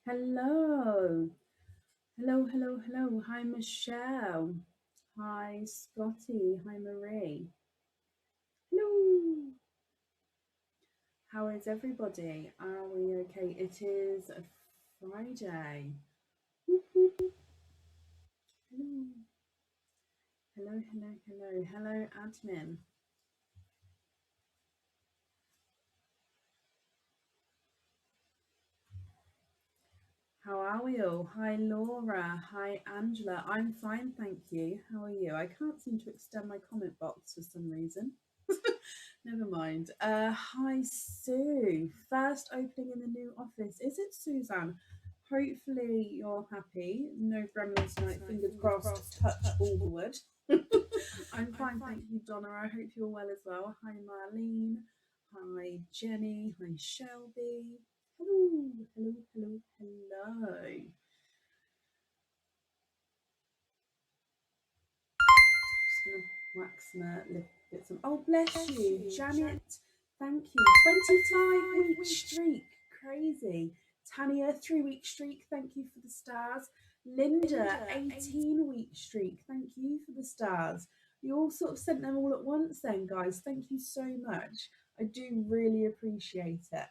Hello. Hello. Hi, Michelle. Hi, Scotty. Hi, Marie. Hello. How is everybody? Are we okay? It is a Friday. Whoop, whoop. Hello. Hello, admin. How are we all? Hi, Laura. Hi, Angela. I'm fine, thank you. How are you? I can't seem to extend my comment box for some reason. Never mind. Hi, Sue. First opening in the new office. Is it Suzanne? Hopefully you're happy. No gremlins tonight. Fingers crossed. Touch all the wood. I'm fine, thank you, Donna. I hope you're well as well. Hi, Marlene. Hi, Jenny. Hi, Shelby. Hello. Just gonna wax my lip bits. Oh, bless you, Janet. Thank you. 25-week streak, crazy. Tanya, 3-week streak. Thank you for the stars. Linda, 18-week streak. Thank you for the stars. You all sort of sent them all at once, then, guys. Thank you so much. I do really appreciate it.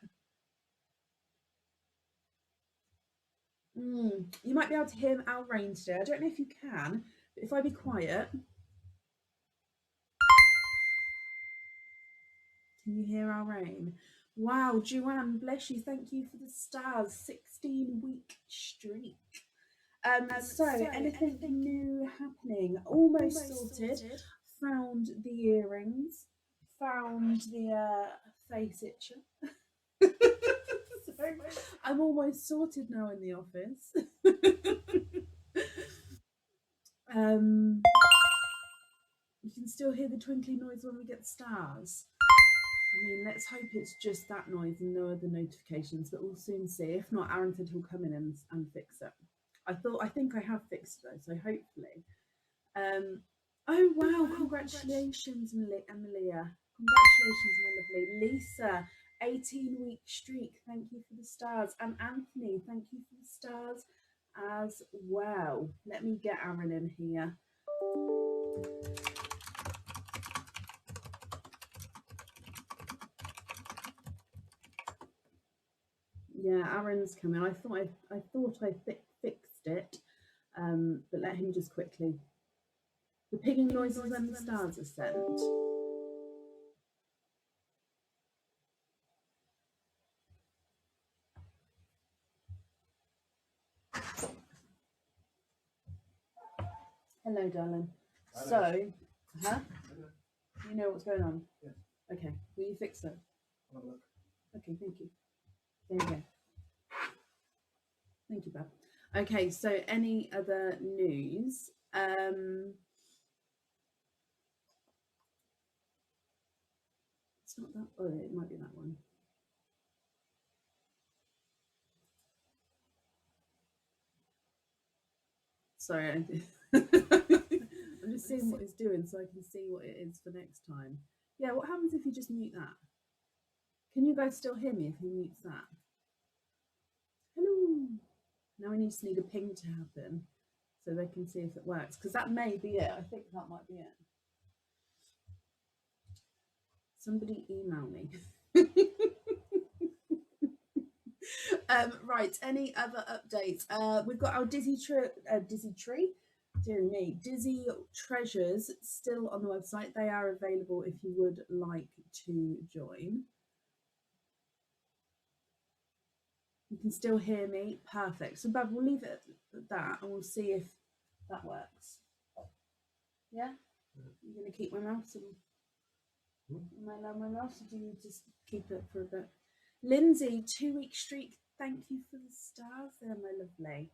You might be able to hear our rain today. I don't know if you can, but if I be quiet, can you hear our rain? Wow, Joanne, bless you. Thank you for the stars. 16-week streak. So anything new happening? Almost sorted. Found the earrings. Found the face itcher. So I'm almost sorted now in the office. You can still hear the twinkling noise when we get the stars. I mean, let's hope it's just that noise and no other notifications, but we'll soon see. If not, Aaron said he'll come in and fix it. I think I have fixed it though, so hopefully. Oh wow, congratulations, Amelia. Congratulations, my lovely. Lisa, 18-week streak. Thank you for the stars. And Anthony, thank you for the stars as well. Let me get Aaron in here. Yeah, Aaron's coming. I thought I fixed it, but let him just quickly. The pinging noises when the stars are sent. Hello, darling. So, you know what's going on? Yes. Okay, will you fix it? I'll have a look. Okay, thank you. There you go. Thank you, Bab. Okay, so any other news? It's not that. Oh, it might be that one. Sorry, I'm just seeing what it's doing so I can see what it is for next time. Yeah, what happens if you just mute that? Can you guys still hear me if he mutes that? Hello. Now we just need a ping to happen so they can see if it works, because that may be it. I think that might be it. Somebody email me. Right, any other updates? We've got our Dizzy Treasures still on the website. They are available if you would like to join. You can still hear me. Perfect. So, Bab, we'll leave it at that and we'll see if that works. Yeah? You're going to keep my mouse and my mouse, or do you just keep it for a bit? Lindsay, 2-week streak. Thank you for the stars there, my lovely.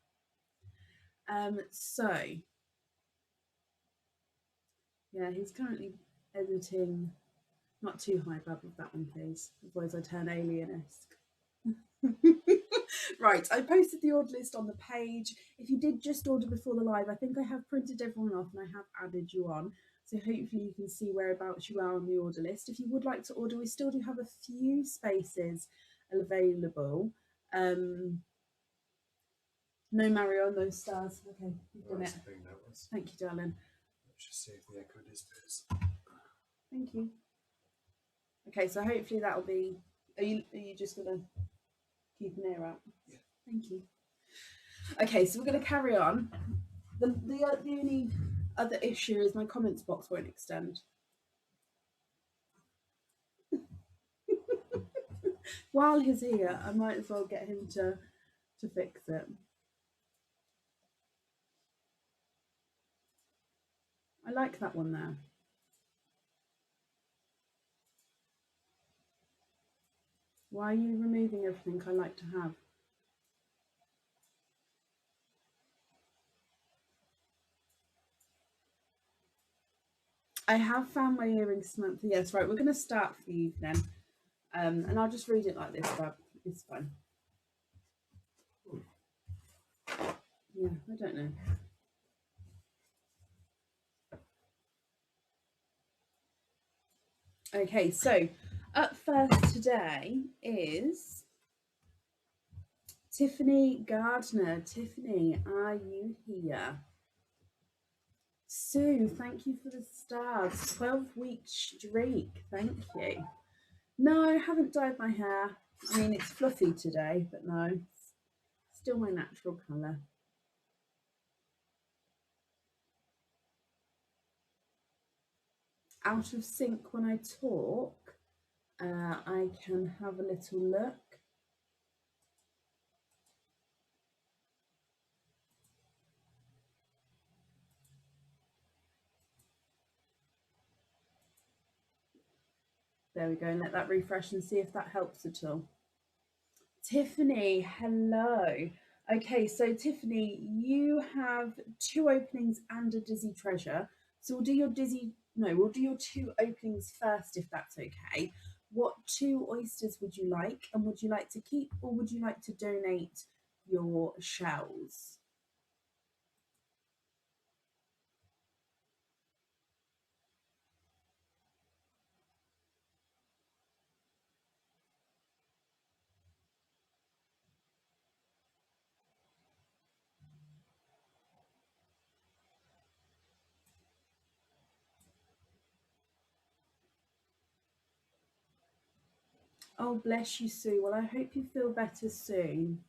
So yeah, he's currently editing. Not too high, Bab, with that one, please. Otherwise I turn alien-esque. Right, I posted the order list on the page. If you did just order before the live, I think I have printed everyone off and I have added you on. So hopefully you can see whereabouts you are on the order list. If you would like to order, we still do have a few spaces available. No Mario, no stars. Okay, you've done it. Thank you, darling. Let's just see if the echo disappears. Thank you. Okay, so hopefully that'll be. Are you just gonna keep an ear out? Yeah. Thank you. Okay, so we're gonna carry on. The only other issue is my comments box won't extend. While he's here, I might as well get him to fix it. I like that one there. Why are you removing everything I like to have? I have found my earrings, Samantha. Yes, right, we're going to start for the evening. And I'll just read it like this, but it's fine. Yeah, I don't know. Okay, so up first today is Tiffany Gardner. Tiffany, are you here? Sue, thank you for the stars. 12-week streak, thank you. No, I haven't dyed my hair. I mean, it's fluffy today, but no, it's still my natural colour. Out of sync when I talk, I can have a little look. There we go, and let that refresh and see if that helps at all. Tiffany, hello. Okay, so Tiffany, you have 2 openings and a dizzy treasure. So we'll do your we'll do your 2 openings first, if that's okay. What 2 oysters would you like? And would you like to keep or would you like to donate your shells? Oh, bless you, Sue. Well, I hope you feel better soon.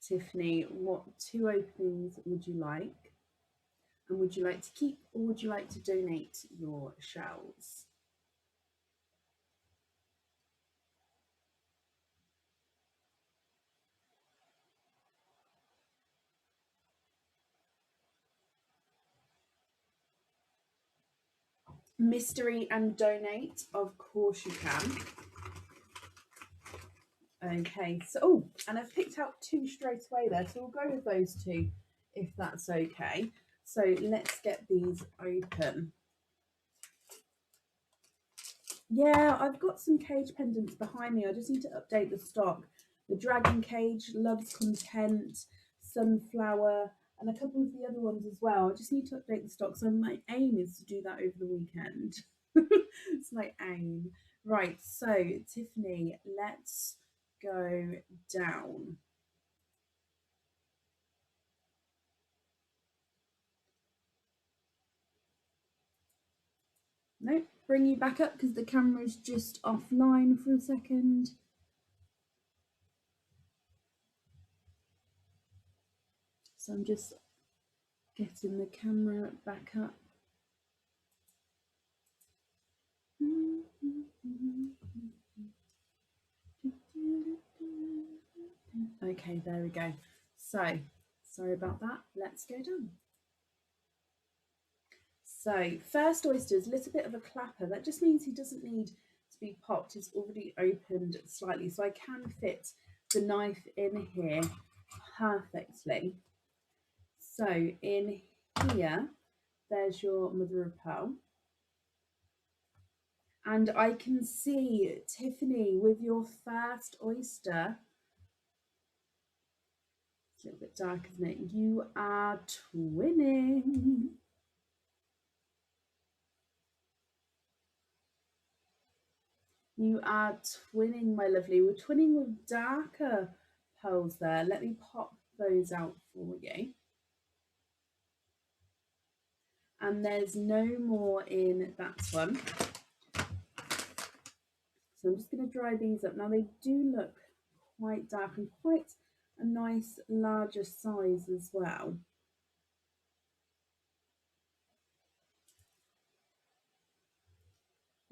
Tiffany, what 2 openings would you like? And would you like to keep or would you like to donate your shells? Mystery and donate, of course you can. Okay, so, oh, and I've picked out 2 straight away there, so we'll go with those 2 if that's okay. So let's get these open. Yeah, I've got some cage pendants behind me. I just need to update the stock. The dragon cage, love's content, sunflower, and a couple of the other ones as well. I just need to update the stock. So my aim is to do that over the weekend. It's my aim. Right, so Tiffany, let's go down. Nope, bring you back up because the camera's just offline for a second. So I'm just getting the camera back up. Okay, there we go. So, sorry about that. Let's go down. So, first oyster is a little bit of a clapper. That just means he doesn't need to be popped. It's already opened slightly, so I can fit the knife in here perfectly. So, in here, there's your mother of pearl. And I can see, Tiffany, with your first oyster, it's a little bit dark, isn't it? You are twinning. You are twinning, my lovely. We're twinning with darker pearls there. Let me pop those out for you. And there's no more in that one. So I'm just going to dry these up. Now they do look quite dark and quite a nice larger size as well.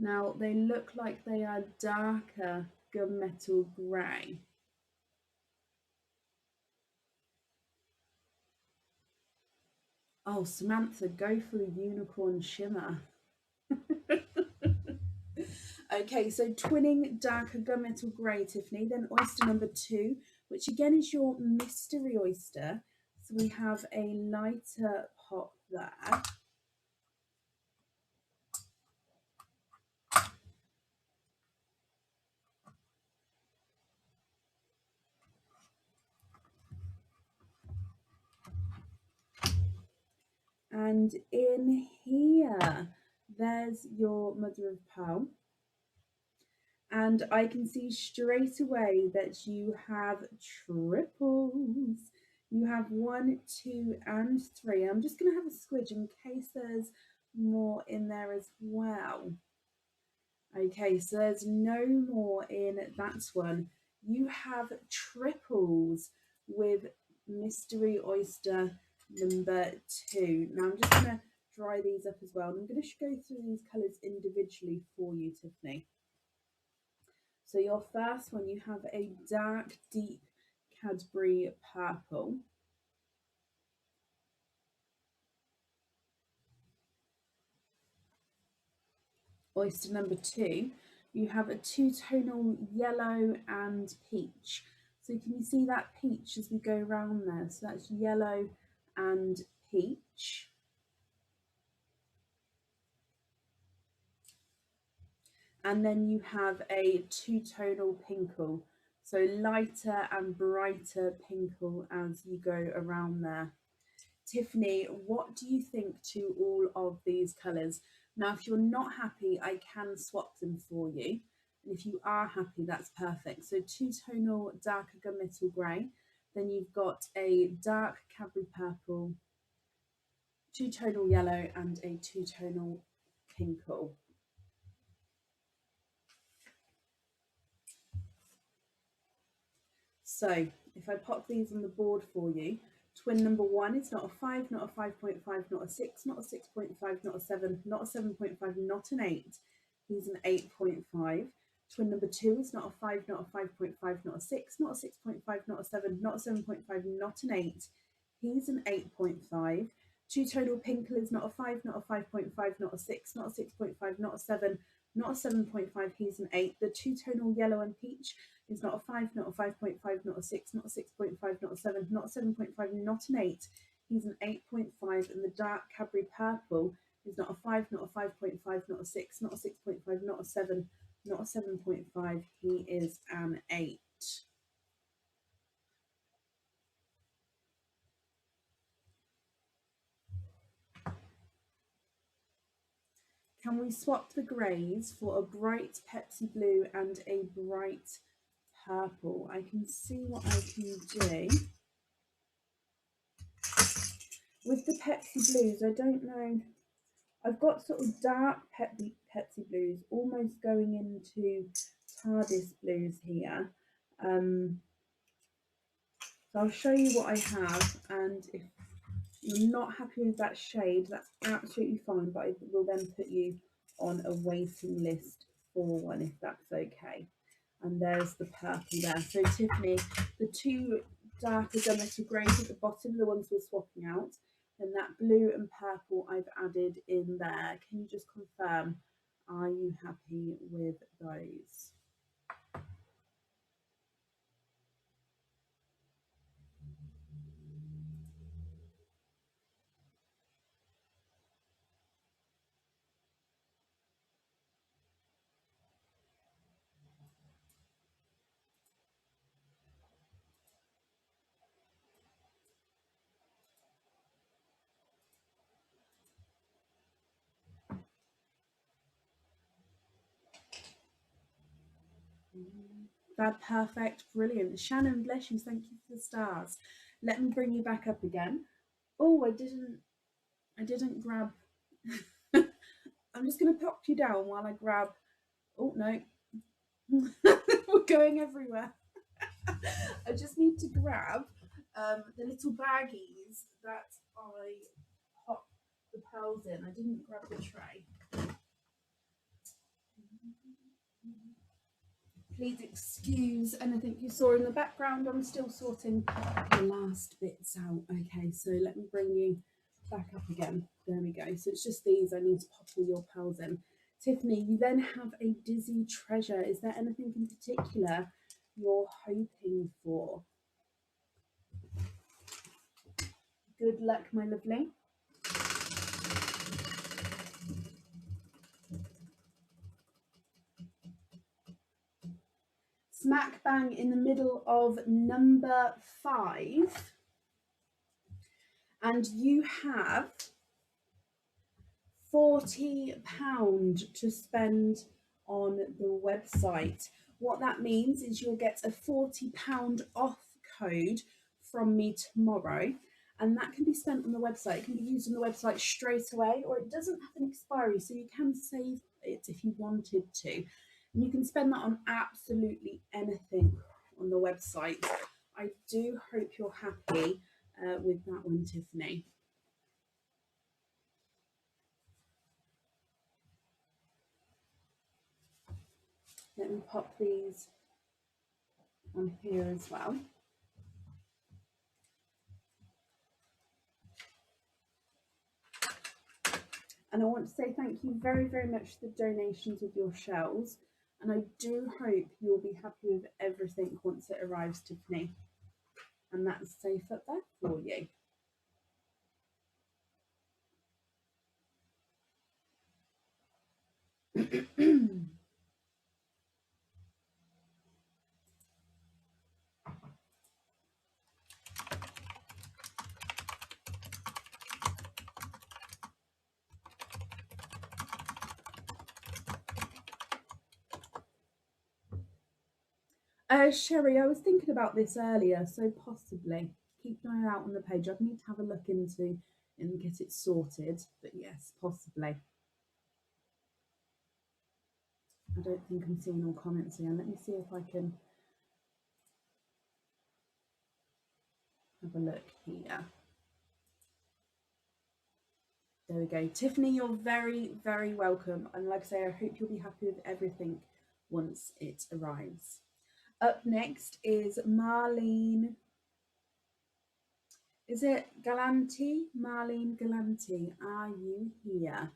Now they look like they are darker gunmetal grey. Oh, Samantha, go for the unicorn shimmer. Okay, so twinning darker gunmetal grey, Tiffany, then oyster number 2, which again is your mystery oyster. So we have a lighter pop there. And in here, there's your mother of pearl. And I can see straight away that you have triples. You have 1, 2, and 3. I'm just going to have a squidge in case there's more in there as well. Okay, so there's no more in that one. You have triples with mystery oyster number 2. Now I'm just going to dry these up as well. I'm going to go through these colours individually for you, Tiffany. So your first one, you have a dark, deep Cadbury purple. Oyster number 2, you have a two-tonal yellow and peach. So can you see that peach as we go around there? So that's yellow and peach. And then you have a two-tonal pinkle. So lighter and brighter pinkle as you go around there. Tiffany, what do you think to all of these colours? Now, if you're not happy, I can swap them for you. And if you are happy, that's perfect. So two-tonal darker gunmetal grey. Then you've got a dark Cadbury purple, two-tonal yellow, and a two-tonal pinkle. So if I pop these on the board for you, twin number 1 is not a 5, not a 5.5, not a 6, not a 6.5, not a 7, not a 7.5, not an 8. He's an 8.5. Twin number 2 is not a 5, not a 5.5, not a 6, not a 6.5, not a 7, not a 7.5, not an 8. He's an 8.5. Two-tonal pinkle is not a 5, not a 5.5, not a 6, not a 6.5, not a 7, not a 7.5. He's an 8. The two-tonal yellow and peach is not a 5, not a 5.5, not a 6, not a 6.5, not a 7, not a 7.5, not an 8. He's an 8.5. And the dark Cadbury purple is not a 5, not a 5.5, not a 6, not a 6.5, not a 7, not a 7.5. He is an 8. Can we swap the greys for a bright Pepsi blue and a bright purple? I can see what I can do. With the Pepsi blues, I don't know. I've got sort of dark Pepsi blues, almost going into TARDIS blues here. So I'll show you what I have, and if you're not happy with that shade, that's absolutely fine, but I will then put you on a waiting list for one, if that's okay. And there's the purple there. So Tiffany, the two darker gunmetal greys at the bottom, the ones we're swapping out, and that blue and purple I've added in there. Can you just confirm, are you happy with those? That perfect, brilliant. Shannon, bless you. Thank you for the stars. Let me bring you back up again. Oh, I didn't grab. I'm just going to pop you down while I grab. Oh no, we're going everywhere. I just need to grab the little baggies that I pop the pearls in. I didn't grab the tray. Please excuse anything you saw in the background. I'm still sorting the last bits out. Okay, so let me bring you back up again. There we go. So it's just these. I need to pop all your pearls in. Tiffany, you then have a dizzy treasure. Is there anything in particular you're hoping for? Good luck, my lovely. Smack bang in the middle of number 5. And you have £40 to spend on the website. What that means is you'll get a £40 off code from me tomorrow, and that can be spent on the website. It can be used on the website straight away, or it doesn't have an expiry, so you can save it if you wanted to. And you can spend that on absolutely anything on the website. I do hope you're happy with that one, Tiffany. Let me pop these on here as well. And I want to say thank you very, very much for the donations of your shells. And I do hope you'll be happy with everything once it arrives, Tiffany. And that's safe up there for you. Sherry, I was thinking about this earlier, so possibly keep an eye out on the page. I'd need to have a look into and get it sorted, but yes, possibly. I don't think I'm seeing all comments here. Let me see if I can have a look here. There we go. Tiffany, you're very, very welcome. And like I say, I hope you'll be happy with everything once it arrives. Up next is Marlene. Is it Galanti? Marlene Galanti, are you here?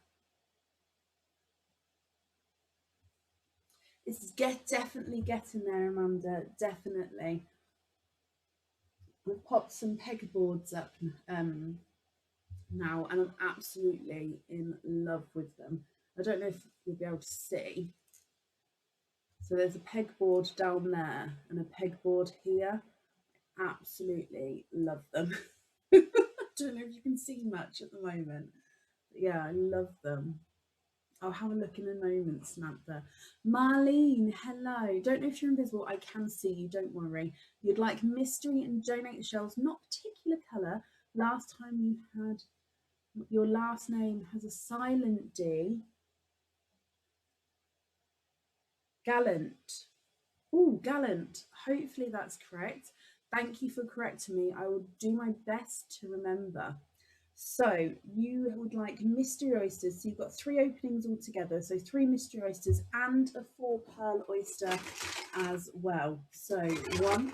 It's definitely getting there, Amanda. Definitely. I've popped some pegboards up now, and I'm absolutely in love with them. I don't know if you'll be able to see. So there's a pegboard down there and a pegboard here. Absolutely love them. I don't know if you can see much at the moment. But yeah, I love them. I'll have a look in a moment, Samantha. Marlene, hello. Don't know if you're invisible. I can see you, don't worry. You'd like mystery and donate the shells, not particular colour. Last time you had, your last name has a silent D. Gallant. Oh, Gallant. Hopefully that's correct. Thank you for correcting me. I will do my best to remember. So you would like mystery oysters. So you've got 3 openings altogether. So 3 mystery oysters and a 4 pearl oyster as well. So 1,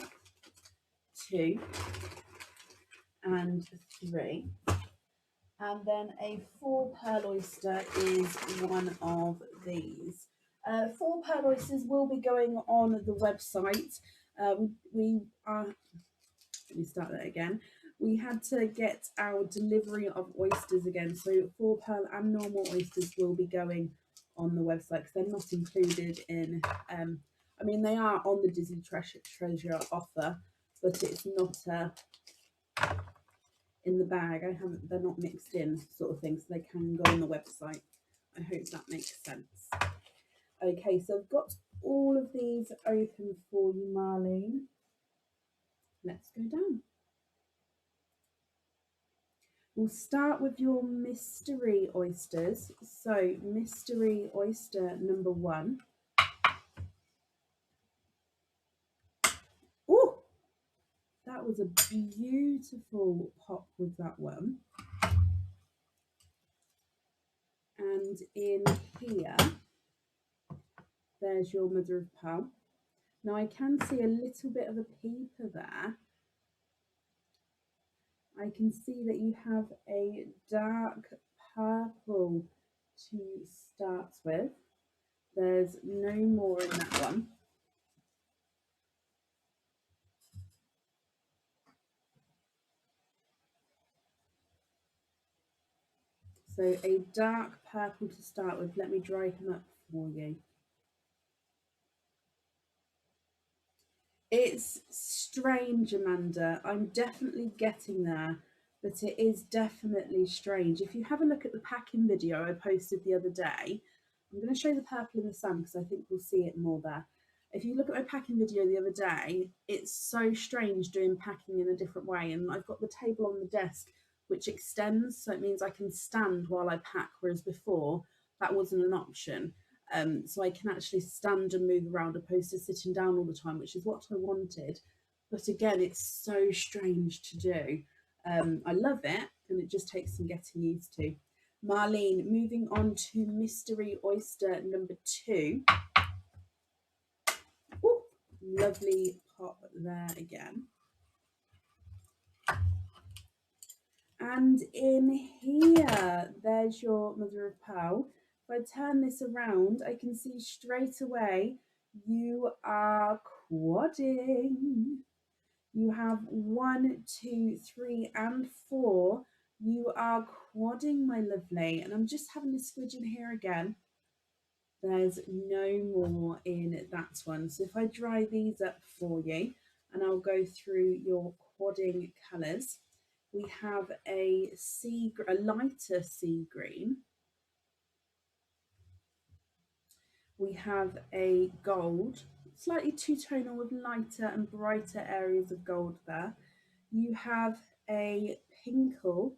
2, and 3. And then a 4 pearl oyster is one of these. 4 pearl oysters will be going on the website. We are, let me start that again. We had to get our delivery of oysters again, so 4 pearl and normal oysters will be going on the website because they're not included in, I mean, they are on the Disney Treasure offer, but it's not in the bag. They're not mixed in sort of thing, so they can go on the website. I hope that makes sense. Okay, so I've got all of these open for you, Marlene. Let's go down. We'll start with your mystery oysters. So mystery oyster number 1. Oh, that was a beautiful pop with that one. And in here, there's your mother of pearl. Now I can see a little bit of a peeper there. I can see that you have a dark purple to start with. There's no more in that one. So a dark purple to start with. Let me dry him up for you. It's strange, Amanda. I'm definitely getting there, but it is definitely strange. If you have a look at the packing video I posted the other day, I'm going to show the purple in the sun because I think we'll see it more there. If you look at my packing video the other day, it's so strange doing packing in a different way. And I've got the table on the desk which extends, so it means I can stand while I pack, whereas before that wasn't an option. So I can actually stand and move around opposed to sitting down all the time, which is what I wanted. But again, it's so strange to do. I love it, and it just takes some getting used to. Marlene, moving on to mystery oyster number 2. Ooh, lovely pop there again. And in here, there's your mother of pearl. If I turn this around, I can see straight away you are quadding. You have 1, 2, 3, and 4. You are quadding, my lovely. And I'm just having a squidge in here again. There's no more in that one. So if I dry these up for you, and I'll go through your quadding colours. We have a lighter sea green. We have a gold, slightly two-tonal with lighter and brighter areas of gold there. You have a pinkle.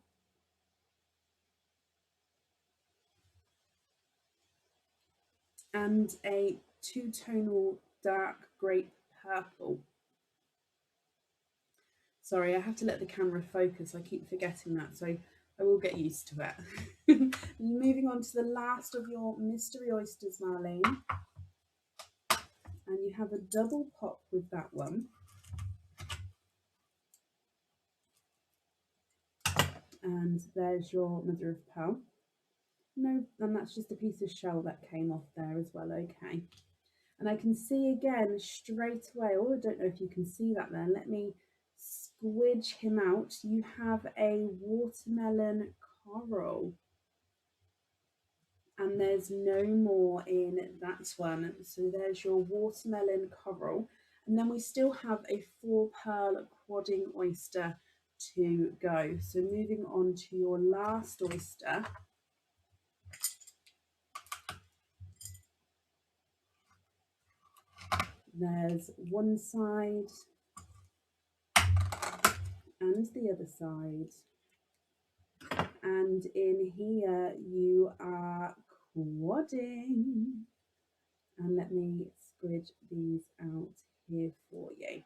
And a two-tonal dark grape purple. Sorry, I have to let the camera focus. I keep forgetting that, so I will get used to it. Moving on to the last of your mystery oysters, Marlene. And you have a double pop with that one. And there's your mother of pearl. No, and that's just a piece of shell that came off there as well, okay. And I can see again straight away, oh, I don't know if you can see that there. Let me squidge him out. You have a watermelon coral. And there's no more in that one. So there's your watermelon coral. And then we still have a 4 pearl quadding oyster to go. So moving on to your last oyster. There's one side and the other side. And in here you are quadding. And let me squidge these out here for you.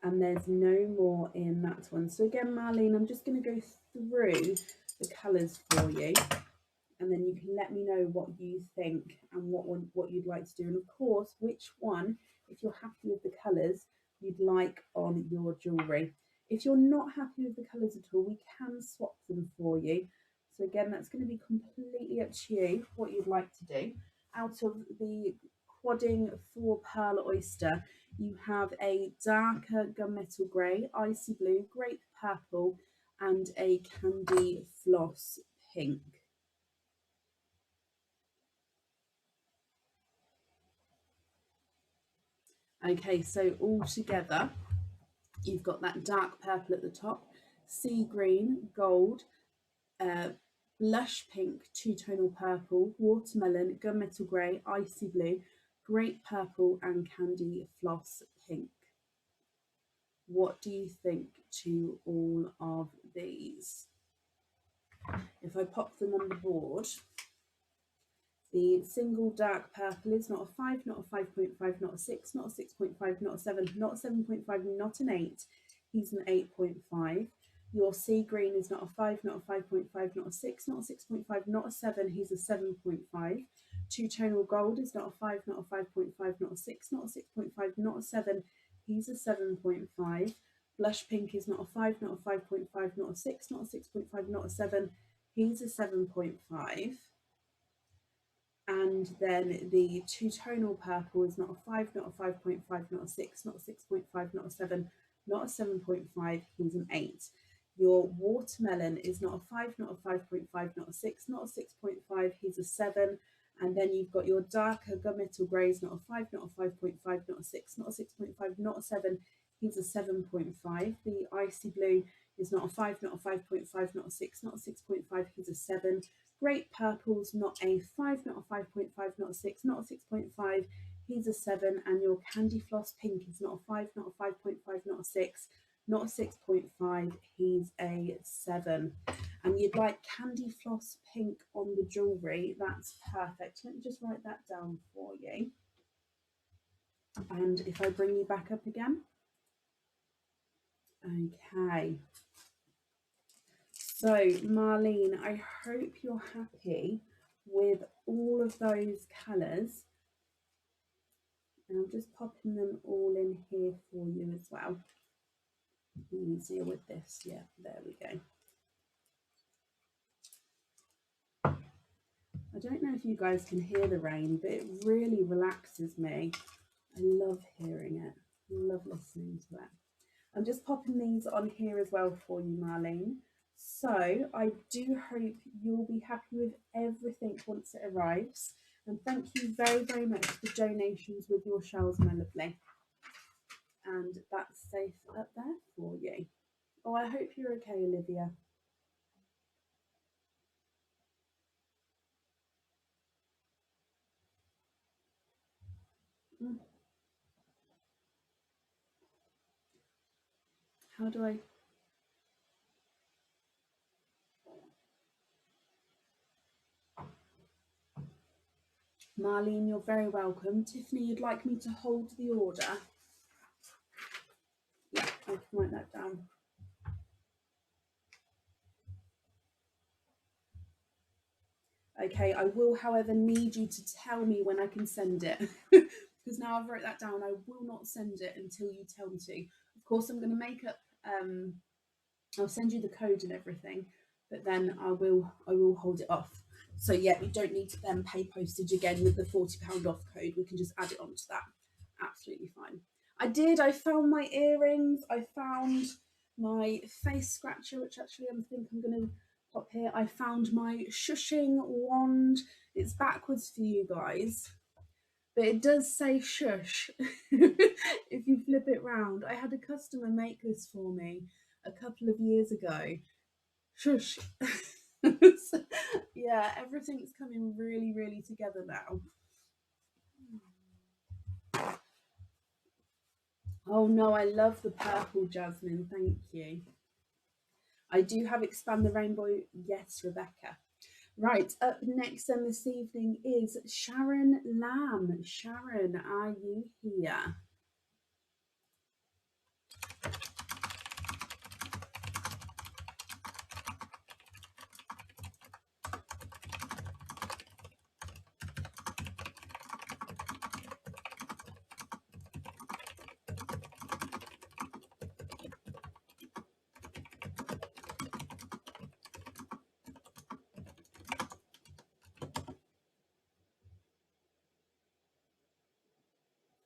And there's no more in that one. So again, Marlene, I'm just going to go through the colours for you, and then you can let me know what you think and what you'd like to do, and of course which one, if you're happy with the colours, you'd like on your jewellery. If you're not happy with the colours at all, we can swap them for you. So again, that's going to be completely up to you what you'd like to do. Out of the quadding 4 pearl oyster, you have a darker gunmetal grey, icy blue, grape purple, and a candy floss pink. Okay, so all together, you've got that dark purple at the top, sea green, gold, blush pink, two-tonal purple, watermelon, gunmetal grey, icy blue, grape purple and candy floss pink. What do you think to all of these? If I pop them on the board, the single dark purple is not a 5, not a 5.5, not a 6, not a 6.5, not a 7, not a 7.5, not an 8. He's an 8.5. Your sea green is not a 5, not a 5.5, not a 6, not a 6.5, not a 7. He's a 7.5. Two-tonal gold is not a 5, not a 5.5, not a 6, not a 6.5, not a 7. He's a 7.5. Blush pink is not a 5, not a 5.5, not a 6, not a 6.5, not a 7. He's a 7.5. And then the two-tonal purple is not a 5, not a 5.5, not a 6, not a 6.5, not a 7, not a 7.5. He's an 8. Your watermelon is not a 5, not a 5.5, not a 6, not a 6.5. He's a 7. And then you've got your darker gunmetal greys, not a 5, not a 5.5, not a 6, not a 6.5, not a 7. He's a 7.5. The icy blue is not a 5, not a 5.5, not a 6, not a 6.5. He's a 7. Great purple's not a 5, not a 5.5, not a 6, not a 6.5. He's a 7. And your candy floss pink is not a 5, not a 5.5, not a 6, not a 6.5. He's a 7. And you'd like candy floss pink on the jewellery. That's perfect. Let me just write that down for you. And if I bring you back up again. Okay. So, Marlene, I hope you're happy with all of those colours. And I'm just popping them all in here for you as well. Easier with this. Yeah, there we go. I don't know if you guys can hear the rain, but it really relaxes me. I love hearing it. I love listening to it. I'm just popping these on here as well for you, Marlene. So I do hope you'll be happy with everything once it arrives. And thank you very, very much for donations with your shells, my lovely. And that's safe up there for you. Oh, I hope you're okay, Olivia. How do I... Marlene, you're very welcome. Tiffany, you'd like me to hold the order? Yeah, I can write that down. Okay, I will, however, need you to tell me when I can send it. Because now I've wrote that down, I will not send it until you tell me to. Of course, I'm going to make up, I'll send you the code and everything, but then I will hold it off. So yeah, you don't need to then pay postage again with the £40 off code. We can just add it onto that. Absolutely fine. I found my earrings. I found my face scratcher, which actually I think I'm going to pop here. I found my shushing wand. It's backwards for you guys, but it does say shush if you flip it round. I had a customer make this for me a couple of years ago. Shush. So, yeah, everything's coming really, really together now. Oh no, I love the purple, Jasmine. Thank you. I do have Expand the Rainbow. Yes, Rebecca. Right, up next then this evening is Sharon Lamb. Sharon, are you here?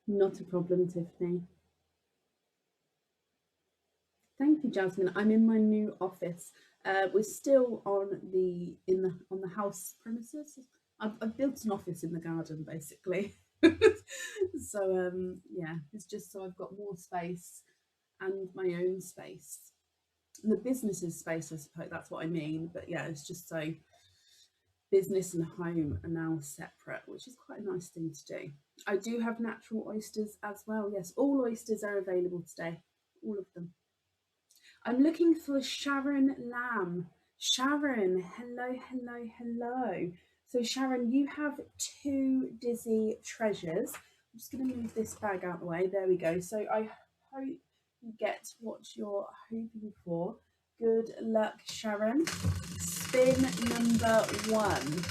Not a problem, Tiffany. Thank you, Jasmine. I'm in my new office. We're still on the house premises. I've built an office in the garden, basically. So yeah, it's just so I've got more space and my own space. And the business's space, I suppose. That's what I mean. But yeah, it's just so business and home are now separate, which is quite a nice thing to do. I do have natural oysters as well. Yes, all oysters are available today, all of them. I'm looking for Sharon Lamb. Sharon, hello, hello, hello. So Sharon, you have 2 Dizzy treasures. I'm just going to move this bag out of the way. There we go. So I hope you get what you're hoping for. Good luck, Sharon. Spin number 1.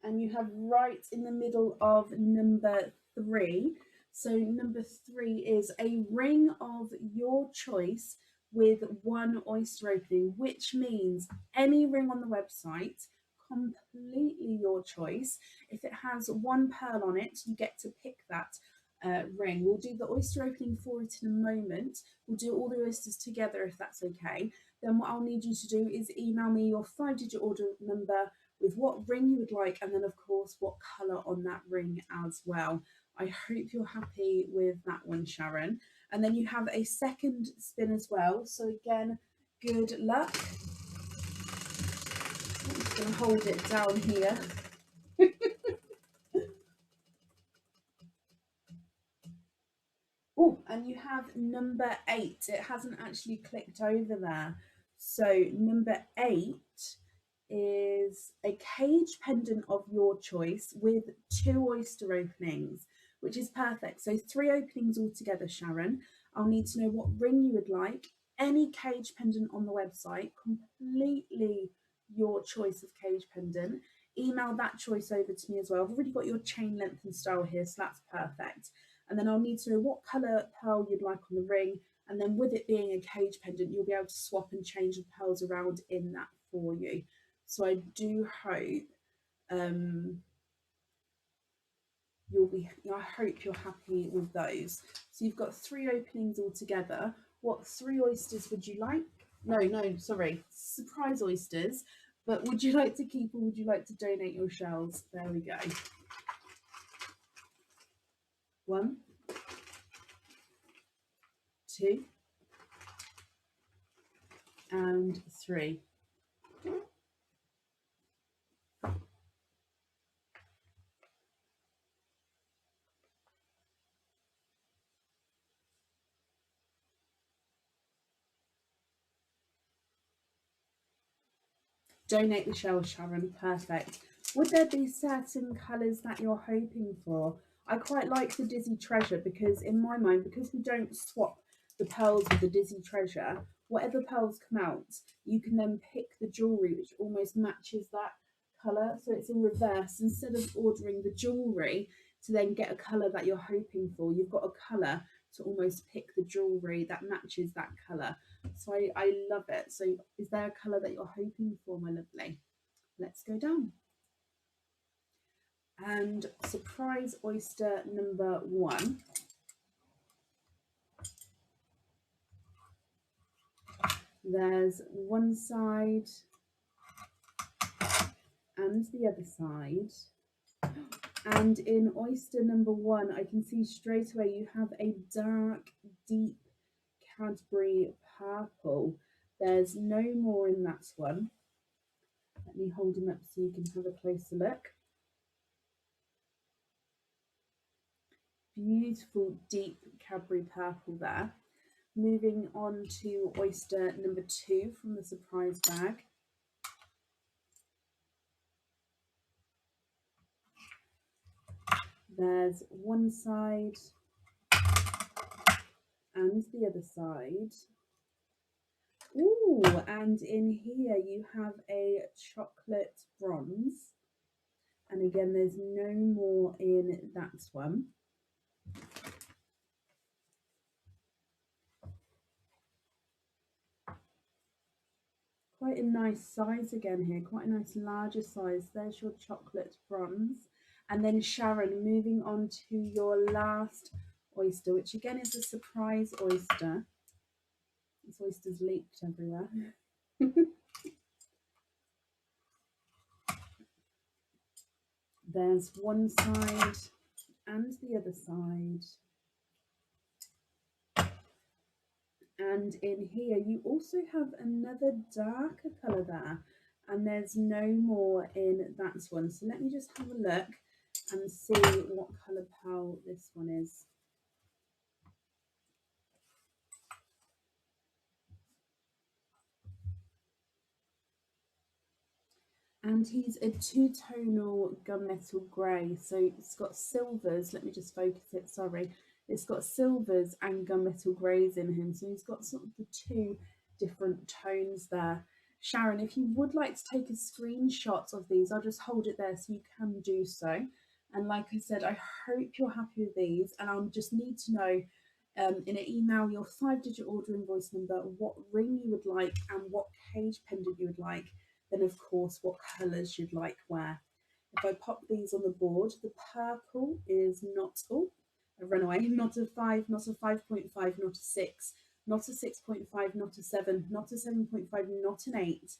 And you have right in the middle of number 3. So number 3 is a ring of your choice with 1 oyster opening, which means any ring on the website, completely your choice. If it has 1 pearl on it, you get to pick that ring. We'll do the oyster opening for it in a moment. We'll do all the oysters together if that's okay. Then what I'll need you to do is email me your 5-digit order number with what ring you would like, and then of course what colour on that ring as well. I hope you're happy with that one, Sharon. And then you have a second spin as well. So again, good luck. I'm just going to hold it down here. Oh, and you have number 8. It hasn't actually clicked over there. So number 8 is a cage pendant of your choice with 2 oyster openings, which is perfect. So 3 openings altogether, Sharon. I'll need to know what ring you would like, any cage pendant on the website, completely your choice of cage pendant. Email that choice over to me as well. I've already got your chain length and style here, so that's perfect. And then I'll need to know what colour pearl you'd like on the ring. And then with it being a cage pendant, you'll be able to swap and change the pearls around in that for you. So I do hope I hope you're happy with those. So you've got 3 openings altogether. What 3 oysters would you like? No, sorry, surprise oysters. But would you like to keep or would you like to donate your shells? There we go. 1, 2, and 3. Donate the shells, Sharon. Perfect. Would there be certain colours that you're hoping for? I quite like the Dizzy Treasure because in my mind, because we don't swap the pearls with the Dizzy Treasure, whatever pearls come out, you can then pick the jewellery which almost matches that colour. So it's in reverse. Instead of ordering the jewellery to then get a colour that you're hoping for, you've got a colour to almost pick the jewellery that matches that colour. So I love it. So is there a colour that you're hoping for, my lovely? Let's go down. And surprise oyster number 1. There's one side and the other side. And in oyster number 1, I can see straight away you have a dark, deep Cadbury purple. There's no more in that one. Let me hold him up so you can have a closer look. Beautiful, deep Cadbury purple there. Moving on to oyster number 2 from the surprise bag. There's one side and the other side. Ooh, and in here you have a chocolate bronze. And again, there's no more in that one. Quite a nice size again here, quite a nice larger size. There's your chocolate bronze. And then Sharon, moving on to your last oyster, which again is a surprise oyster. This oyster's leaked everywhere. There's one side and the other side. And in here, you also have another darker colour there, and there's no more in that one. So let me just have a look and see what colour pearl this one is. And he's a two-tonal gunmetal grey, so it's got silvers. Let me just focus it, sorry. It's got silvers and gunmetal greys in him, so he's got sort of the two different tones there. Sharon, if you would like to take a screenshot of these, I'll just hold it there so you can do so. And like I said, I hope you're happy with these, and I'll just need to know in an email your 5-digit order invoice number, what ring you would like, and what cage pendant you would like. Then of course what colours you'd like wear. If I pop these on the board, the purple is not, oh, a runaway, not a 5, not a 5.5, not a 6, not a 6.5, not a 7, not a 7.5, not an 8.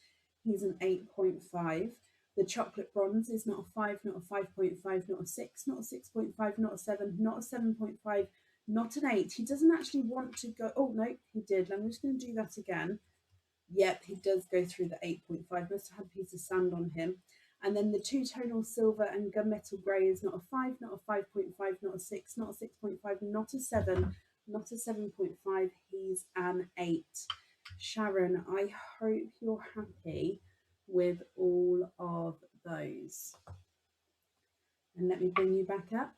He's an 8.5. The chocolate bronze is not a 5, not a 5.5, not a 6, not a 6.5, not a 7, not a 7.5, not an 8. He doesn't actually want to go, oh no, he did. I'm just going to do that again. Yep, he does go through the 8.5. Must have had a piece of sand on him. And then the two-tonal silver and gunmetal grey is not a 5, not a 5.5, not a 6, not a 6.5, not a 7, not a 7.5. He's an 8. Sharon, I hope you're happy with all of those. And let me bring you back up.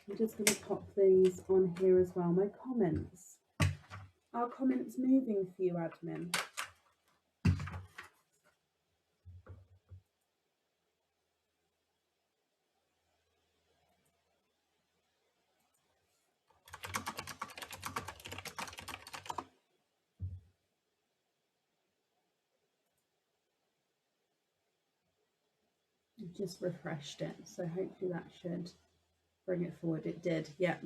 I'm just going to pop these on here as well. My comments. Are comments moving for you, admin? Just refreshed it, so hopefully that should bring it forward. It did, yeah.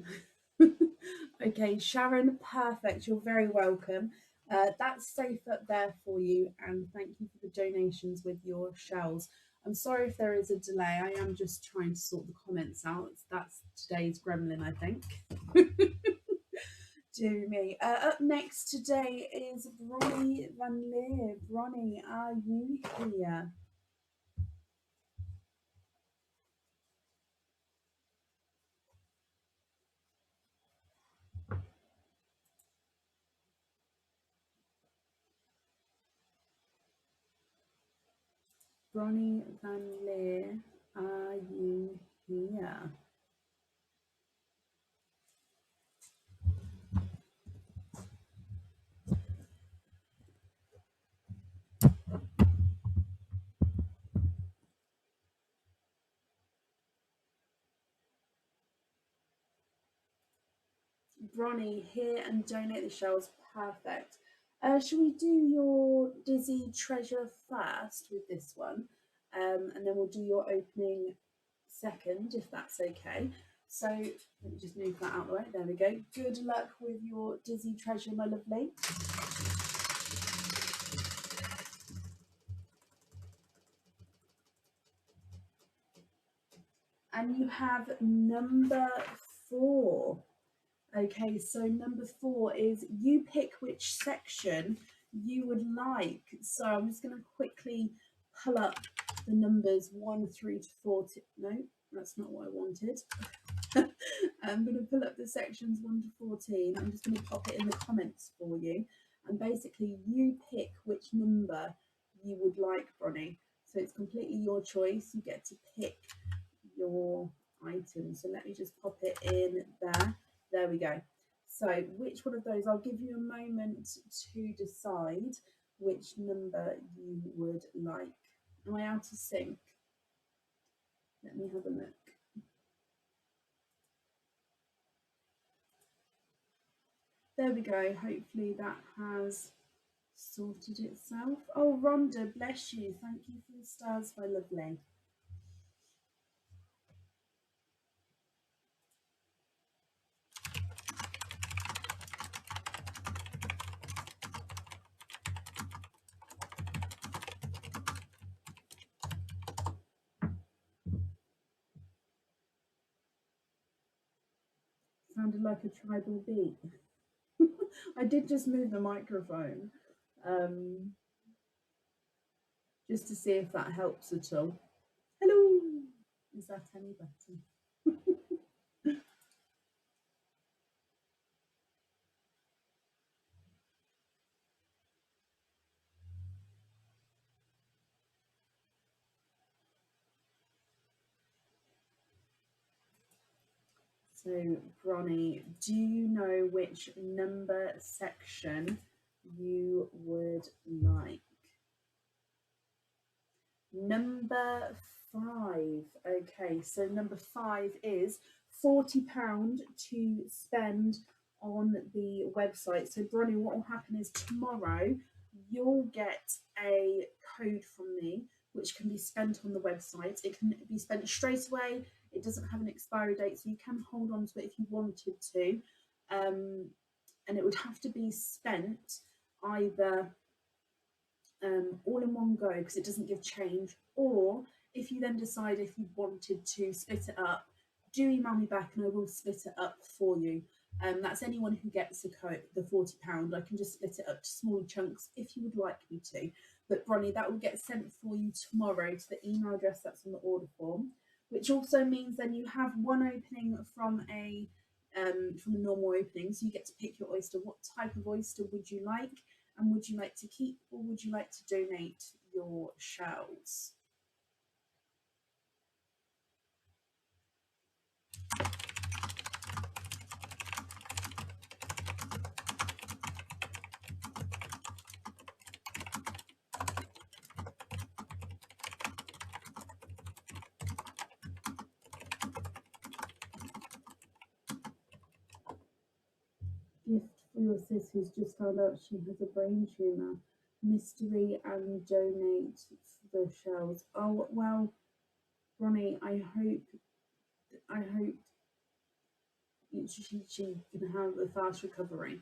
Okay, Sharon, perfect. You're very welcome. That's safe up there for you, and thank you for the donations with your shells. I'm sorry if there is a delay. I am just trying to sort the comments out. That's today's gremlin, I think. Do me. Up next today is Bronnie Van Leer. Bronnie, are you here? Bronnie Van Leer, are you here? Bronnie, here and donate the shells. Perfect. Shall we do your Dizzy Treasure first with this one? And then we'll do your opening second, if that's okay. So let me just move that out of the way. There we go. Good luck with your Dizzy Treasure, my lovely. And you have number 4. Okay, so number 4 is you pick which section you would like. So I'm just going to quickly pull up the numbers 1 through to 14. No, that's not what I wanted. I'm going to pull up the sections 1 to 14. I'm just going to pop it in the comments for you. And basically, you pick which number you would like, Bronnie. So it's completely your choice. You get to pick your item. So let me just pop it in there. There we go. So which one of those, I'll give you a moment to decide which number you would like. Am I out of sync? Let me have a look. There we go. Hopefully that has sorted itself. Oh, Rhonda, bless you. Thank you for the stars, my lovely. Sounded like a tribal beat. I did just move the microphone just to see if that helps at all. Hello. Is that any better? So, Bronnie, do you know which number section you would like? Number 5. Okay, so number 5 is £40 to spend on the website. So, Bronnie, what will happen is tomorrow you'll get a code from me which can be spent on the website. It can be spent straight away. It doesn't have an expiry date, so you can hold on to it if you wanted to. And it would have to be spent either all in one go because it doesn't give change, or if you then decide if you wanted to split it up, do email me back and I will split it up for you. That's anyone who gets the code, the £40. I can just split it up to smaller chunks if you would like me to. But Bronnie, that will get sent for you tomorrow to the email address that's on the order form, which also means then you have one opening from a normal opening, so you get to pick your oyster. What type of oyster would you like? And would you like to keep or would you like to donate your shells? Gift for your sis who's just found out she has a brain tumour. Mystery and donate the shells. Oh well, Ronnie, I hope she can have a fast recovery.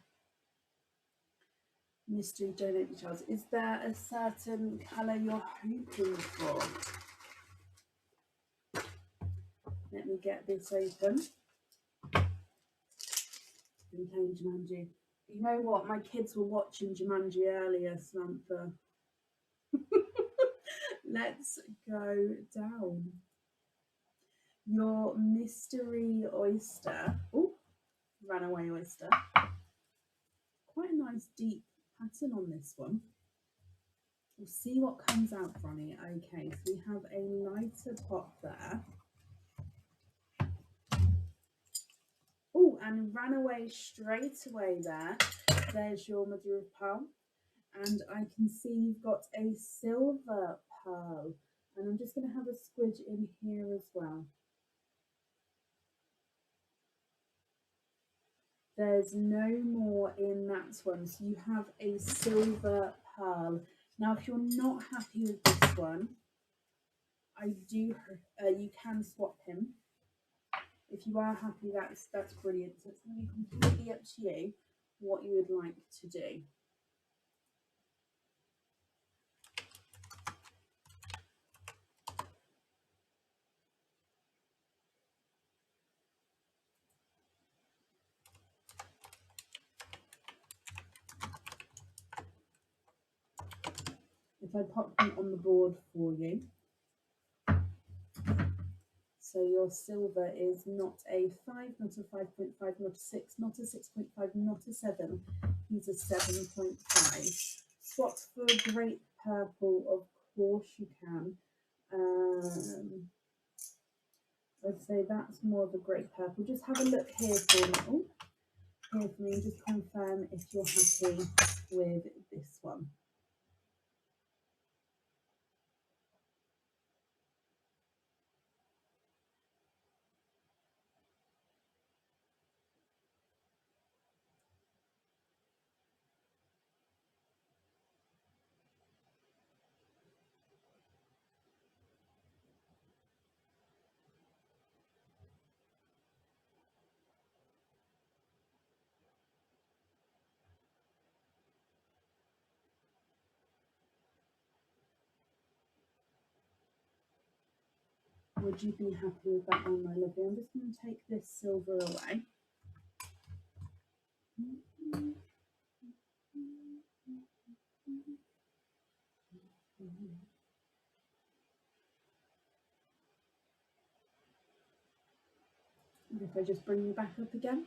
Mystery, donate the shells. Is there a certain colour you're hoping for? Let me get this open. Been playing Jumanji. You know what? My kids were watching Jumanji earlier, Samantha. Let's go down. Your mystery oyster. Oh, runaway oyster. Quite a nice deep pattern on this one. We'll see what comes out from it. Okay, so we have a lighter pot there. Oh, and ran away straight away there. There's your mother of pearl. And I can see you've got a silver pearl. And I'm just going to have a squidge in here as well. There's no more in that one. So you have a silver pearl. Now, if you're not happy with this one, you can swap him. If you are happy, that's brilliant. So it's going to be completely up to you what you would like to do. If I pop them on the board for you. So your silver is not a 5, not a 5.5, not a 6, not a 6.5, not a 7. He's a 7.5. Swap for a great purple, of course you can. I'd say that's more of a great purple. Just have a look here for me. Oh, here for me and just confirm if you're happy with this one. Would you be happy with that one, my lovely? I'm just going to take this silver away. And if I just bring you back up again.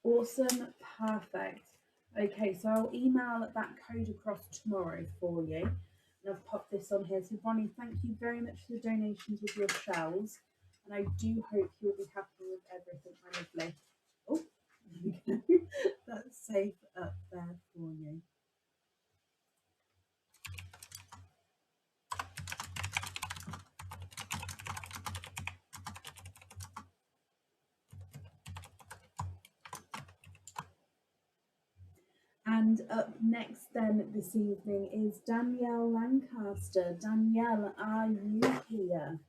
Awesome, perfect. Okay, so I'll email that code across tomorrow for you. And I've popped this on here. So Bonnie, thank you very much for the donations with your shells. And I do hope you'll be happy with everything, my lovely. Oh, there we go. That's safe up there for you. And up next then this evening is Danielle Lancaster. Danielle, are you here?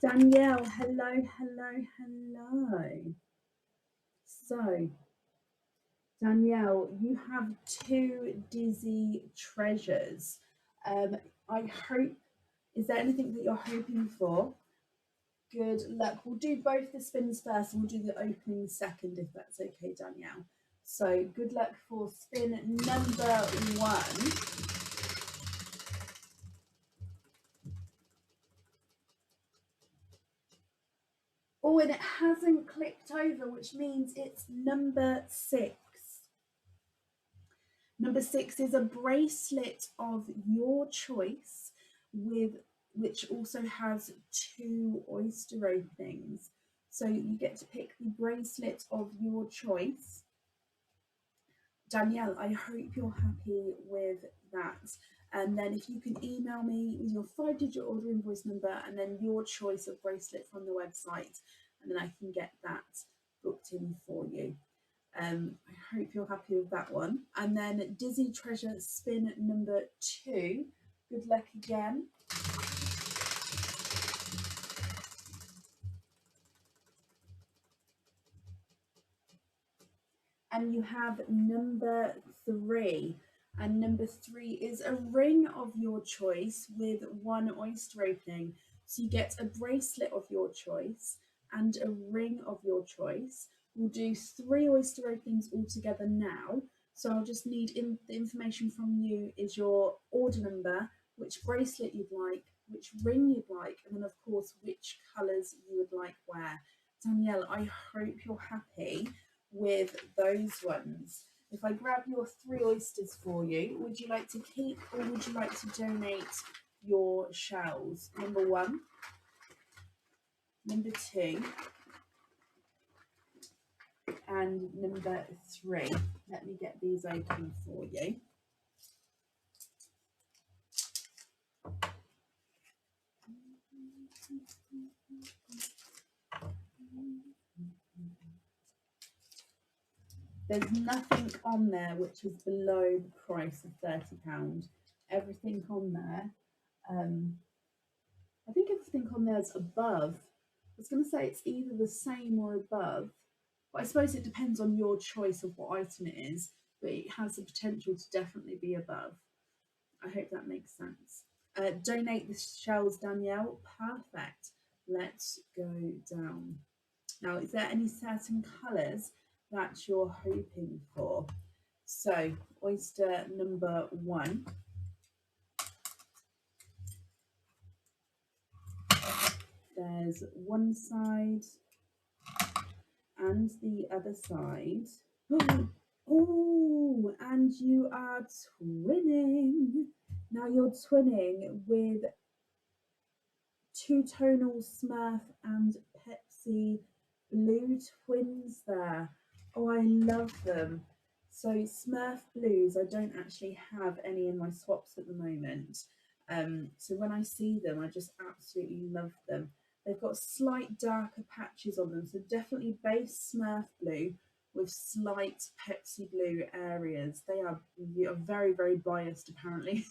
Danielle, hello, hello, hello. So, Danielle, you have 2 dizzy treasures. I hope, is there anything that you're hoping for? Good luck. We'll do both the spins first and we'll do the opening second, if that's okay, Danielle. So, good luck for spin number 1. Oh, and it hasn't clicked over, which means it's number 6. Number 6 is a bracelet of your choice, which also has 2 oyster openings. So you get to pick the bracelet of your choice. Danielle, I hope you're happy with that. And then if you can email me with your 5-digit order invoice number and then your choice of bracelet from the website, and then I can get that booked in for you. I hope you're happy with that one. And then Dizzy Treasure spin number 2. Good luck again. And you have number 3. And number 3 is a ring of your choice with 1 oyster opening. So you get a bracelet of your choice and a ring of your choice. We'll do 3 oyster openings all together now. So I'll just need the information from you is your order number, which bracelet you'd like, which ring you'd like, and then of course which colours you would like wear. Danielle, I hope you're happy with those ones. If I grab your 3 oysters for you, would you like to keep or would you like to donate your shells? Number 1, number 2, and number 3. Let me get these open for you. There's nothing on there which is below the price of £30. Everything on there, I think everything on there is above. I was going to say it's either the same or above, but I suppose it depends on your choice of what item it is, but it has the potential to definitely be above. I hope that makes sense. Donate the shells, Danielle. Perfect. Let's go down. Now, is there any certain colours that you're hoping for? So, oyster number 1. There's one side and the other side. Oh, and you are twinning. Now you're twinning with two-tonal Smurf and Pepsi blue twins there. Oh, I love them. So Smurf blues, I don't actually have any in my swaps at the moment. So when I see them, I just absolutely love them. They've got slight darker patches on them, so definitely base Smurf blue with slight Pepsi blue areas. They are very, very biased apparently.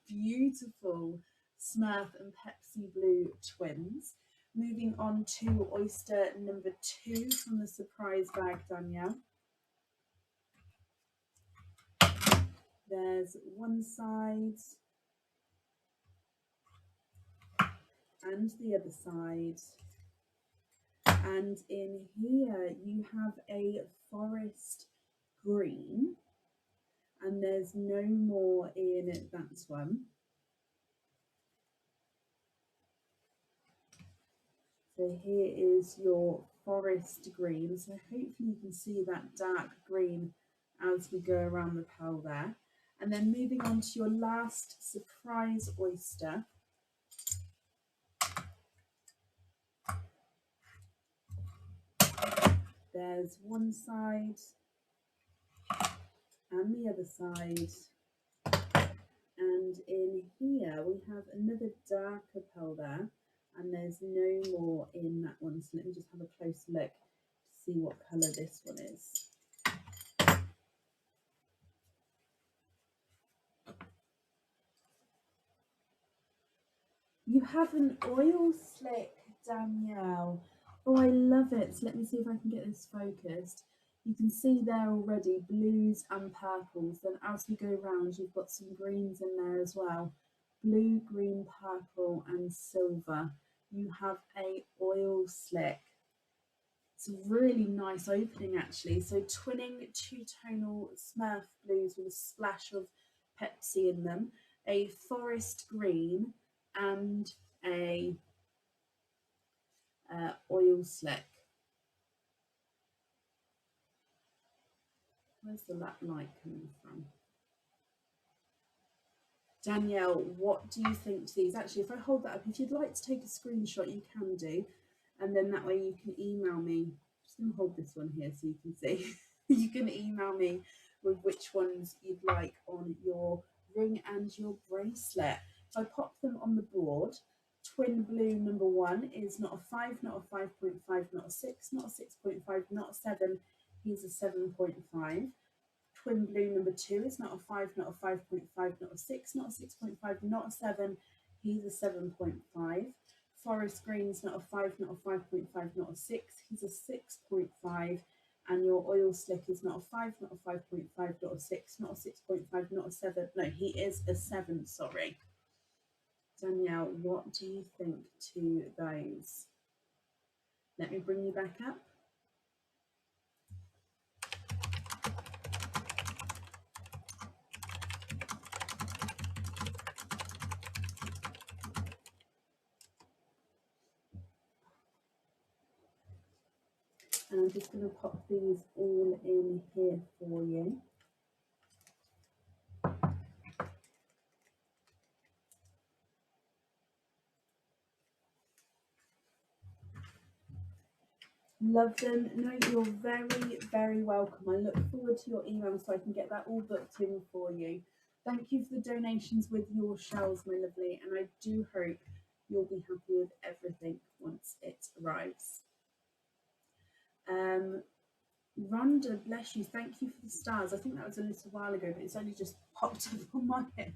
Beautiful Smurf and Pepsi blue twins. Moving on to Oyster number 2 from the surprise bag, Danielle. There's one side and the other side. And in here you have a forest green, and there's no more in that one. So here is your forest green. So hopefully you can see that dark green as we go around the pearl there. And then moving on to your last surprise oyster. There's one side and the other side. And in here we have another darker pearl there, and there's no more in that one. So let me just have a close look to see what colour this one is. You have an oil slick, Danielle. Oh, I love it. So let me see if I can get this focused. You can see there already blues and purples. Then as we go round, you've got some greens in there as well. Blue, green, purple and silver. You have a oil slick. It's a really nice opening actually. So twinning two-tonal Smurf blues with a splash of Pepsi in them. A forest green and a oil slick. Where's the light coming from? Danielle, what do you think to these? Actually, if I hold that up, if you'd like to take a screenshot, you can do. And then that way you can email me. I'm just going to hold this one here so you can see. You can email me with which ones you'd like on your ring and your bracelet. If I pop them on the board, twin blue number 1 is not a 5, not a 5.5, not a 6, not a 6.5, not a 7. He's a 7.5. Twin blue number 2 is not a 5, not a 5.5, not a 6, not a 6.5, not a 7. He's a 7.5. Forest green is not a 5, not a 5.5, not a 6. He's a 6.5. And your oil slick is not a 5, not a 5.5, not a 6, not a 6.5, not a 7. No, he is a 7, sorry. Danielle, what do you think to those? Let me bring you back up. And I'm just going to pop these all in here for you. Love them. No, you're very, very welcome. I look forward to your email so I can get that all booked in for you. Thank you for the donations with your shells, my lovely, and I do hope you'll be happy with everything once it arrives. Rhonda, bless you. Thank you for the stars. I think that was a little while ago, but it's only just popped up on my head.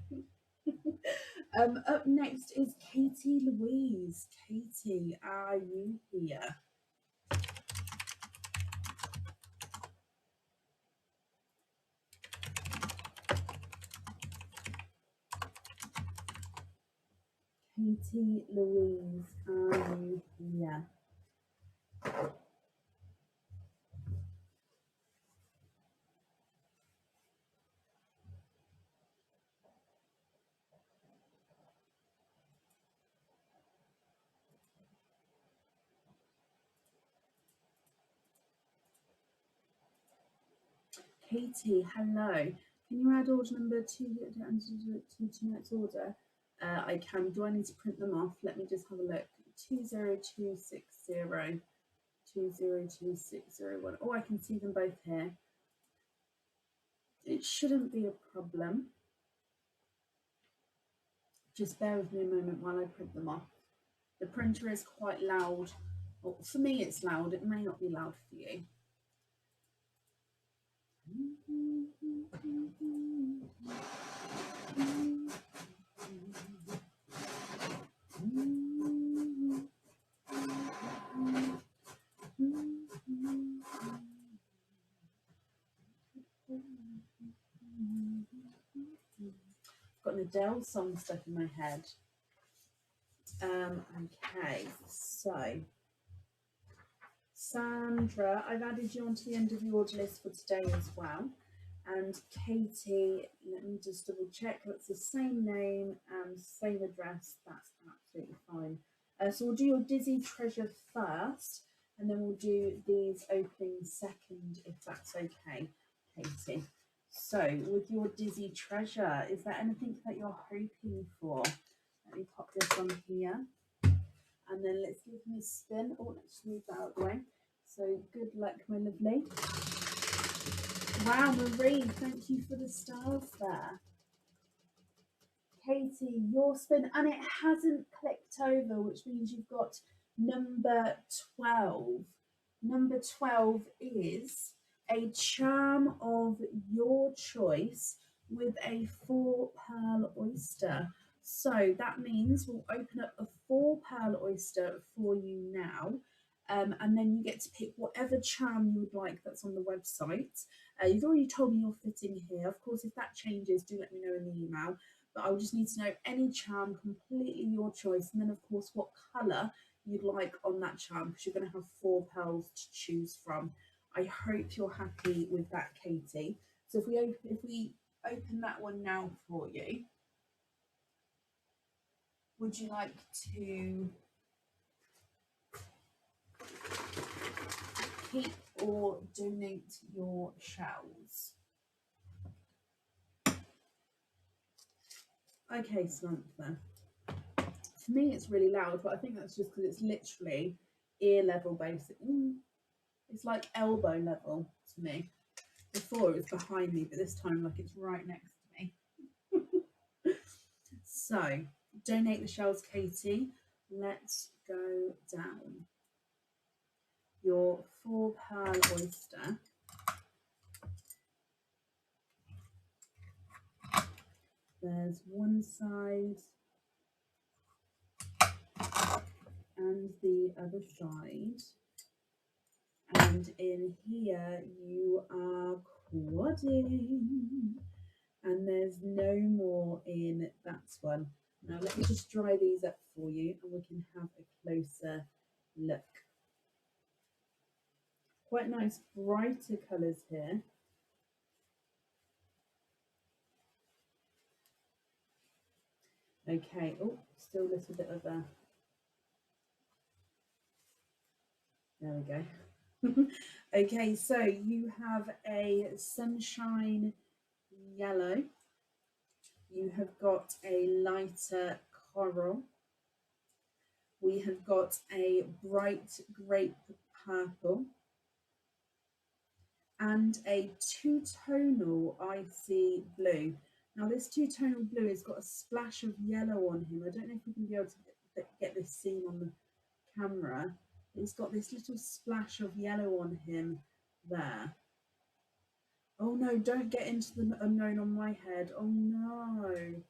Up next is Katie Louise. Katie, are you here? Katie Louise, are you here? Katie, hello. Can you add order number to tonight's order? I can. Do I need to print them off? Let me just have a look. 20260, 202601. Oh, I can see them both here. It shouldn't be a problem. Just bear with me a moment while I print them off. The printer is quite loud. Well, for me it's loud. It may not be loud for you. Got an Adele song stuck in my head. Okay, so Sandra, I've added you onto the end of the order list for today as well. And Katie, let me just double check. That's the same name and same address. That's absolutely fine. So we'll do your Dizzy Treasure first, and then we'll do these openings second, if that's okay, Katie. So with your Dizzy Treasure, is there anything that you're hoping for? Let me pop this on here. And then let's give them a spin. Oh, let's move that out of the way. So good luck, my lovely. Wow, Marie, thank you for the stars there. Katie, your spin, and it hasn't clicked over, which means you've got number 12. Number 12 is a charm of your choice with a 4-pearl oyster. So that means we'll open up a 4-pearl oyster for you now, and then you get to pick whatever charm you would like that's on the website. You've already told me you're fitting here. Of course, if that changes, do let me know in the email. But I will just need to know any charm, completely your choice, and then of course what colour you'd like on that charm, because you're going to have 4 pearls to choose from. I hope you're happy with that, Katie. So if we open that one now for you, would you like to keep or donate your shells? Okay, Samantha. For me, it's really loud, but I think that's just because it's literally ear level basic. It's like elbow level to me. Before it was behind me, but this time like it's right next to me. So, donate the shells, Katie. Let's go down. Your 4-pearl oyster. There's one side and the other side. And in here you are quadding. And there's no more in that one. Now let me just dry these up for you and we can have a closer look. Quite nice brighter colours here. Okay, oh, still a little bit of a, there we go. Okay, so you have a sunshine yellow, you have got a lighter coral, we have got a bright grape purple, and a two-tonal icy blue. Now this two-tonal blue has got a splash of yellow on him. I don't know if you can be able to get this seen on the camera. He's got this little splash of yellow on him there. Oh no, don't get into the unknown on my head. Oh no.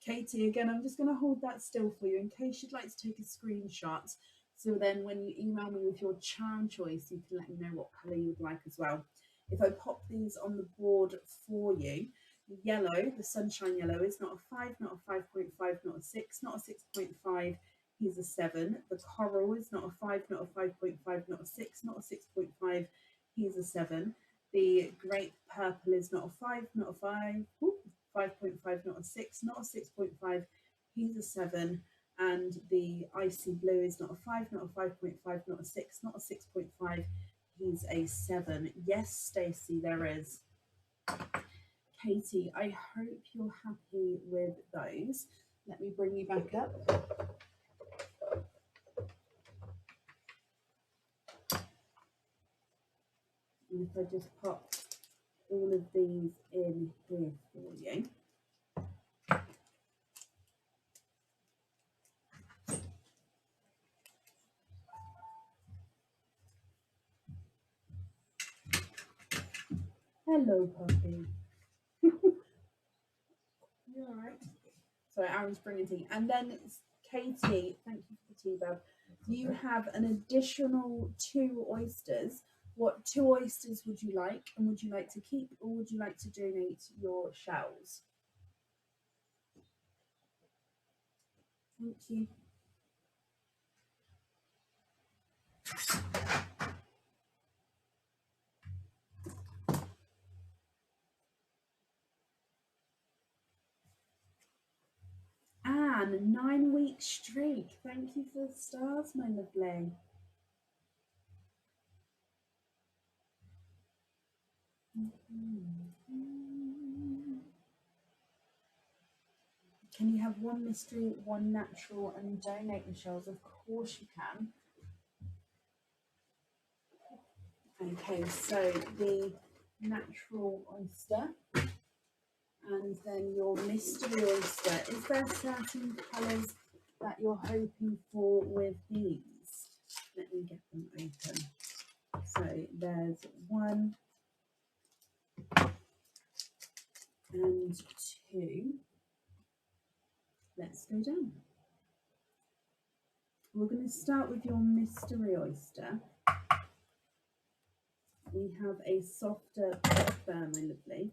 Katie, again, I'm just going to hold that still for you in case you'd like to take a screenshot. So then when you email me with your charm choice, you can let me know what colour you'd like as well. If I pop these on the board for you, the yellow, the sunshine yellow, is not a 5, not a 5.5, not a 6, not a 6.5, he's a 7. The coral is not a 5, not a 5.5, not a 6, not a 6.5, he's a 7. The grape purple is not a 5, not a 5, 5.5, not a 6, not a 6.5, he's a 7. And the icy blue is not a 5, not a 5.5, not a 6, not a 6.5, he's a 7. Yes, Stacey, there is. Katie, I hope you're happy with those. Let me bring you back up. And if I just pop all of these in here for you. Hello, puppy. You all right? Sorry, Aaron's bringing tea. And then Katie, thank you for the tea, Bev. You have an additional 2 oysters. What 2 oysters would you like? And would you like to keep or would you like to donate your shells? Thank you. Anne, 9-week streak. Thank you for the stars, my lovely. Can you have 1 mystery, 1 natural, and donate the shells? Of course you can. Okay, so the natural oyster and then your mystery oyster. Is there certain colours that you're hoping for with these? Let me get them open. So there's 1 and 2. Let's go down. We're going to start with your mystery oyster. We have a softer there, my lovely.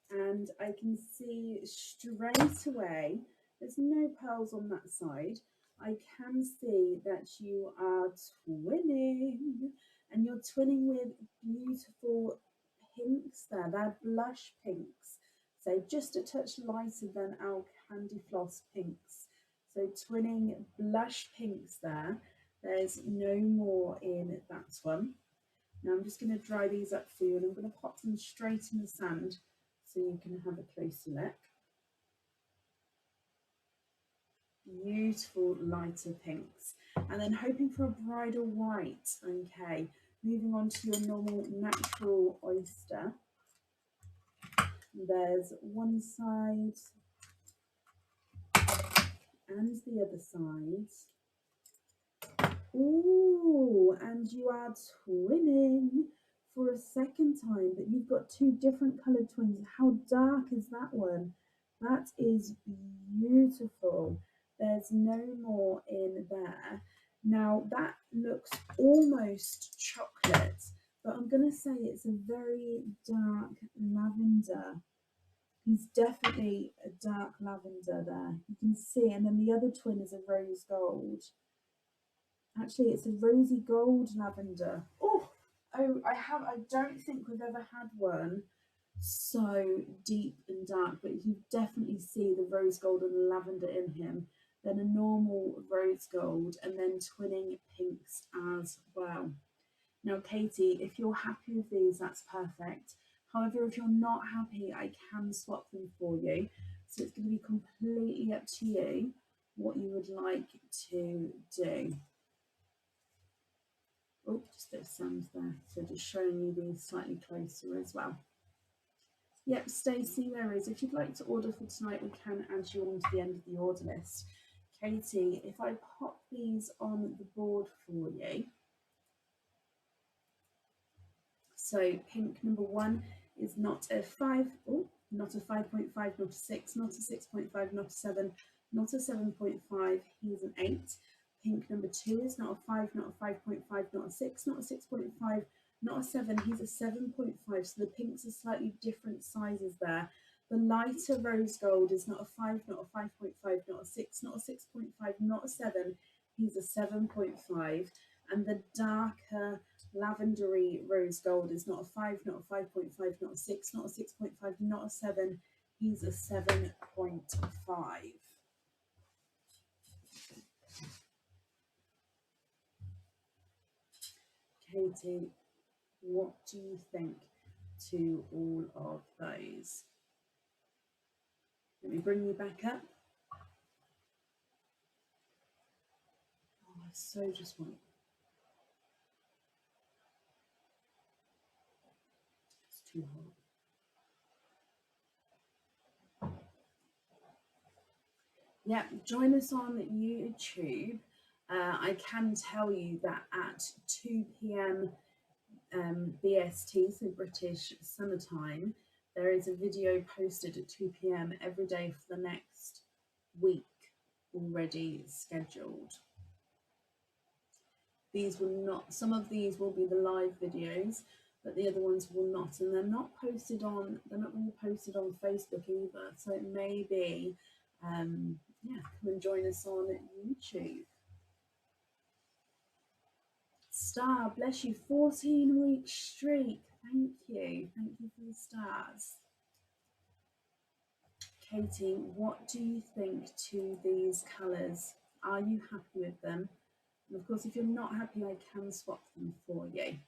And I can see straight away, there's no pearls on that side. I can see that you are twinning, and you're twinning with beautiful pinks there. They're blush pinks. So just a touch lighter than our Candy Floss pinks. So twinning blush pinks there. There's no more in that one. Now I'm just going to dry these up for you, and I'm going to pop them straight in the sand so you can have a closer look. Beautiful lighter pinks. And then hoping for a bridal white. Okay, moving on to your normal natural oyster. There's one side and the other side. Ooh, and you are twinning for a second time, but you've got 2 different coloured twins. How dark is that one? That is beautiful. There's no more in there. Now that looks almost chocolate, but I'm going to say it's a very dark lavender. He's definitely a dark lavender there. You can see, and then the other twin is a rose gold. Actually, it's a rosy gold lavender. Oh, I don't think we've ever had one so deep and dark, but you definitely see the rose gold and the lavender in him. Then a normal rose gold, and then twinning pinks as well. Now, Katie, if you're happy with these, that's perfect. However, if you're not happy, I can swap them for you. So it's going to be completely up to you what you would like to do. Oh, just a bit of sand there. So just showing you these slightly closer as well. Yep, Stacey, there is. If you'd like to order for tonight, we can add you on to the end of the order list. Katie, if I pop these on the board for you. So pink number 1 is not a 5, not a 5.5, not a 6, not a 6.5, not a 7, not a 7.5, he's an 8. Pink number 2 is not a 5, not a 5.5, not a 6, not a 6.5, not a 7, he's a 7.5. So the pinks are slightly different sizes there. The lighter rose gold is not a 5, not a 5.5, not a 6, not a 6.5, not a 7, he's a 7.5. And the darker lavendery rose gold is not a 5, not a 5.5, not a 6, not a 6.5, not a 7, he's a 7.5. Katie, what do you think to all of those? Let me bring you back up. Oh, I so just want. It's too hot. Yeah, join us on YouTube. I can tell you that at 2 p.m. BST, so British Summer Time, there is a video posted at 2 p.m. every day for the next week already scheduled. These will not, some of these will be the live videos, but the other ones will not, and they're not posted on, they're not going to be posted on Facebook either, so it may be, yeah, come and join us on YouTube. Star, bless you, 14-week streak. Thank you for the stars. Katie, what do you think to these colours? Are you happy with them? And of course, if you're not happy, I can swap them for you.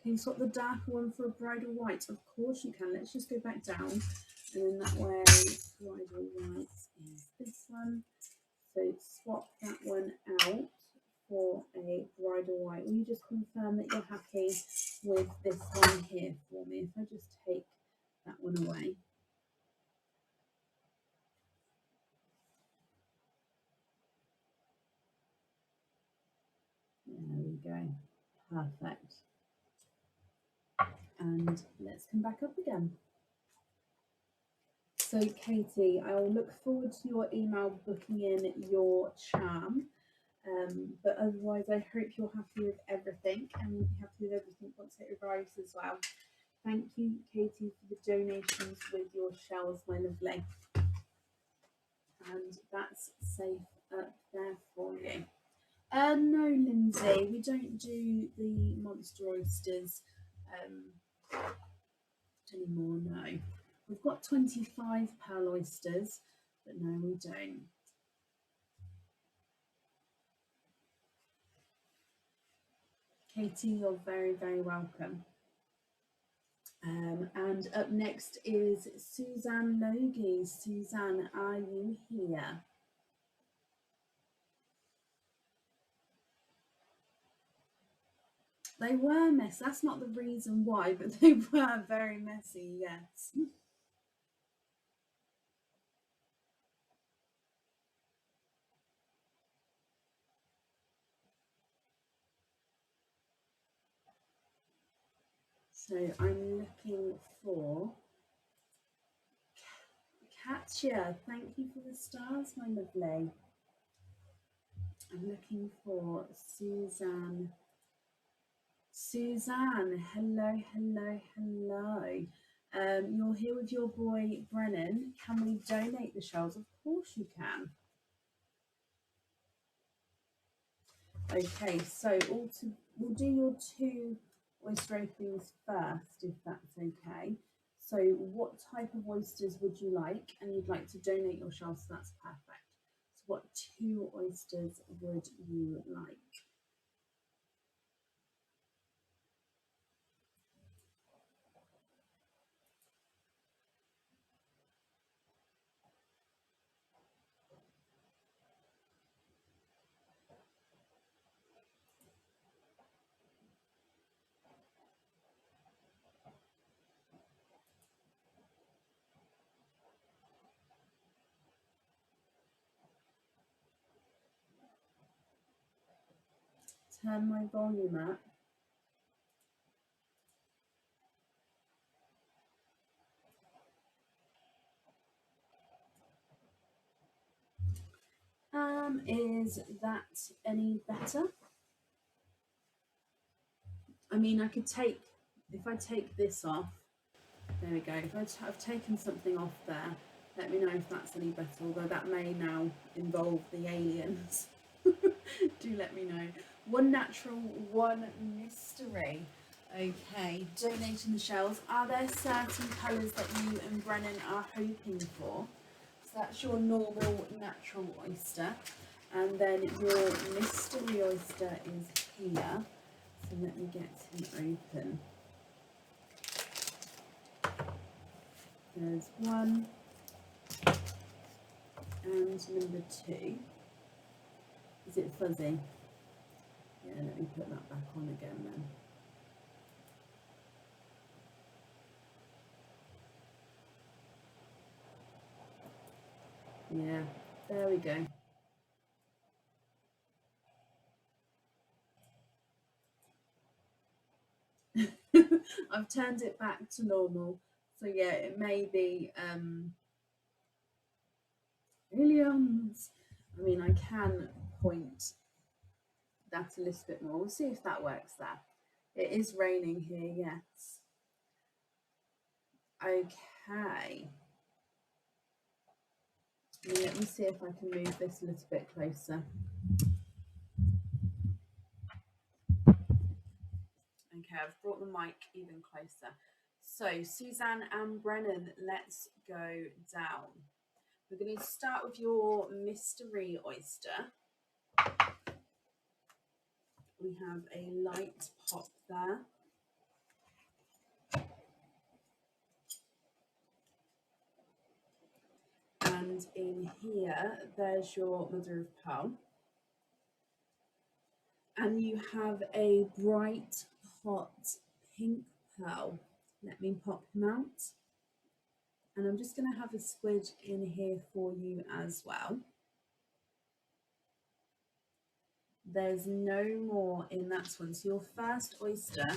Can you swap the darker one for a bridal white? Of course you can. Let's just go back down, and then that way bridal white is this one. So swap that one out for a bridal white. Will you just confirm that you're happy with this one here for me? If I just take that one away. There we go. Perfect. And let's come back up again. So Katie, I will look forward to your email booking in your charm. But otherwise, I hope you're happy with everything, and you'll be happy with everything once it arrives as well. Thank you, Katie, for the donations with your shells, my lovely. And that's safe up there for you. No, Lindsay, we don't do the monster oysters anymore, no. We've got 25 pearl oysters, but no, we don't. Katie, you're very, very welcome. And up next is Suzanne Logie. Suzanne, are you here? They were messy. That's not the reason why, but they were very messy, yes. So I'm looking for Katya. Thank you for the stars, my lovely. I'm looking for Suzanne. Suzanne, hello, hello, hello. You're here with your boy Brennan. Can we donate the shells? Of course you can. Okay, so we'll do your 2 oyster openings first, if that's okay. So what type of oysters would you like? And you'd like to donate your shells, so that's perfect. So what 2 oysters would you like? Turn my volume up. Is that any better? I mean, I could take, if I take this off, there we go. If I've taken something off there, Let me know if that's any better, although that may now involve the aliens. Do let me know. One natural, one mystery. Okay, donating the shells. Are there certain colours that you and Brennan are hoping for? So that's your normal natural oyster. And then your mystery oyster is here. So let me get him open. There's one. And number two. Is it fuzzy? Yeah, let me put that back on again then. Yeah, there we go. I've turned it back to normal. So yeah, it may be aliens. I mean, I can point that a little bit more. We'll see if that works there. It is raining here, yes. Okay. Let me see if I can move this a little bit closer. Okay, I've brought the mic even closer. So, Suzanne and Brennan, let's go down. We're going to start with your mystery oyster. We have a light pop there. And in here, there's your mother of pearl. And you have a bright, hot pink pearl. Let me pop him out. And I'm just going to have a squid in here for you as well. There's no more in that one. So your first oyster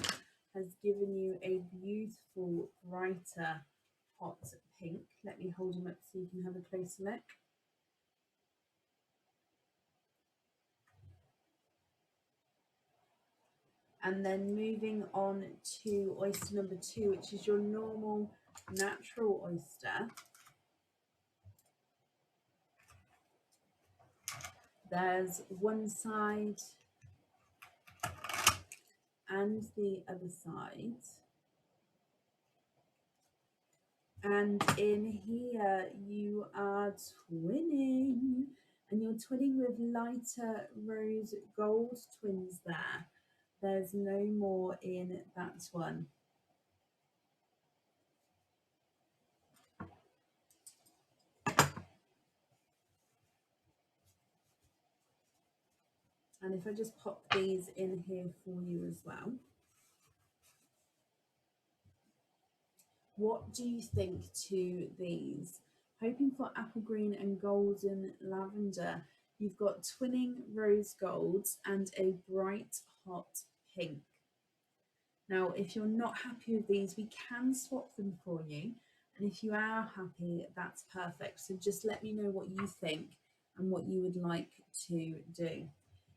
has given you a beautiful, brighter, hot pink. Let me hold him up so you can have a closer look. And then moving on to oyster number two, which is your normal natural oyster. There's one side and the other side. And in here you are twinning, and you're twinning with lighter rose gold twins there. There's no more in that one. And if I just pop these in here for you as well. What do you think to these? Hoping for apple green and golden lavender. You've got twinning rose golds and a bright hot pink. Now, if you're not happy with these, we can swap them for you. And if you are happy, that's perfect. So just let me know what you think and what you would like to do.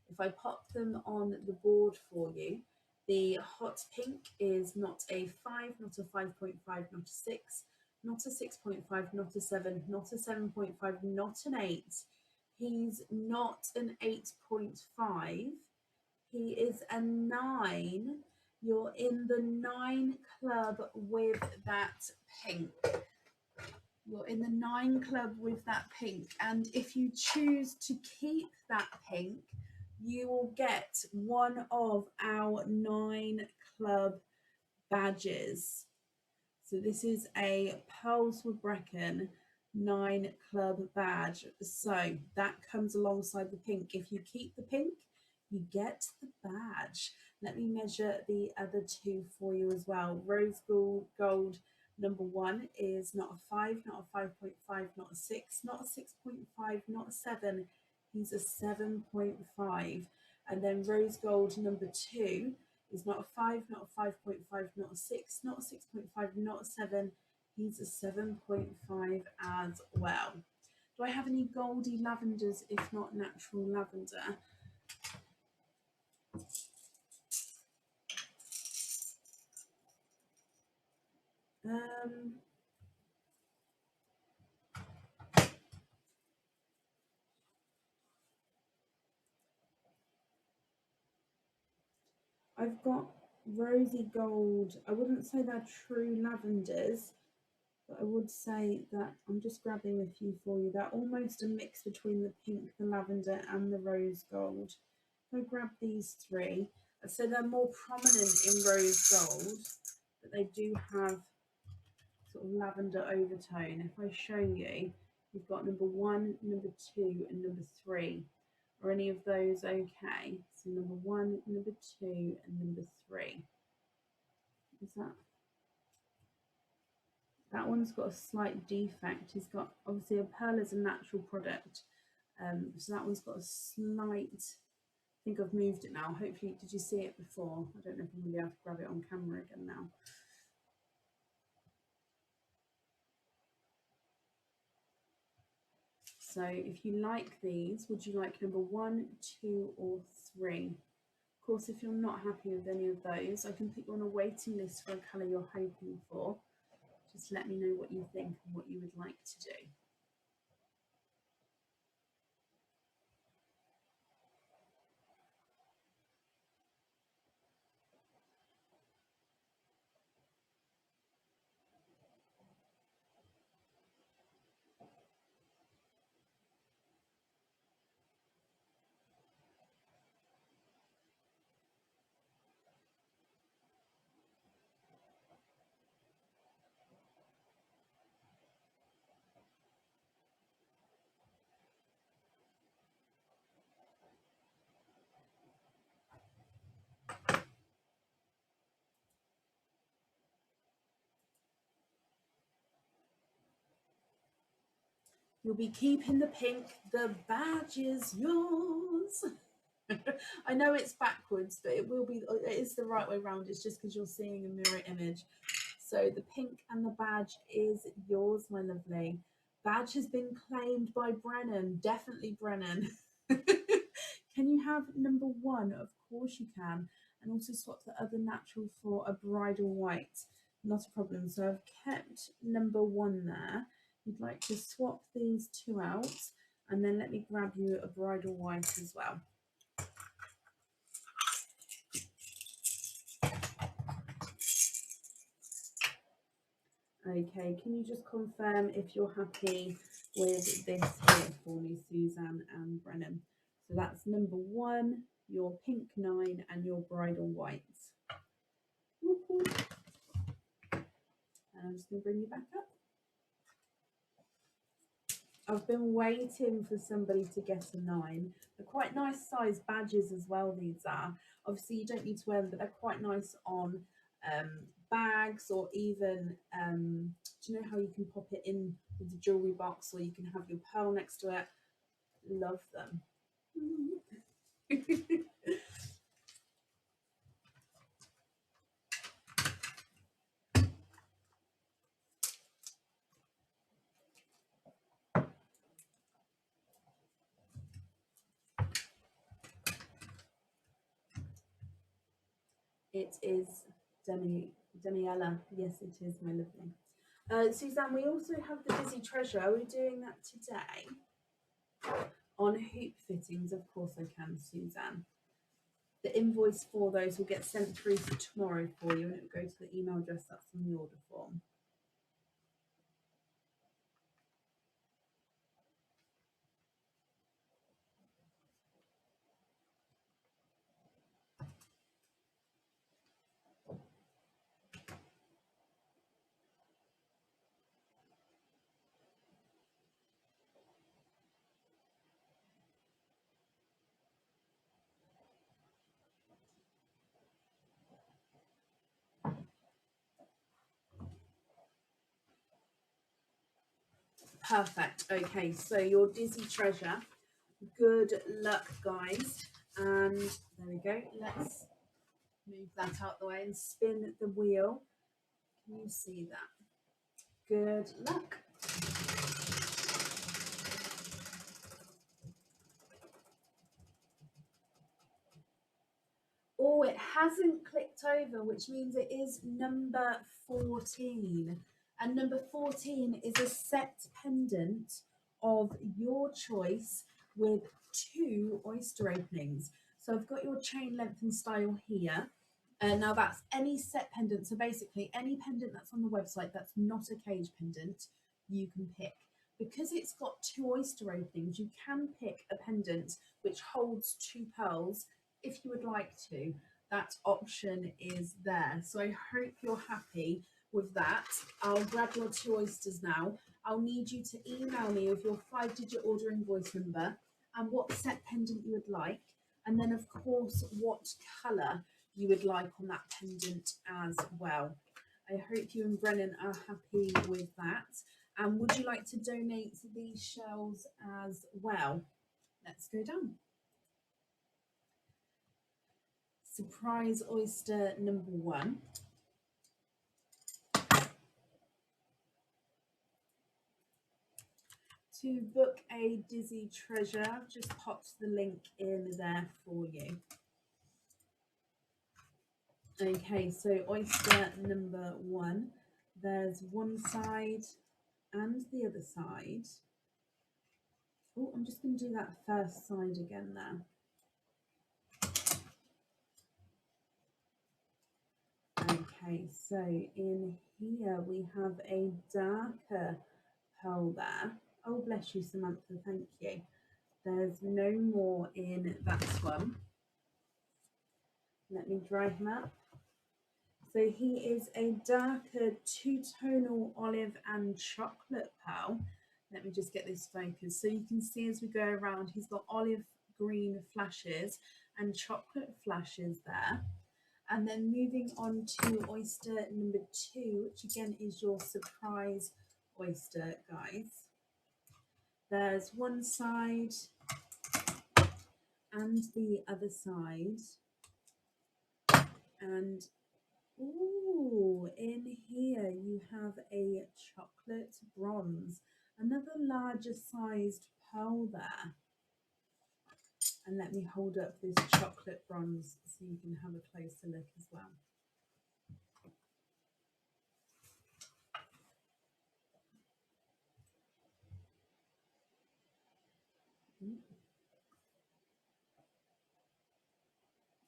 If I pop them on the board for you, the hot pink is not a 5, not a 5.5, not a 6, not a 6.5, not a 7, not a 7.5, not an 8. He's not an 8.5. He is a 9. You're in the 9 club with that pink. You're in the 9 club with that pink. And if you choose to keep that pink, you will get one of our 9 club badges. So this is a Pearls with Brecon 9 club badge. So that comes alongside the pink. If you keep the pink, you get the badge. Let me measure the other 2 for you as well. Rose gold number 1 is not a 5, not a 5.5, not a 6, not a 6.5, not a 7. He's a 7.5. And then rose gold number 2 is not a 5, not a 5.5, not a 6, not a 6.5, not a 7. He's a 7.5 as well. Do I have any goldy lavenders, if not natural lavender? I've got rosy gold. I wouldn't say they're true lavenders, but I would say that I'm just grabbing a few for you. They're almost a mix between the pink, the lavender, and the rose gold. If I grab these three, I'd say they're more prominent in rose gold, but they do have sort of lavender overtone. If I show you, you've got number 1, number 2, and number 3. Are any of those okay? So number 1, number 2, and number 3. Is that one's got a slight defect? He's got, obviously, a pearl is a natural product, so that one's got a slight. I think I've moved it now. Hopefully, did you see it before? I don't know if I'm going to be able to grab it on camera again now. So if you like these, would you like number 1, 2, or 3? Of course, if you're not happy with any of those, I can put you on a waiting list for a colour you're hoping for. Just let me know what you think and what you would like to do. You'll be keeping the pink. The badge is yours. I know it's backwards, but it will be. It is the right way round. It's just because you're seeing a mirror image. So the pink and the badge is yours, my lovely. Badge has been claimed by Brennan. Definitely Brennan. Can you have number 1? Of course you can. And also swap the other natural for a bridal white. Not a problem. So I've kept number 1 there. You'd like to swap these 2 out, and then let me grab you a bridal white as well. Okay, can you just confirm if you're happy with this here for me, Suzanne and Brennan? So that's number 1, your pink 9, and your bridal whites. And I'm just going to bring you back up. I've been waiting for somebody to get a 9. They're quite nice size badges as well, these are. Obviously, you don't need to wear them, but they're quite nice on bags, or even, do you know how you can pop it in with the jewellery box, or you can have your pearl next to it? Love them. It is Daniela. Yes, it is, my lovely. Suzanne, we also have the Busy Treasure. Are we doing that today? On hoop fittings, of course I can, Suzanne. The invoice for those will get sent through for tomorrow for you, and it will go to the email address that's on the order form. Perfect. Okay, so your Dizzy Treasure. Good luck, guys. And there we go. Let's move that out the way and spin the wheel. Can you see that? Good luck. Oh, it hasn't clicked over, which means it is number 14. And number 14 is a set pendant of your choice with 2 oyster openings. So I've got your chain length and style here. Now that's any set pendant. So basically any pendant that's on the website that's not a cage pendant, you can pick. Because it's got 2 oyster openings, you can pick a pendant which holds 2 pearls if you would like to. That option is there. So I hope you're happy with that. I'll grab your 2 oysters now. I'll need you to email me with your 5-digit order invoice number and what set pendant you would like. And then of course what colour you would like on that pendant as well. I hope you and Brennan are happy with that. And would you like to donate these shells as well? Let's go down. Surprise oyster number 1. To book a Dizzy treasure, I've just popped the link in there for you. Okay, so oyster number 1. There's one side and the other side. Oh, I'm just going to do that first side again there. Okay, so in here we have a darker pearl there. Oh, bless you, Samantha, thank you. There's no more in that one. Let me dry him up. So he is a darker 2-tonal olive and chocolate pearl. Let me just get this focused. So you can see as we go around, he's got olive green flashes and chocolate flashes there. And then moving on to oyster number 2, which again is your surprise oyster, guys. There's one side and the other side. And ooh, in here you have a chocolate bronze, another larger sized pearl there. And let me hold up this chocolate bronze so you can have a closer look as well.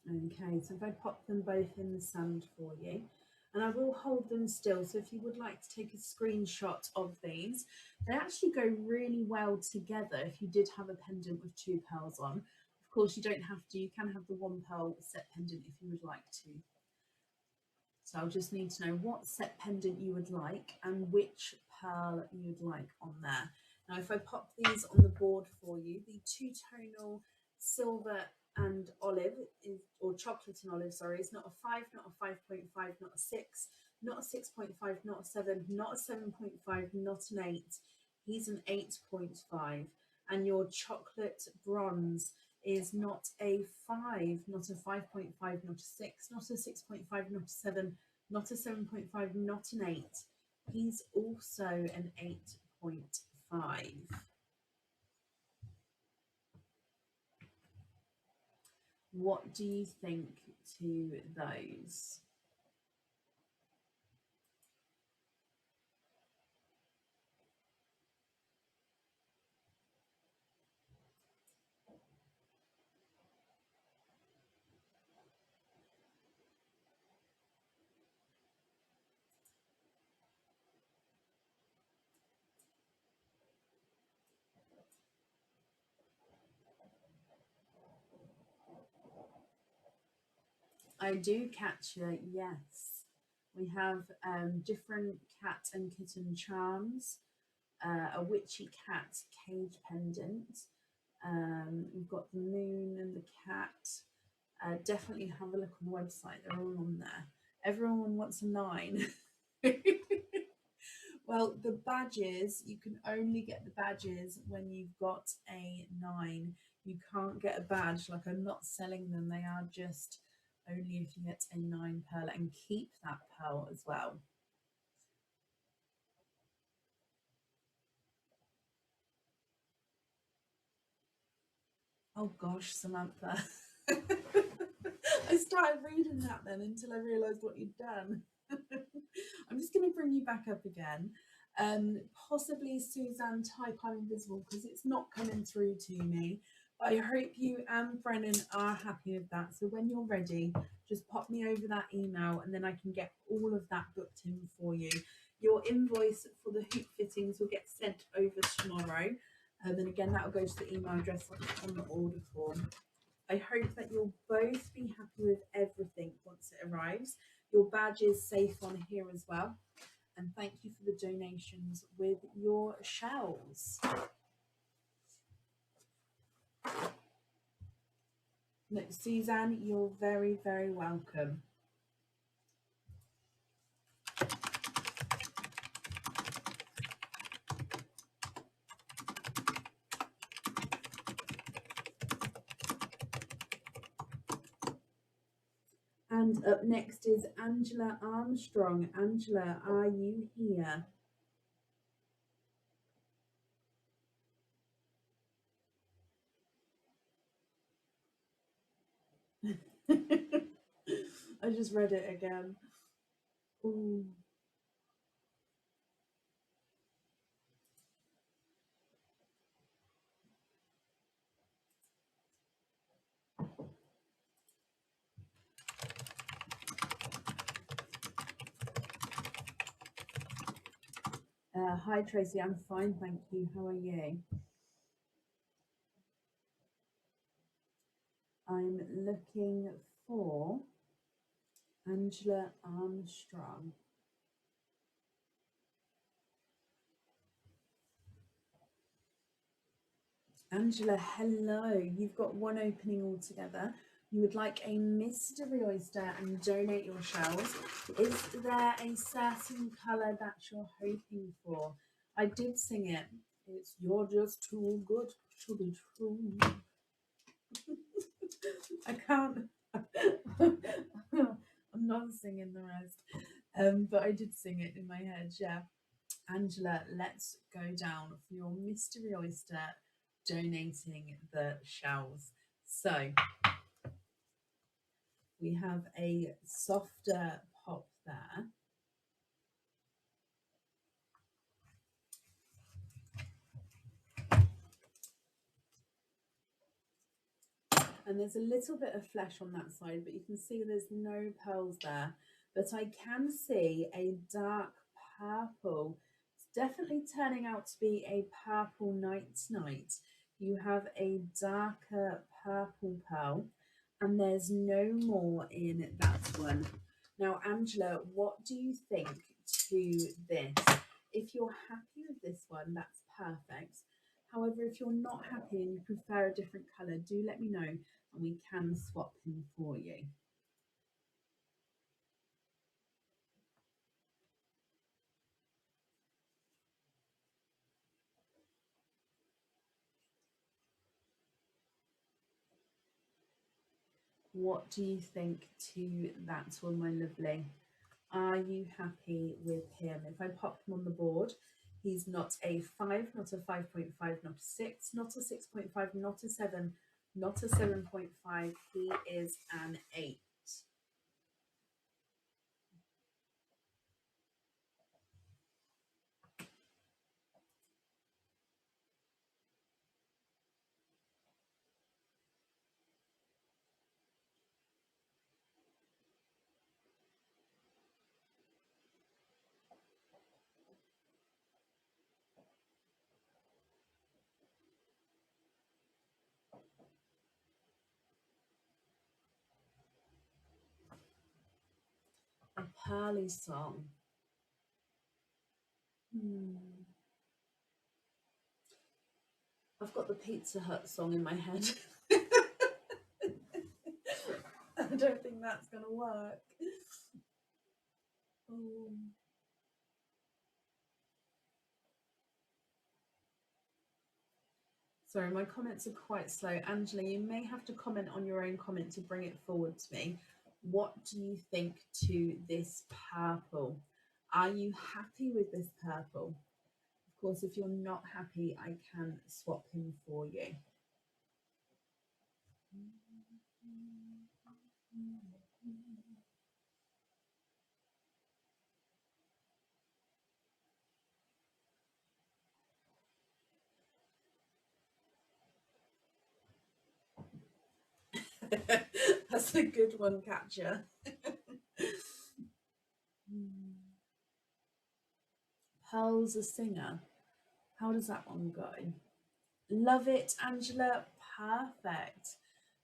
Okay, so if I pop them both in the sand for you, and I will hold them still, so if you would like to take a screenshot of these, they actually go really well together if you did have a pendant with 2 pearls on. Of course, you don't have to, you can have the 1 pearl set pendant if you would like to. So I'll just need to know what set pendant you would like and which pearl you would like on there. Now, if I pop these on the board for you, the 2-tonal silver and olive is, or chocolate and olive, sorry, is not a 5, not a 5.5, not a 6, not a 6.5, not a 7, not a 7.5, not an 8. He's an 8.5. And your chocolate bronze is not a 5, not a 5.5, not a 6, not a 6.5, not a 7, not a 7.5, not an 8. He's also an 8.5. What do you think to those? I do catch you, yes. We have different cat and kitten charms, a witchy cat cage pendant. We've got the moon and the cat. Definitely have a look on the website, they're all on there. Everyone wants a 9. Well, the badges, you can only get the badges when you've got a 9. You can't get a badge, like I'm not selling them, they are just only if you get a 9 pearl, and keep that pearl as well. Oh gosh, Samantha. I started reading that then until I realised what you'd done. I'm just going to bring you back up again. Possibly Suzanne, type I'm invisible because it's not coming through to me. I hope you and Brennan are happy with that. So when you're ready, just pop me over that email and then I can get all of that booked in for you. Your invoice for the hoop fittings will get sent over tomorrow. And again, that will go to the email address on the order form. I hope that you'll both be happy with everything once it arrives. Your badge is safe on here as well. And thank you for the donations with your shells. No, Suzanne, you're very, very welcome. And up next is Angela Armstrong. Angela, are you here? I just read it again. Ooh. Hi Tracy, I'm fine, thank you. How are you? I'm looking for Angela Armstrong. Angela, hello. You've got one opening altogether. You would like a mystery oyster and donate your shells. Is there a certain colour that you're hoping for? I did sing it. It's "You're Just Too Good to Be True." I can't. I'm not singing the rest. But I did sing it in my head, yeah. Angela, let's go down for your mystery oyster donating the shells. So we have a softer pop there. And there's a little bit of flesh on that side, but you can see there's no pearls there. But I can see a dark purple. It's definitely turning out to be a purple night. You have a darker purple pearl, and there's no more in that one. Now, Angela, what do you think to this? If you're happy with this one, that's perfect. However, if you're not happy and you prefer a different colour, do let me know and we can swap them for you. What do you think to that one, my lovely? Are you happy with him? If I pop him on the board, he's not a 5, not a 5.5, not a 6, not a 6.5, not a 7, not a 7.5. He is an 8. A pearly song. I've got the Pizza Hut song in my head. I don't think that's going to work. Oh. Sorry, my comments are quite slow. Angela, you may have to comment on your own comment to bring it forward to me. What do you think to this purple? Are you happy with this purple? Of course, if you're not happy, I can swap him for you. That's a good one, Katja. Pearl's a singer. How does that one go? Love it, Angela. Perfect.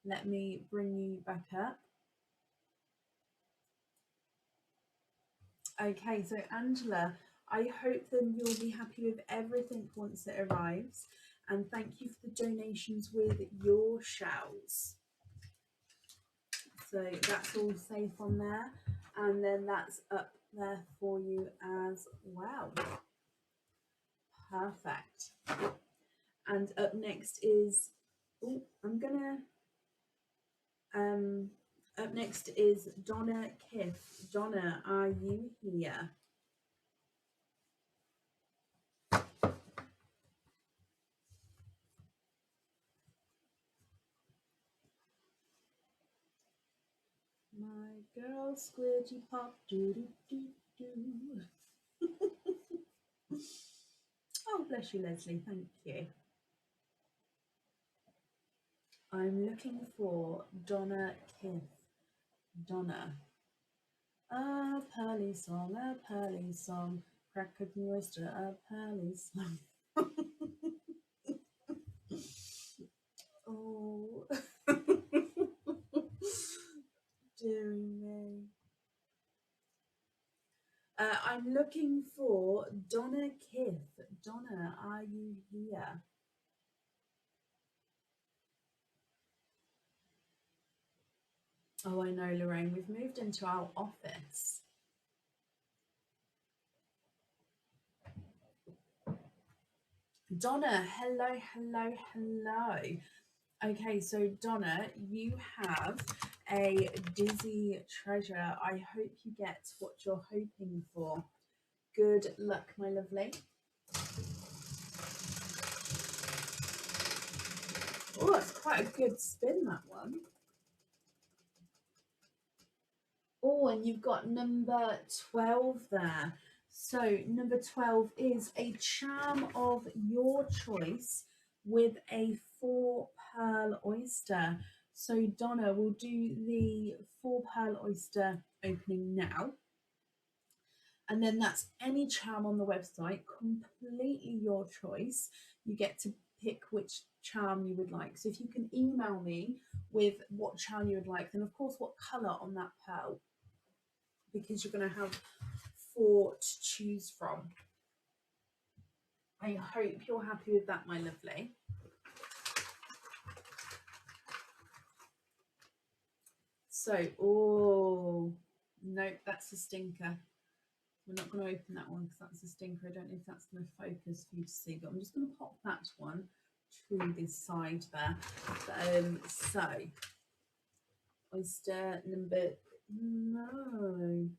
Let me bring you back up. Okay, so Angela, I hope then you'll be happy with everything once it arrives. And thank you for the donations with your shells. So that's all safe on there. And then that's up there for you as well. Perfect. And up next is, up next is Donna Kiff. Donna, are you here? My girl squidgy pop doo doo doo doo. Oh, bless you, Leslie. Thank you. I'm looking for Donna Kiff. Donna. A pearly song. Crack cooking oyster, a pearly song. Oh, dearie me. I'm looking for Donna Kiff. Donna, are you here? Oh, I know, Lorraine. We've moved into our office. Donna, hello, hello, hello. Okay, so Donna, you have a dizzy treasure. I hope you get what you're hoping for. Good luck, my lovely. Oh, that's quite a good spin, that one. Oh, and you've got number 12 there. So number 12 is a charm of your choice with a 4 pearl oyster. So Donna will do the 4 pearl oyster opening now. And then that's any charm on the website, completely your choice. You get to pick which charm you would like. So if you can email me with what charm you would like, then of course what colour on that pearl, because you're going to have 4 to choose from. I hope you're happy with that, my lovely. So, oh, no, that's a stinker. We're not going to open that one because that's a stinker. I don't know if that's going to focus for you to see, but I'm just going to pop that one to this side there. So, oyster number, no,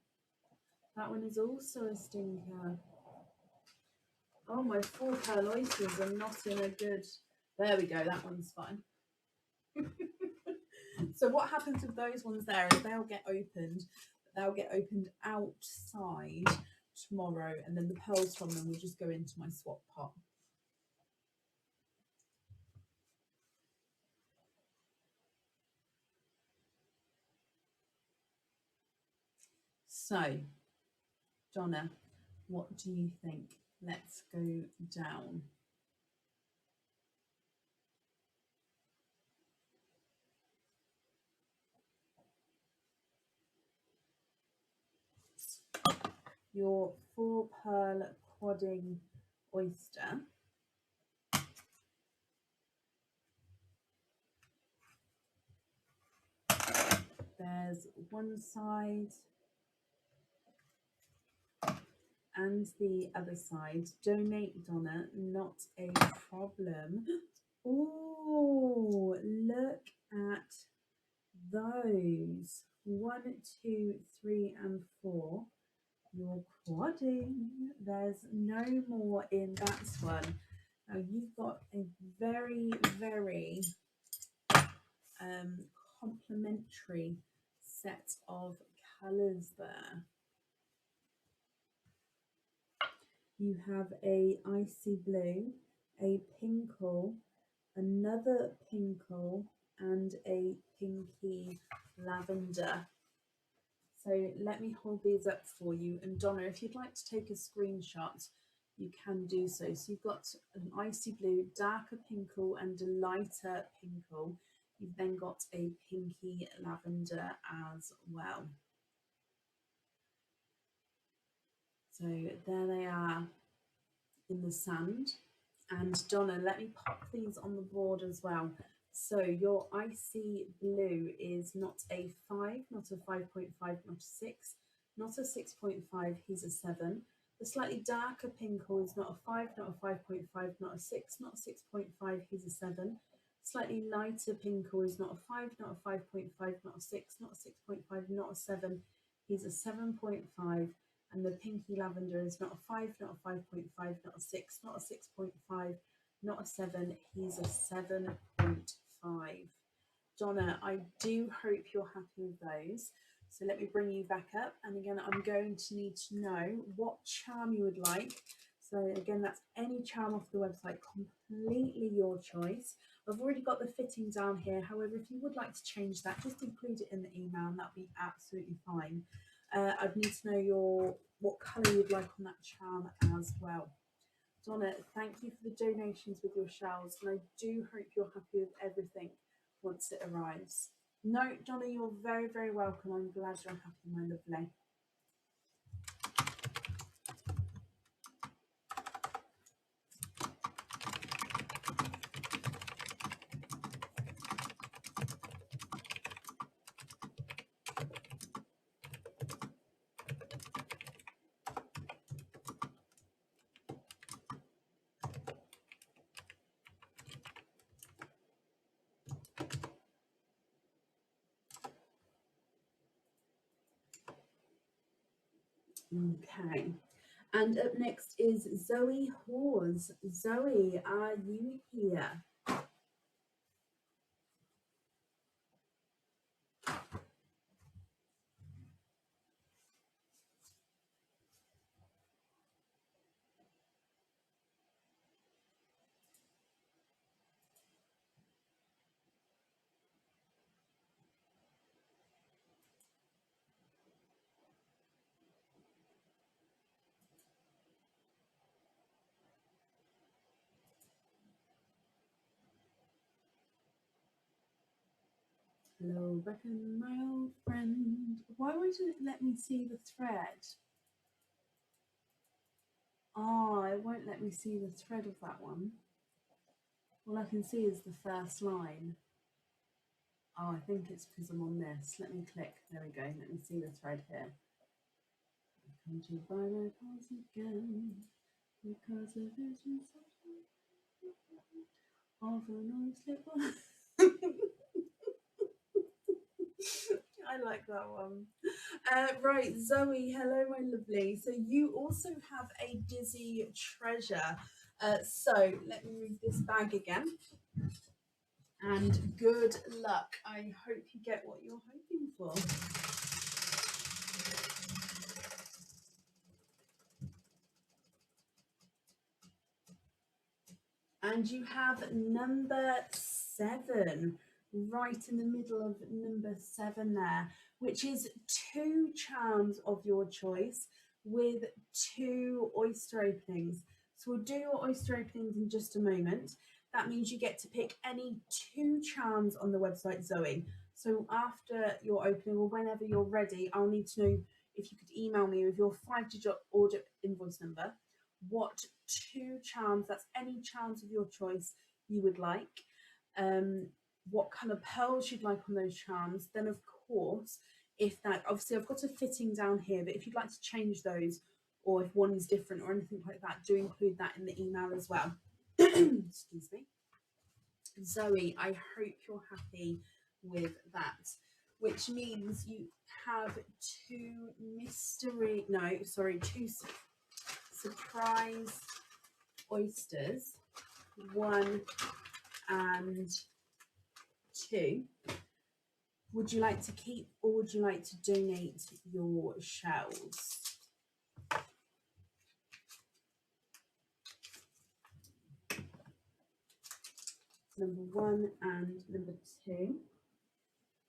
that one is also a stinker. Oh, my 4 pearl oysters are not in a good, there we go, that one's fine. So what happens with those ones there is they'll get opened outside tomorrow, and then the pearls from them will just go into my swap pot. So, Donna, what do you think? Let's go down. Your 4 pearl quadding oyster. There's one side and the other side. Donate, Donna, not a problem. Oh, look at those. 1, 2, 3, and 4. You're quadding. There's no more in that one. Now you've got a very, very complementary set of colours there. You have a icy blue, a pinkle, another pinkle, and a pinky lavender. So let me hold these up for you. And Donna, if you'd like to take a screenshot, you can do so. So you've got an icy blue, darker pinkle and a lighter pinkle. You've then got a pinky lavender as well. So there they are in the sand. And Donna, let me pop these on the board as well. So your icy blue is not a 5, not a 5.5, not a 6, not a 6.5, he's a 7. The slightly darker pinkle is not a 5, not a 5.5, not a 6, not a 6.5, he's a 7. Slightly lighter pinkle is not a 5, not a 5.5, not a 6, not a 6.5, not a 7, he's a 7.5. And the pinky lavender is not a 5, not a 5.5, not a 6, not a 6.5, not a 7, he's a 7.5. Donna, I do hope you're happy with those. So let me bring you back up. And again, I'm going to need to know what charm you would like. So again, that's any charm off the website, completely your choice. I've already got the fitting down here. However, if you would like to change that, just include it in the email and that'll be absolutely fine. I'd need to know what colour you'd like on that charm as well. Donna, thank you for the donations with your shells, and I do hope you're happy with everything once it arrives. No, Donna, you're very, very welcome. I'm glad you're happy, my lovely. Okay, and up next is Zoe Hawes. Zoe, are you here? Hello, Beckon, my old friend. Why won't it let me see the thread? Oh, it won't let me see the thread of that one. All I can see is the first line. Oh, I think it's because I'm on this. Let me click. There we go. Let me see the thread here. I come to buy my pause again because of vision of a noise. I like that one. Right, Zoe, hello, my lovely. So you also have a dizzy treasure. So let me move this bag again. And good luck. I hope you get what you're hoping for. And you have number 7, right in the middle of number 7 there, which is 2 charms of your choice with 2 oyster openings. So we'll do your oyster openings in just a moment. That means you get to pick any 2 charms on the website, Zoe. So after your opening or whenever you're ready, I'll need to know if you could email me with your 5-digit order invoice number, what 2 charms, that's any charms of your choice, you would like, what colour pearls you'd like on those charms. Then of course, if that, obviously I've got a fitting down here, but if you'd like to change those or if one is different or anything like that, do include that in the email as well. Excuse me. Zoe, I hope you're happy with that, which means you have 2 surprise oysters, 1 and 2. Would you like to keep or would you like to donate your shells? number 1 and number 2.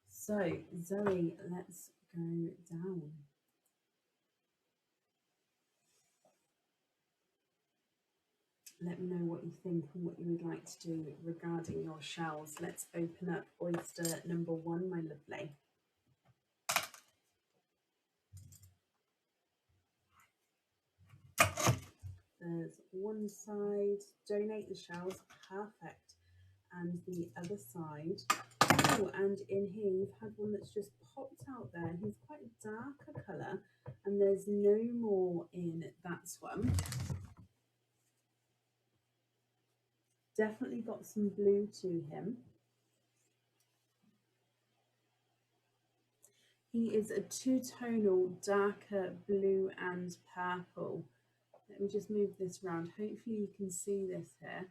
So, Zoe, let's go down. Let me know what you think and what you would like to do regarding your shells. Let's open up oyster number 1, my lovely. There's one side, donate the shells, perfect. And the other side, oh, and in here you've had one that's just popped out there. He's quite a darker colour, and there's no more in that one. Definitely got some blue to him. He is a two-tonal, darker blue and purple. Let me just move this round. Hopefully you can see this here.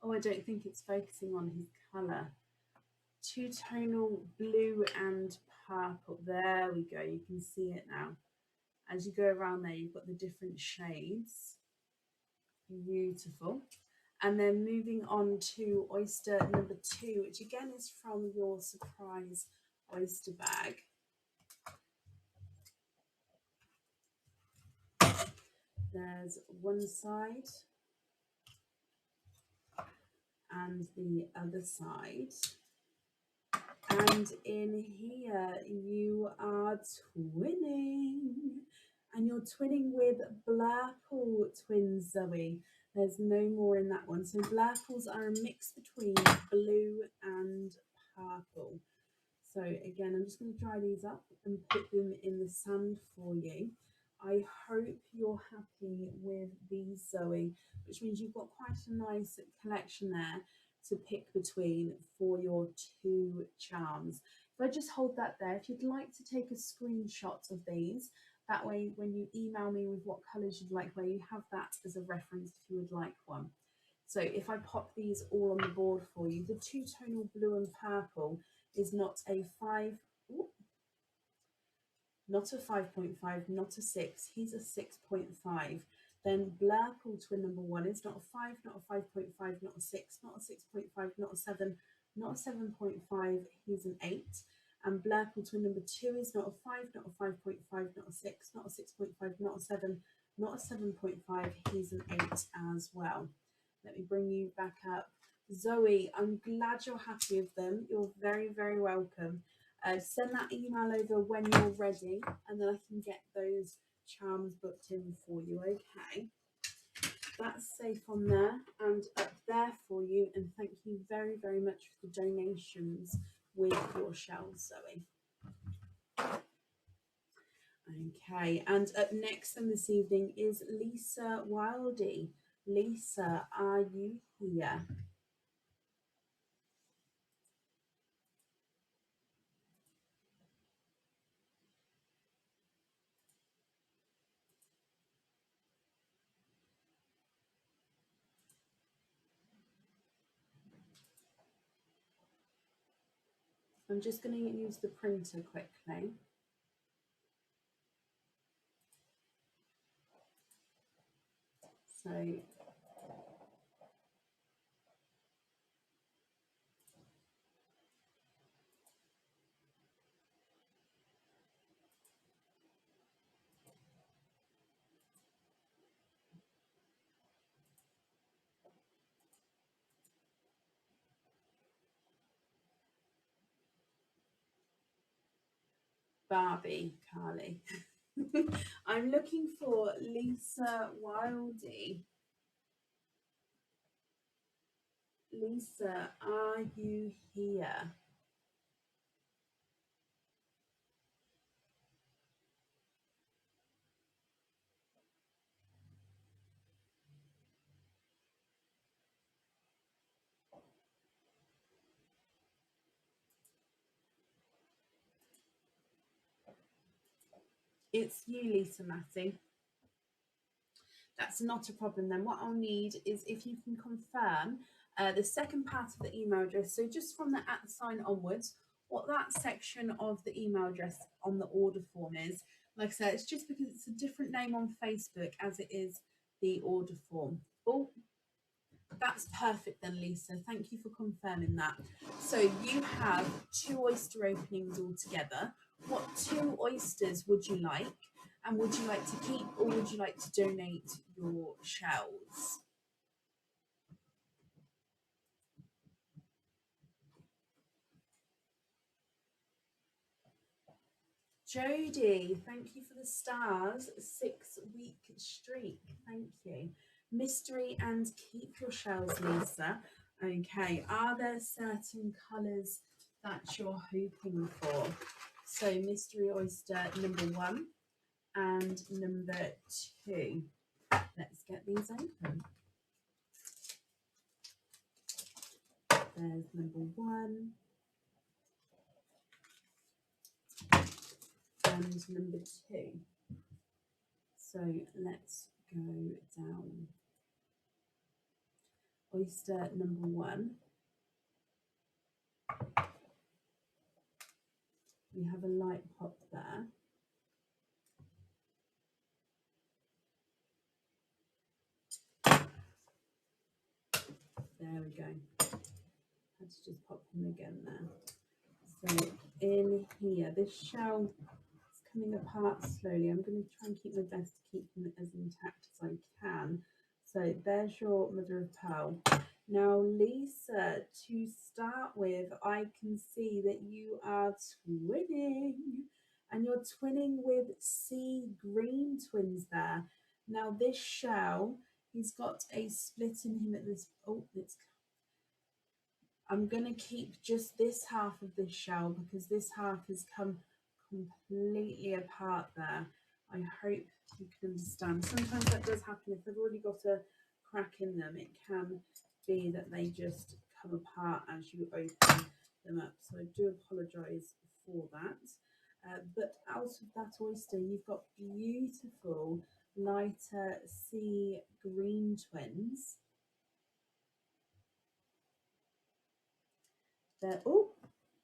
Oh, I don't think it's focusing on his colour. Two-tonal blue and purple. There we go. You can see it now. As you go around there, you've got the different shades. Beautiful. And then moving on to oyster number 2, which again is from your surprise oyster bag. There's one side and the other side. And in here you are twinning. And you're twinning with Blurple twins, Zoe. There's no more in that one. So Blurples are a mix between blue and purple. So again, I'm just going to dry these up and put them in the sand for you. I hope you're happy with these, Zoe, which means you've got quite a nice collection there to pick between for your 2 charms. If I just hold that there, if you'd like to take a screenshot of these, that way when you email me with what colours you'd like, where you have that as a reference if you would like one. So if I pop these all on the board for you, the two-tonal blue and purple is not a 5, not a 5.5, not a 6, he's a 6.5. Then Blurple twin number 1 is not a 5, not a 5.5, not a 6, not a 6.5, not a 7, not a 7.5, he's an 8. And Blurple twin number 2 is not a 5, not a 5.5, not a 6, not a 6.5, not a 7, not a 7.5, he's an 8 as well. Let me bring you back up. Zoe, I'm glad you're happy with them. You're very, very welcome. Send that email over when you're ready, and then I can get those charms booked in for you, okay? That's safe on there and up there for you, and thank you very, very much for the donations with your shells, Zoe. Okay, and up next on this evening is Lisa Wildy. Lisa, are you here? I'm just going to use the printer quickly. So Barbie, Carly. I'm looking for Lisa Wildy. Lisa, are you here? It's you, Lisa Matty. That's not a problem then. What I'll need is if you can confirm the second part of the email address, so just from the @ sign onwards, what that section of the email address on the order form is. Like I said, it's just because it's a different name on Facebook as it is the order form. Oh, That's perfect then, Lisa. Thank you for confirming that. So you have 2 oyster openings altogether. What 2 oysters would you like? And would you like to keep or would you like to donate your shells? Jodie, thank you for the stars. 6-week streak. Thank you. Mystery and keep your shells, Lisa. Okay, are there certain colours that you're hoping for? So mystery oyster number 1 and number 2. Let's get these open. There's number 1 and number 2. So let's go down. Oyster number 1. We have a light pop there. There we go. Had to just pop him again there. So in here, this shell is coming apart slowly. I'm going to try and keep my best to keep him as intact as I can. So there's your mother of pearl. Now, Lisa, to start with, I can see that you are twinning. And you're twinning with sea green twins there. Now, this shell, he's got a split in him at this. Oh, I'm going to keep just this half of this shell because this half has come completely apart there. I hope you can understand. Sometimes that does happen. If they've already got a crack in them, it can be that they just come apart as you open them up. So I do apologise for that. But out of that oyster, you've got beautiful lighter sea green twins. They're, oh,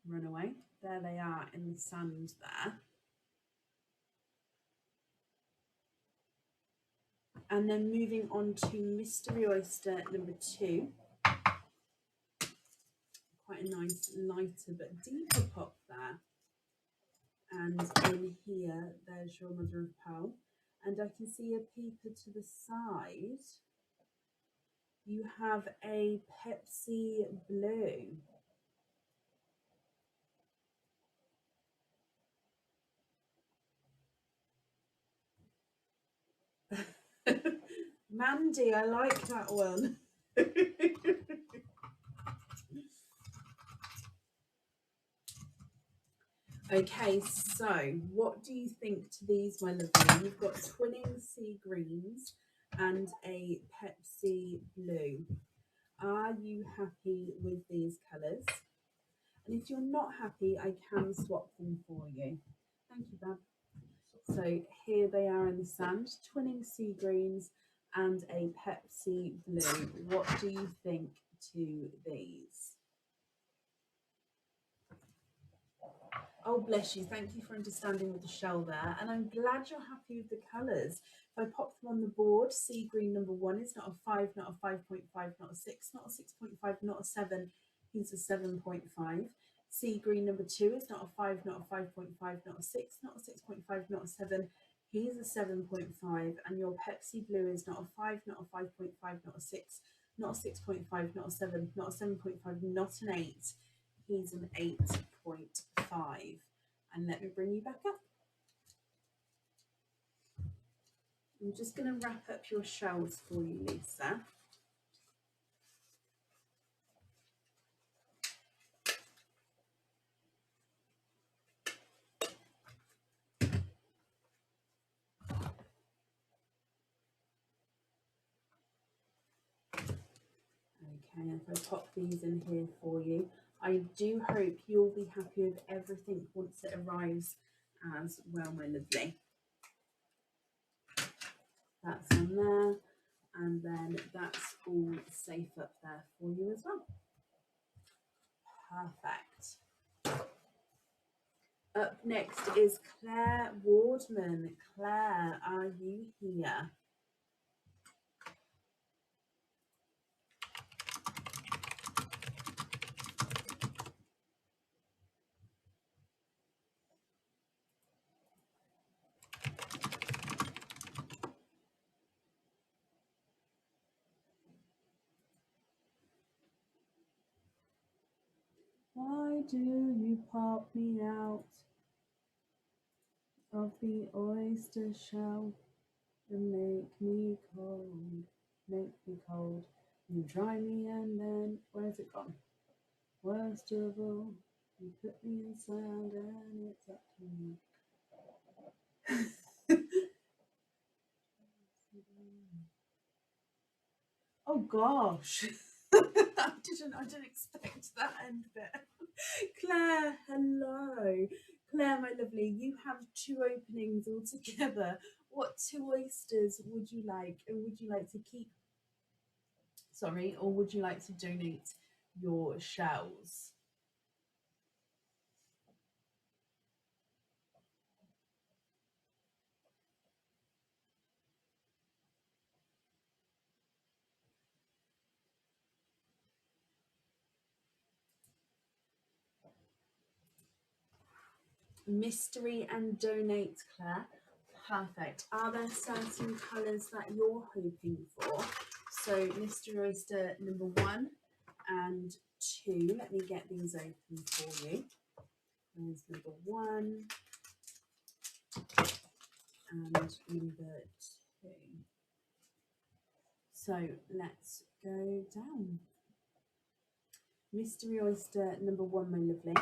run away. There they are in the sand there. And then moving on to mystery oyster number 2. Quite a nice lighter but deeper pop there. And in here, there's your mother of pearl. And I can see a peeper to the side. You have a Pepsi blue. Mandy, I like that one. Okay, so what do you think to these, my lovely? You've got twinning sea greens and a Pepsi blue. Are you happy with these colours? And if you're not happy, I can swap them for you. Thank you, Bab. So here they are in the sand, twinning sea greens and a Pepsi blue. What do you think to these? Oh, bless you. Thank you for understanding with the shell there. And I'm glad you're happy with the colours. If I pop them on the board, sea green number 1 is not a 5, not a 5.5, not a 6, not a 6.5, not a 7. He's a 7.5. Sea green number 2 is not a 5, not a 5.5, not a 6, not a 6.5, not a 7. He's a 7.5. And your Pepsi blue is not a 5, not a 5.5, not a 6, not a 6.5, not a 7, not a 7.5, not an 8. He's an 8.5. And let me bring you back up. I'm just going to wrap up your shells for you, Lisa. Okay, if I pop these in here for you, I do hope you'll be happy with everything once it arrives as well, my lovely. That's on there, and then that's all safe up there for you as well. Perfect. Up next is Claire Wardman. Claire, are you here? do you pop me out of the oyster shell and make me cold, make me cold. You dry me and then, where's it gone? Worst of all, you put me in sand and it's up to me. Oh gosh. I didn't expect that end bit. Claire, hello. Claire, my lovely, you have 2 openings altogether. What 2 oysters would you like? And would you like to keep, or would you like to donate your shells? Mystery and donate, Claire. Perfect. Are there certain colours that you're hoping for? So mystery oyster number 1 and 2. Let me get these open for you. There's number 1 and number 2. So let's go down. Mystery oyster number 1, my lovely.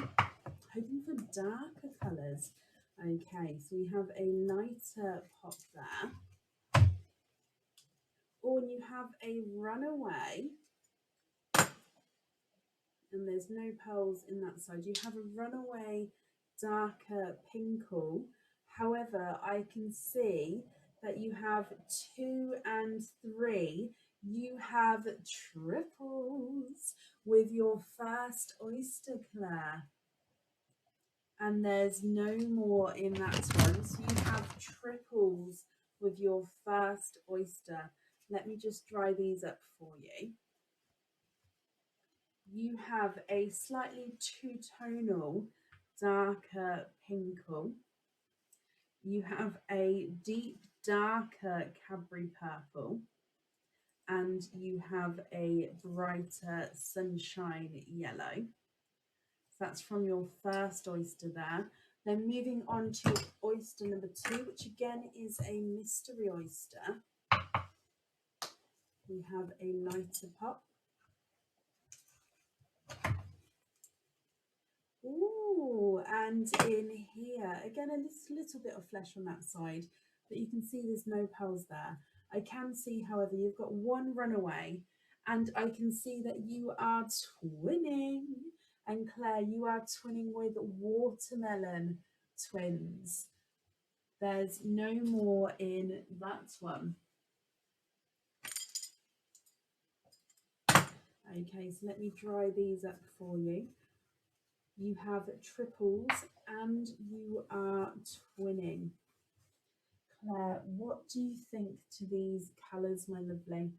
Hoping for darker colours. Okay, so we have a lighter pop there. Or you have a runaway. And there's no pearls in that side. You have a runaway darker pinkle. However, I can see that you have 2 and 3. You have triples with your first oyster, Claire. And there's no more in that one. So you have triples with your first oyster. Let me just dry these up for you. You have a slightly two-tonal darker pinkle. You have a deep darker Cadbury purple, and you have a brighter sunshine yellow. So that's from your first oyster there. Then moving on to oyster number 2, which again is a mystery oyster. We have a lighter pop. Ooh, and in here, again, a little bit of flesh on that side, but you can see there's no pearls there. I can see, however, you've got 1 runaway, and I can see that you are twinning. And Claire, you are twinning with watermelon twins. There's no more in that one. Okay, so let me dry these up for you. You have triples and you are twinning. Claire, what do you think to these colours, my lovely?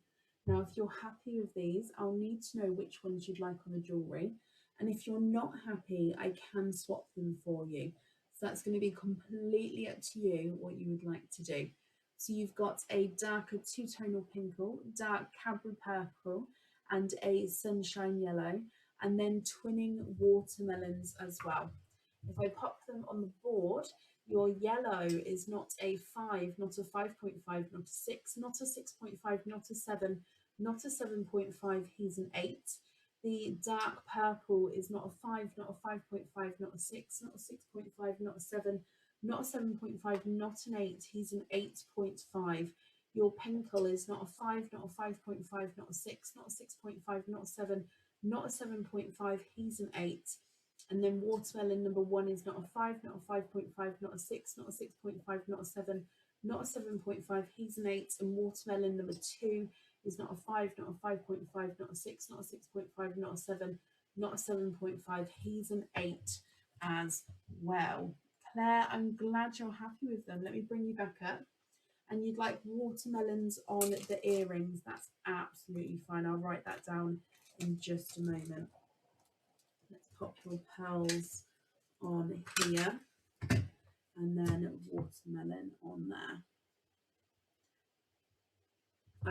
Now, if you're happy with these, I'll need to know which ones you'd like on the jewellery. And if you're not happy, I can swap them for you. So that's going to be completely up to you what you would like to do. So you've got a darker two-tonal pinkle, dark Cadbury purple, and a sunshine yellow, and then twinning watermelons as well. If I pop them on the board, your yellow is not a 5, not a 5.5, not a 6, not a 6.5, not a 7, not a 7.5, he's an 8. The dark purple is not a 5, not a 5.5, not a 6, not a 6.5, not a 7, not a 7.5, not an 8, he's an 8.5. Your pinkle is not a 5, not a 5.5, not a 6, not a 6.5, not a 7, not a 7.5, he's an 8. And then watermelon number 1 is not a 5, not a 5.5, not a 6, not a 6.5, not a 7, not a 7.5, he's an 8. And watermelon number 2 is not a 5, not a 5.5, not a 6, not a 6.5, not a 7, not a 7.5, he's an 8 as well. Claire, I'm glad you're happy with them. Let me bring you back up. And you'd like watermelons on the earrings, that's absolutely fine. I'll write that down in just a moment. Let's pop your pearls on here and then watermelon on there.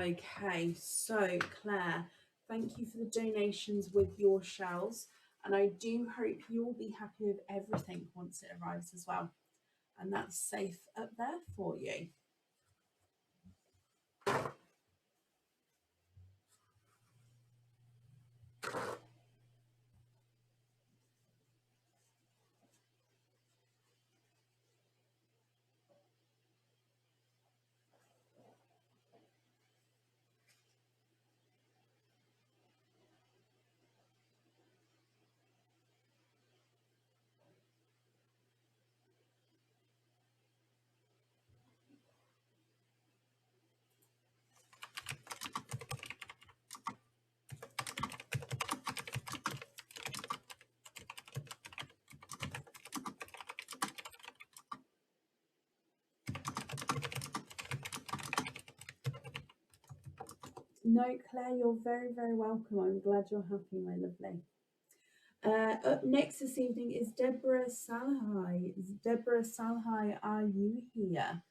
Okay, so Claire, thank you for the donations with your shells. And I do hope you'll be happy with everything once it arrives as well. And that's safe up there for you. No, Claire, you're very, very welcome. I'm glad you're happy, my lovely. Up next this evening is Deborah Salahi. Deborah Salahi, are you here?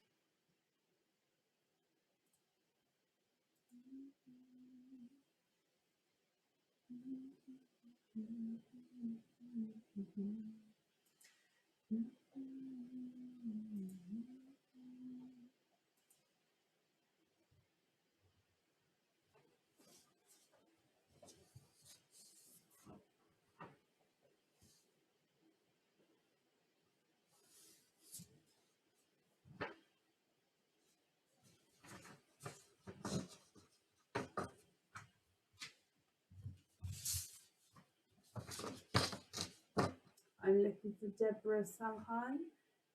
I'm looking for Deborah Salahi.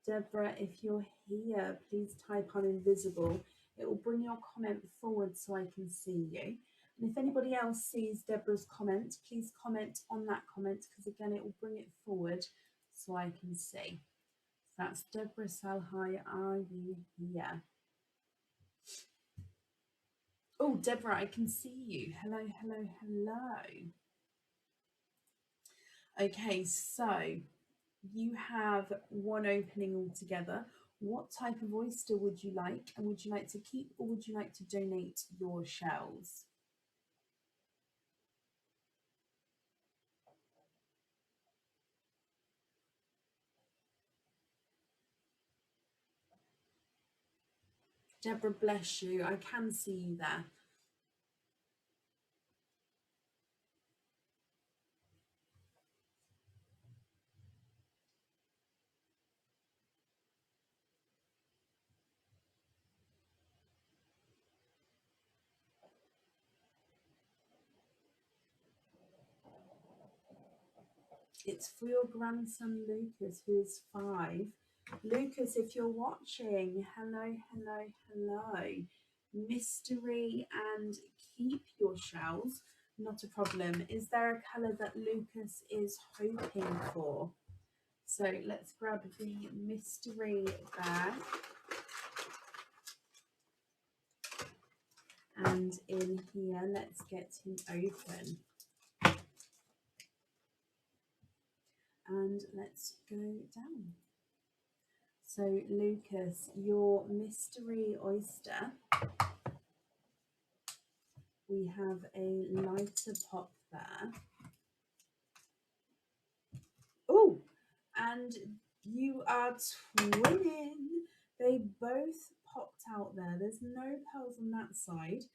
Deborah, if you're here, please type I'm invisible. It will bring your comment forward so I can see you. And if anybody else sees Deborah's comment, please comment on that comment, because again, it will bring it forward so I can see. So that's Deborah Salahi, are you here? Oh, Deborah, I can see you. Hello, hello, hello. Okay, so you have one opening altogether. What type of oyster would you like? And would you like to keep or would you like to donate your shells? Deborah, bless you. I can see you there. It's for your grandson Lucas, who is 5. Lucas, if you're watching, hello, hello, hello. Mystery and keep your shells, not a problem. Is there a colour that Lucas is hoping for? So let's grab the mystery bag. And in here, let's get him open. And let's go down. So Lucas, your mystery oyster, we have a lighter pop there. Oh, and you are twinning. They both popped out there. There's no pearls on that side.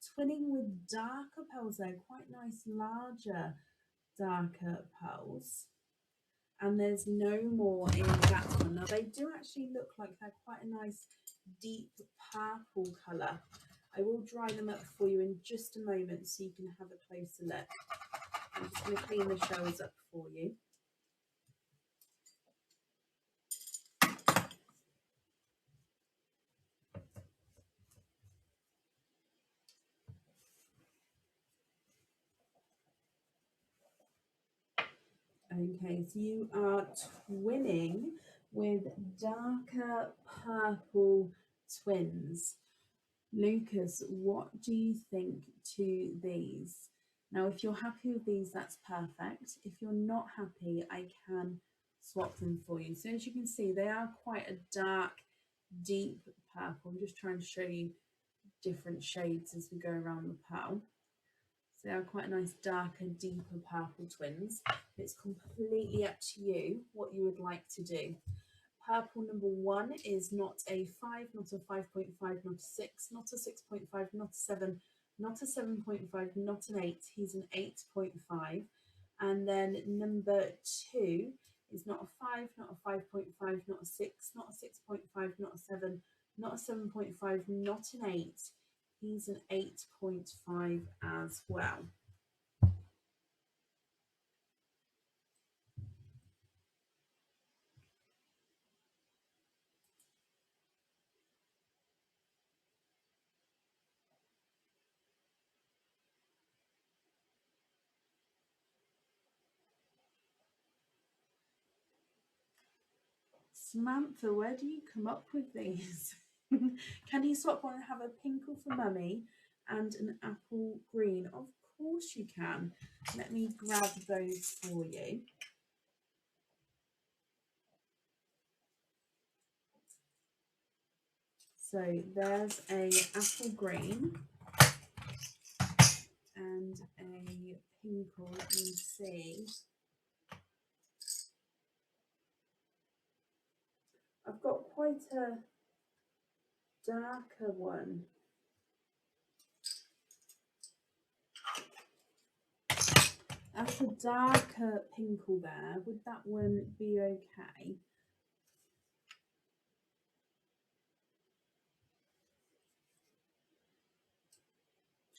Twinning with darker pearls there, quite nice, larger, darker pearls. And there's no more in that one. Now they do actually look like they're quite a nice deep purple colour. I will dry them up for you in just a moment so you can have a closer look. I'm just going to clean the shells up for you. Okay, so you are twinning with darker purple twins. Lucas, what do you think to these? Now, if you're happy with these, that's perfect. If you're not happy, I can swap them for you. So as you can see, they are quite a dark, deep purple. I'm just trying to show you different shades as we go around the pearl. So they are quite a nice darker, deeper purple twins. It's completely up to you what you would like to do. Purple number 1 is not a 5, not a 5.5, not a 6, not a 6.5, not a 7, not a 7.5, not an 8. He's an 8.5. And then number 2 is not a 5, not a 5.5, not a 6, not a 6.5, not a 7, not a 7.5, not an 8. He's an 8.5 as well. Samantha, where do you come up with these? Can you swap one and have a pinkle for mummy and an apple green? Of course you can. Let me grab those for you. So there's a apple green and a pinkle. Let me see. I've got quite a darker one. That's a darker pinkle there. Would that one be okay?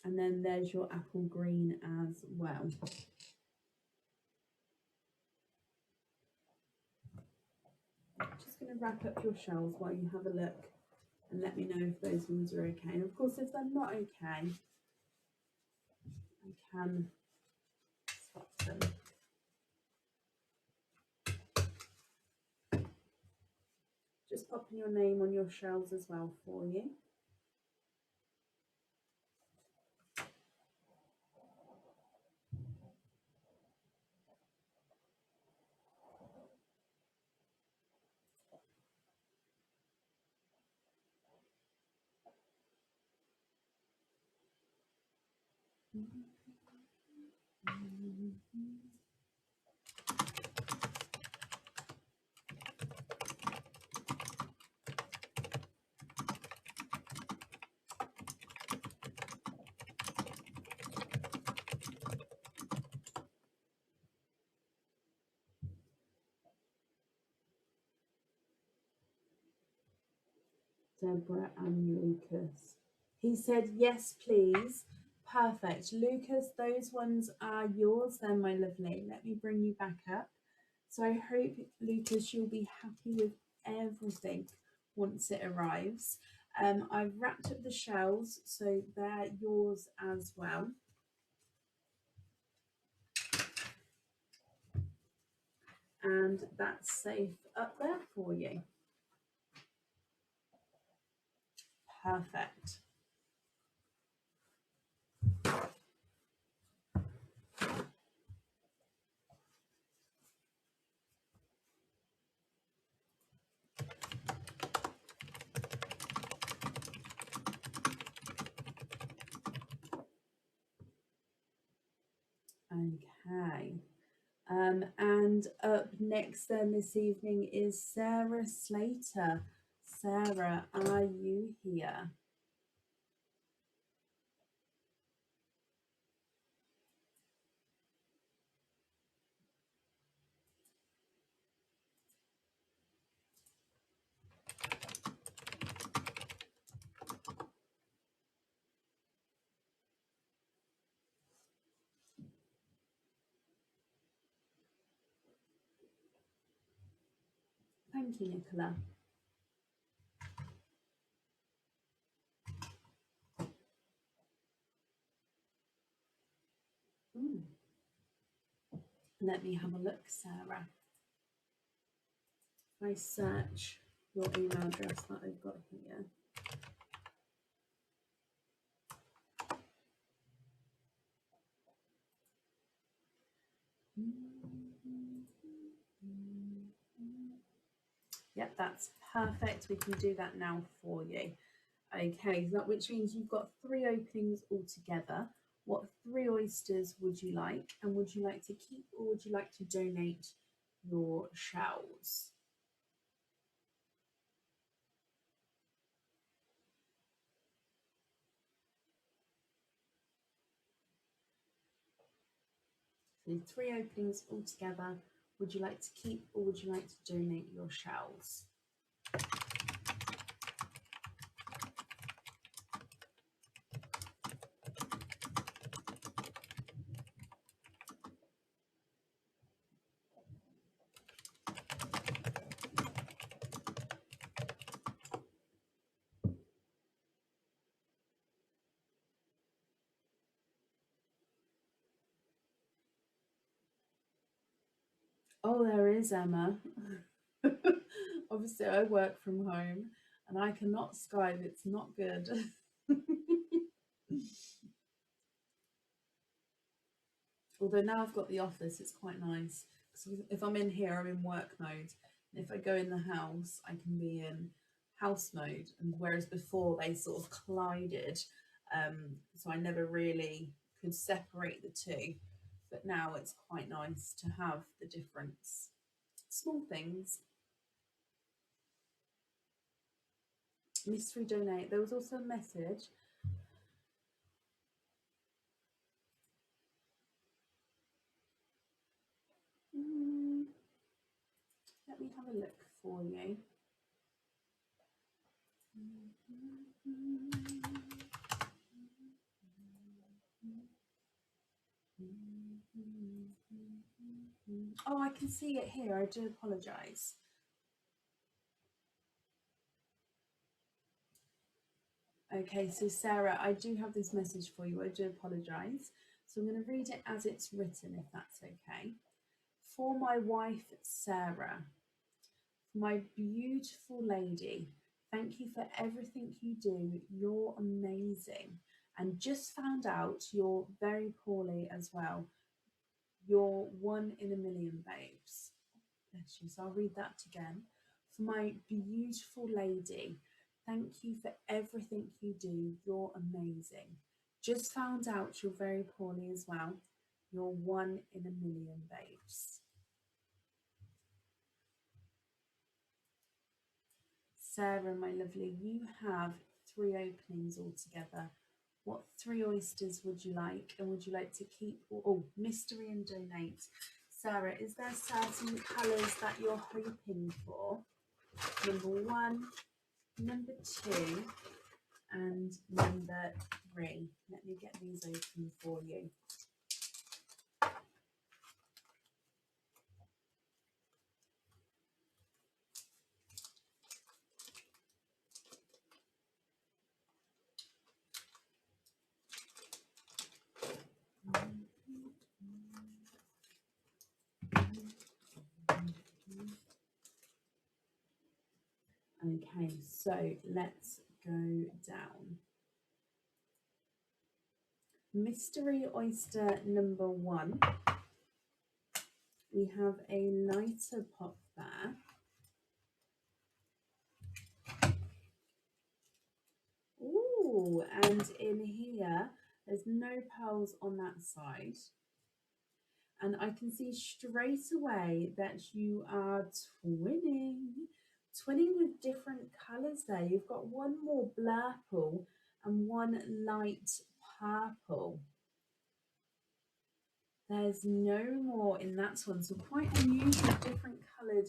And then there's your apple green as well. I'm just going to wrap up your shells while you have a look and let me know if those ones are okay. And of course, if they're not okay, I can swap them. Just popping your name on your shells as well for you. Deborah and Lucas. He said, yes, please. Perfect. Lucas, those ones are yours then, my lovely. Let me bring you back up. So I hope, Lucas, you'll be happy with everything once it arrives. I've wrapped up the shells, so they're yours as well. And that's safe up there for you. Perfect. Okay. And up next then this evening is Sarah Slater. Sarah, are you here? Thank you, Nicola. Let me have a look, Sarah. If I search your email address that I've got here. Yep, that's perfect. We can do that now for you. Okay, so which means you've got 3 openings altogether. What 3 oysters would you like? And would you like to keep or would you like to donate your shells? So 3 openings altogether. Would you like to keep or would you like to donate your shells? Oh, there is Emma. Obviously, I work from home and I cannot Skype, it's not good. Although now I've got the office, it's quite nice. Because if I'm in here, I'm in work mode. And if I go in the house, I can be in house mode. And whereas before they sort of collided, so I never really could separate the two. But now it's quite nice to have the difference. Small things. Mystery donate. There was also a message. Let me have a look for you. Oh, I can see it here. I do apologise. Okay, so Sarah, I do have this message for you. I do apologise. So I'm going to read it as it's written, if that's okay. For my wife, Sarah, my beautiful lady, thank you for everything you do. You're amazing. And just found out you're very poorly as well. You're 1 in a million, babes. Bless you. So I'll read that again. For my beautiful lady, thank you for everything you do. You're amazing. Just found out you're very poorly as well. You're 1 in a million, babes. Sarah, my lovely, you have 3 openings altogether. What 3 oysters would you like? And would you like to keep or mystery and donate? Sarah, is there certain colours that you're hoping for? Number 1, number 2, and number 3. Let me get these open for you. Okay, so let's go down. Mystery oyster number 1. We have a lighter pop there. Ooh, and in here, there's no pearls on that side. And I can see straight away that you are twinning with different colours there. You've got one more blurple and one light purple. There's no more in that one, so quite unusual, different coloured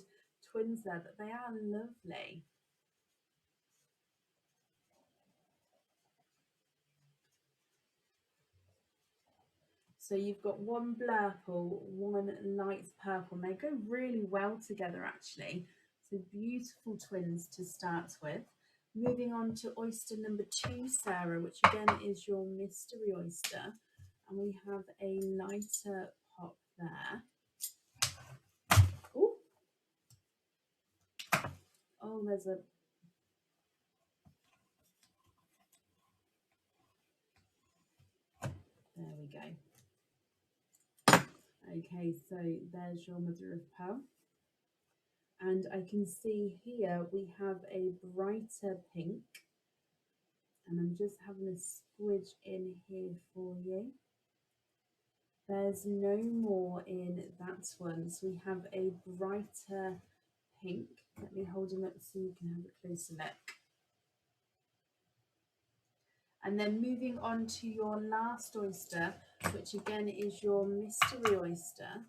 twins there, but they are lovely. So you've got one blurple, one light purple, and they go really well together actually. So beautiful twins to start with. Moving on to oyster number 2, Sarah, which again is your mystery oyster. And we have a lighter pop there. Ooh. Oh, there's a... There we go. Okay, so there's your mother of pearl. And I can see here we have a brighter pink. And I'm just having a squidge in here for you. There's no more in that one. So we have a brighter pink. Let me hold him up so you can have a closer look. And then moving on to your last oyster, which again is your mystery oyster.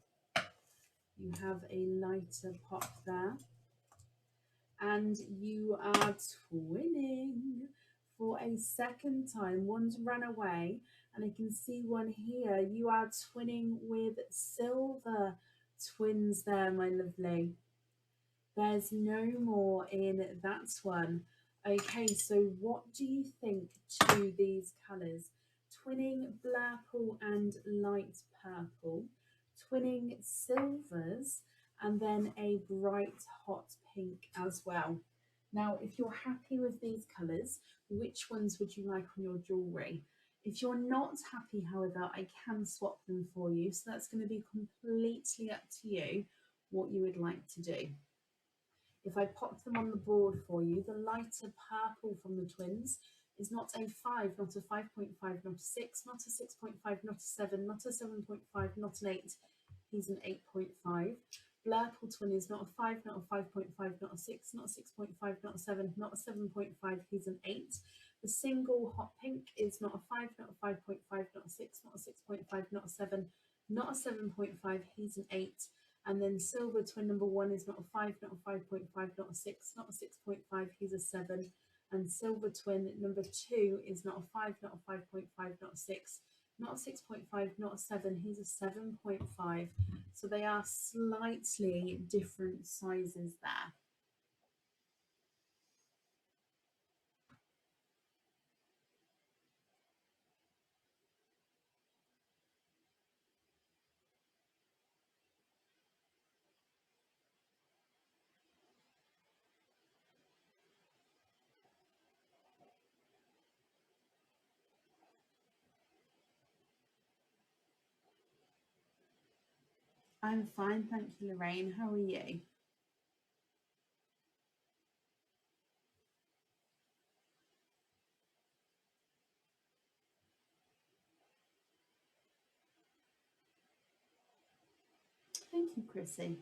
You have a lighter pop there. And you are twinning for a second time. One's run away, and I can see one here. You are twinning with silver twins there, my lovely. There's no more in that one. Okay, so what do you think to these colours? Twinning blurple and light purple, twinning silvers, and then a bright hot pink as well. Now, if you're happy with these colours, which ones would you like on your jewellery? If you're not happy, however, I can swap them for you. So that's going to be completely up to you what you would like to do. If I pop them on the board for you, the lighter purple from the twins is not a 5, not a 5.5, not a 6, not a 6.5, not a 7, not a 7.5, not an 8. He's an 8.5. Blurple twin is not a 5, not a 5.5, not a 6, not a 6.5, not a 7, not a 7.5. He's an 8. The single hot pink is not a 5, not a 5.5, not a 6, not a 6.5, not a 7, not a 7.5. He's an 8. And then silver twin number 1 is not a 5, not a 5.5, not a 6, not a 6.5, he's a 7. And silver twin number 2 is not a 5, not a 5.5, not a 6, not a 6.5, not a 7, he's a 7.5. So they are slightly different sizes there. I'm fine, thank you, Lorraine. How are you? Thank you, Chrissy.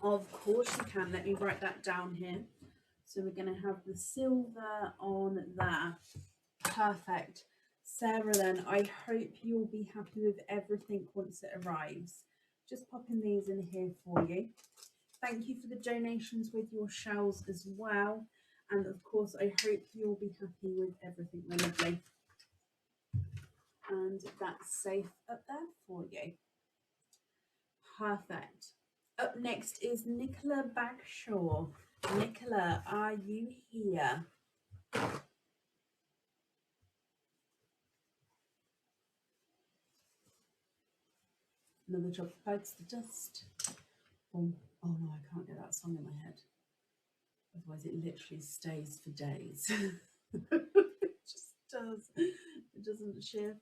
Of course you can. Let me write that down here. So we're going to have the silver on there. Perfect. Sarah, then I hope you'll be happy with everything once it arrives. Just popping these in here for you. Thank you for the donations with your shells as well. And of course, I hope you'll be happy with everything, my lovely. And that's safe up there for you. Perfect. Up next is Nicola Bagshaw. Nicola, are you here? Another job bites the dust. Oh no, I can't get that song in my head. Otherwise it literally stays for days. It just does. It doesn't shift.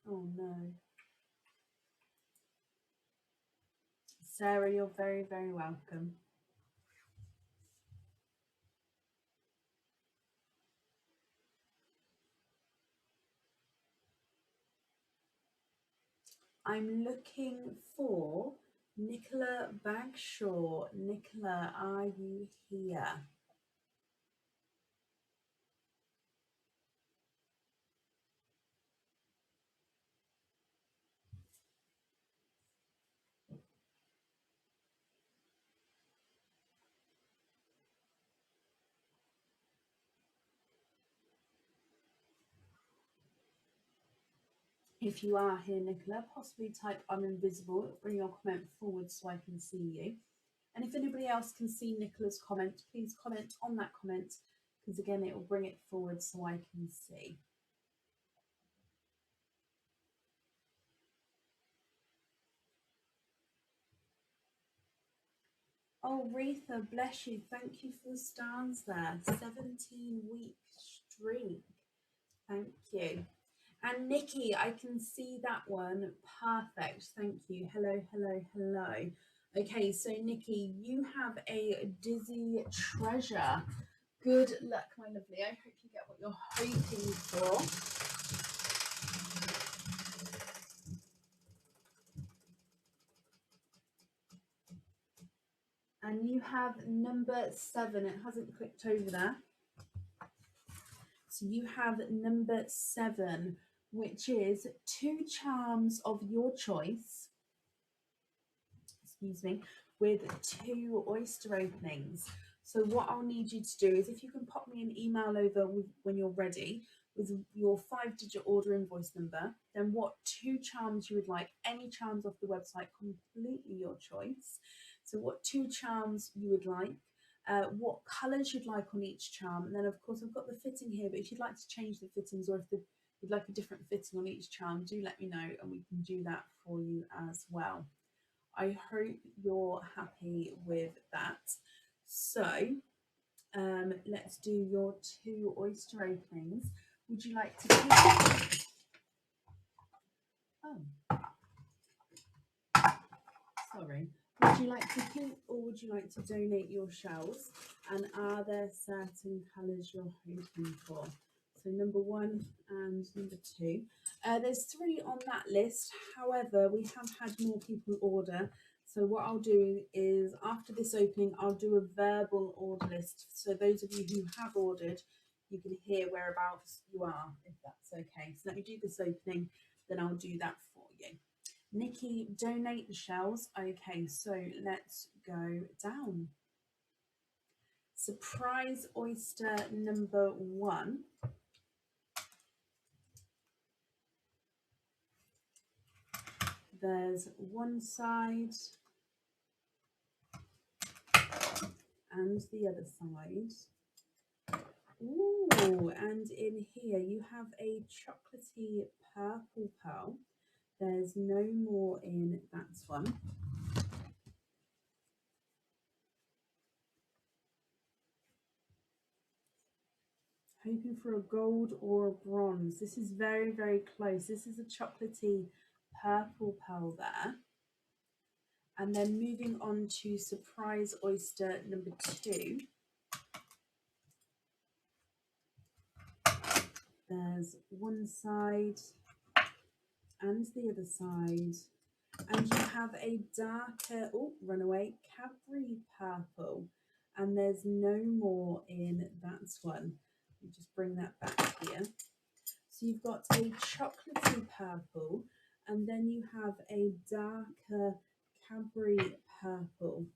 Oh no. Sarah, you're very, very welcome. I'm looking for Nicola Bagshaw. Nicola, are you here? If you are here, Nicola, possibly type I'm invisible, bring your comment forward so I can see you. And if anybody else can see Nicola's comment, please comment on that comment, because again, it will bring it forward so I can see. Oh, Retha, bless you. Thank you for the stars there. 17-week streak. Thank you. And Nikki, I can see that one. Perfect. Thank you. Hello, hello, hello. Okay, so Nikki, you have a dizzy treasure. Good luck, my lovely. I hope you get what you're hoping for. And you have number 7. It hasn't clicked over there. So you have number 7, which is 2 charms of your choice, excuse me, with 2 oyster openings. So what I'll need you to do is, if you can pop me an email over when you're ready with your 5-digit order invoice number, then what 2 charms you would like, any charms off the website, completely your choice. So what 2 charms you would like, what colours you'd like on each charm, and then of course I've got the fitting here, but if you'd like to change the fittings, or if you'd like a different fitting on each charm, do let me know and we can do that for you as well. I hope you're happy with that. So let's do your 2 oyster openings. Would you like to keep? Oh, sorry. Would you like to keep, or would you like to donate your shells? And are there certain colours you're hoping for? So number 1 and number 2. There's 3 on that list. However, we have had more people order. So what I'll do is, after this opening, I'll do a verbal order list. So those of you who have ordered, you can hear whereabouts you are, if that's okay. So let me do this opening, then I'll do that for you. Nikki, donate the shells. Okay, so let's go down. Surprise oyster number 1. There's one side and the other side. Ooh, and in here you have a chocolatey purple pearl. There's no more in that one. Hoping for a gold or a bronze. This is very, very close. This is a chocolatey purple pearl there. And then moving on to surprise oyster number 2. There's one side and the other side. And you have a darker, oh, runaway, Cadbury purple. And there's no more in that one. Let me just bring that back here. So you've got a chocolatey purple, and then you have a darker Cadbury purple.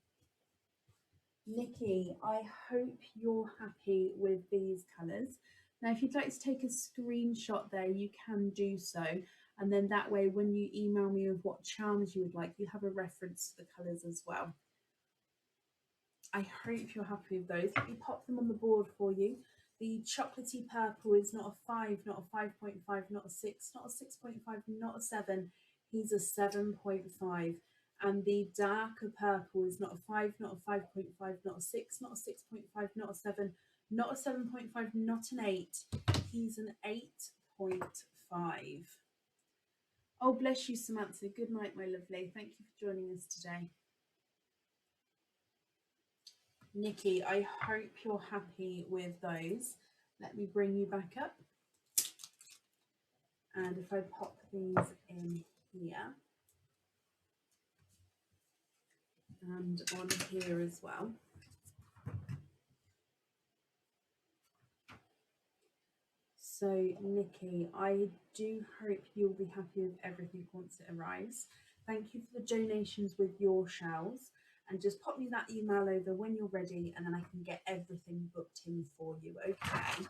Nikki, I hope you're happy with these colours. Now, if you'd like to take a screenshot there, you can do so. And then that way, when you email me with what charms you would like, you have a reference to the colours as well. I hope you're happy with those. Let me pop them on the board for you. The chocolatey purple is not a 5, not a 5.5, not a 6, not a 6.5, not a 7. He's a 7.5. And the darker purple is not a 5, not a 5.5, not a 6, not a 6.5, not a 7, not a 7.5, not an 8. He's an 8.5. Oh, bless you, Samantha. Good night, my lovely. Thank you for joining us today. Nikki, I hope you're happy with those. Let me bring you back up. And if I pop these in here and on here as well. So, Nikki, I do hope you'll be happy with everything once it arrives. Thank you for the donations with your shells. And just pop me that email over when you're ready, and then I can get everything booked in for you, okay?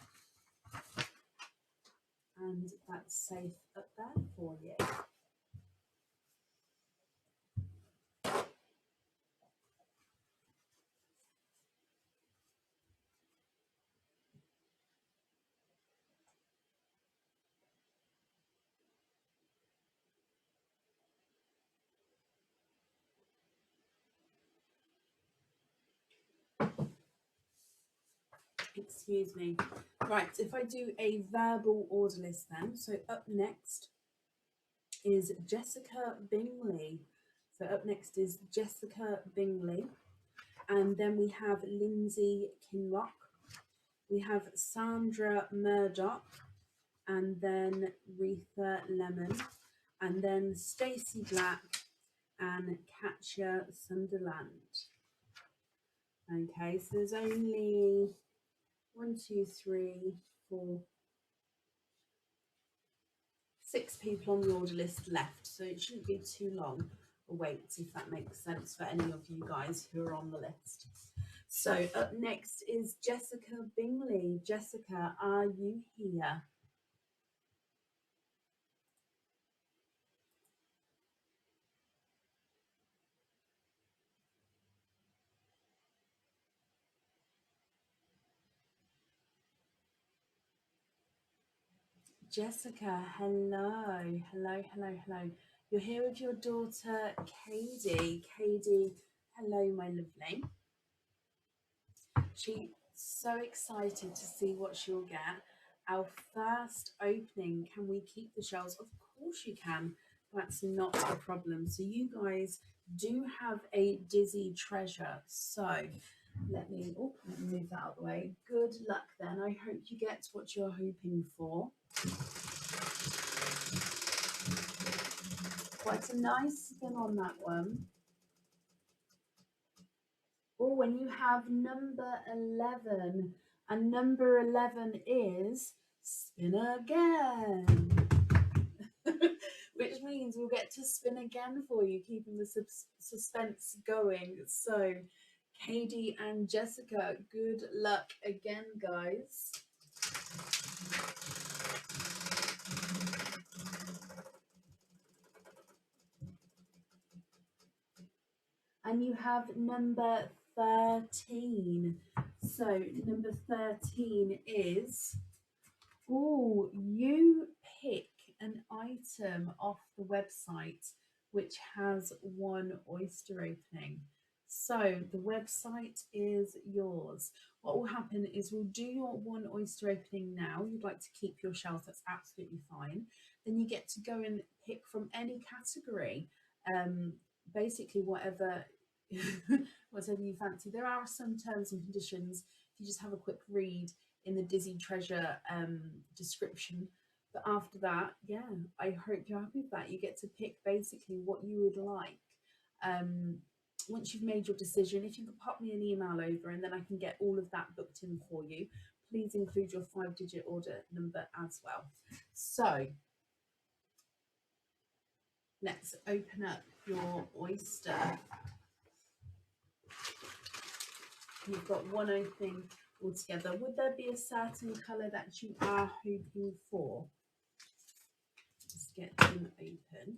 And that's safe up there for you. Excuse me. Right, if I do a verbal order list then, so up next is Jessica Bingley. So up next is Jessica Bingley. And then we have Lindsay Kinlock. We have Sandra Murdock. And then Retha Lemon. And then Stacey Black and Katja Sunderland. Okay, so there's only 1, 2, 3, 4, 6 people on the order list left, so it shouldn't be too long a wait, if that makes sense for any of you guys who are on the list. So up next is Jessica Bingley. Jessica, are you here? Jessica, hello, hello, hello, hello. You're here with your daughter, Katie. Katie, hello, my lovely. She's so excited to see what she'll get. Our first opening, can we keep the shells? Of course you can. That's not a problem. So you guys do have a dizzy treasure. So let me move that out of the way. Good luck then. I hope you get what you're hoping for. Quite a nice spin on that one. Oh, when you have number 11, and number 11 is spin again, which means we'll get to spin again for you, keeping the suspense going. So, Katie and Jessica, good luck again, guys. And you have number 13. So number 13 is, oh, you pick an item off the website which has one oyster opening. So the website is yours. What will happen is we'll do your one oyster opening now. You'd like to keep your shells, that's absolutely fine. Then you get to go and pick from any category, basically whatever whatever you fancy. There are some terms and conditions if you just have a quick read in the Dizzy Treasure description. But after that, yeah, I hope you're happy with that. You get to pick basically what you would like. Once you've made your decision, if you could pop me an email over and then I can get all of that booked in for you. Please include your 5-digit order number as well. So let's open up your oyster. You've got one opening altogether. Would there be a certain colour that you are hoping for? Let's get them open.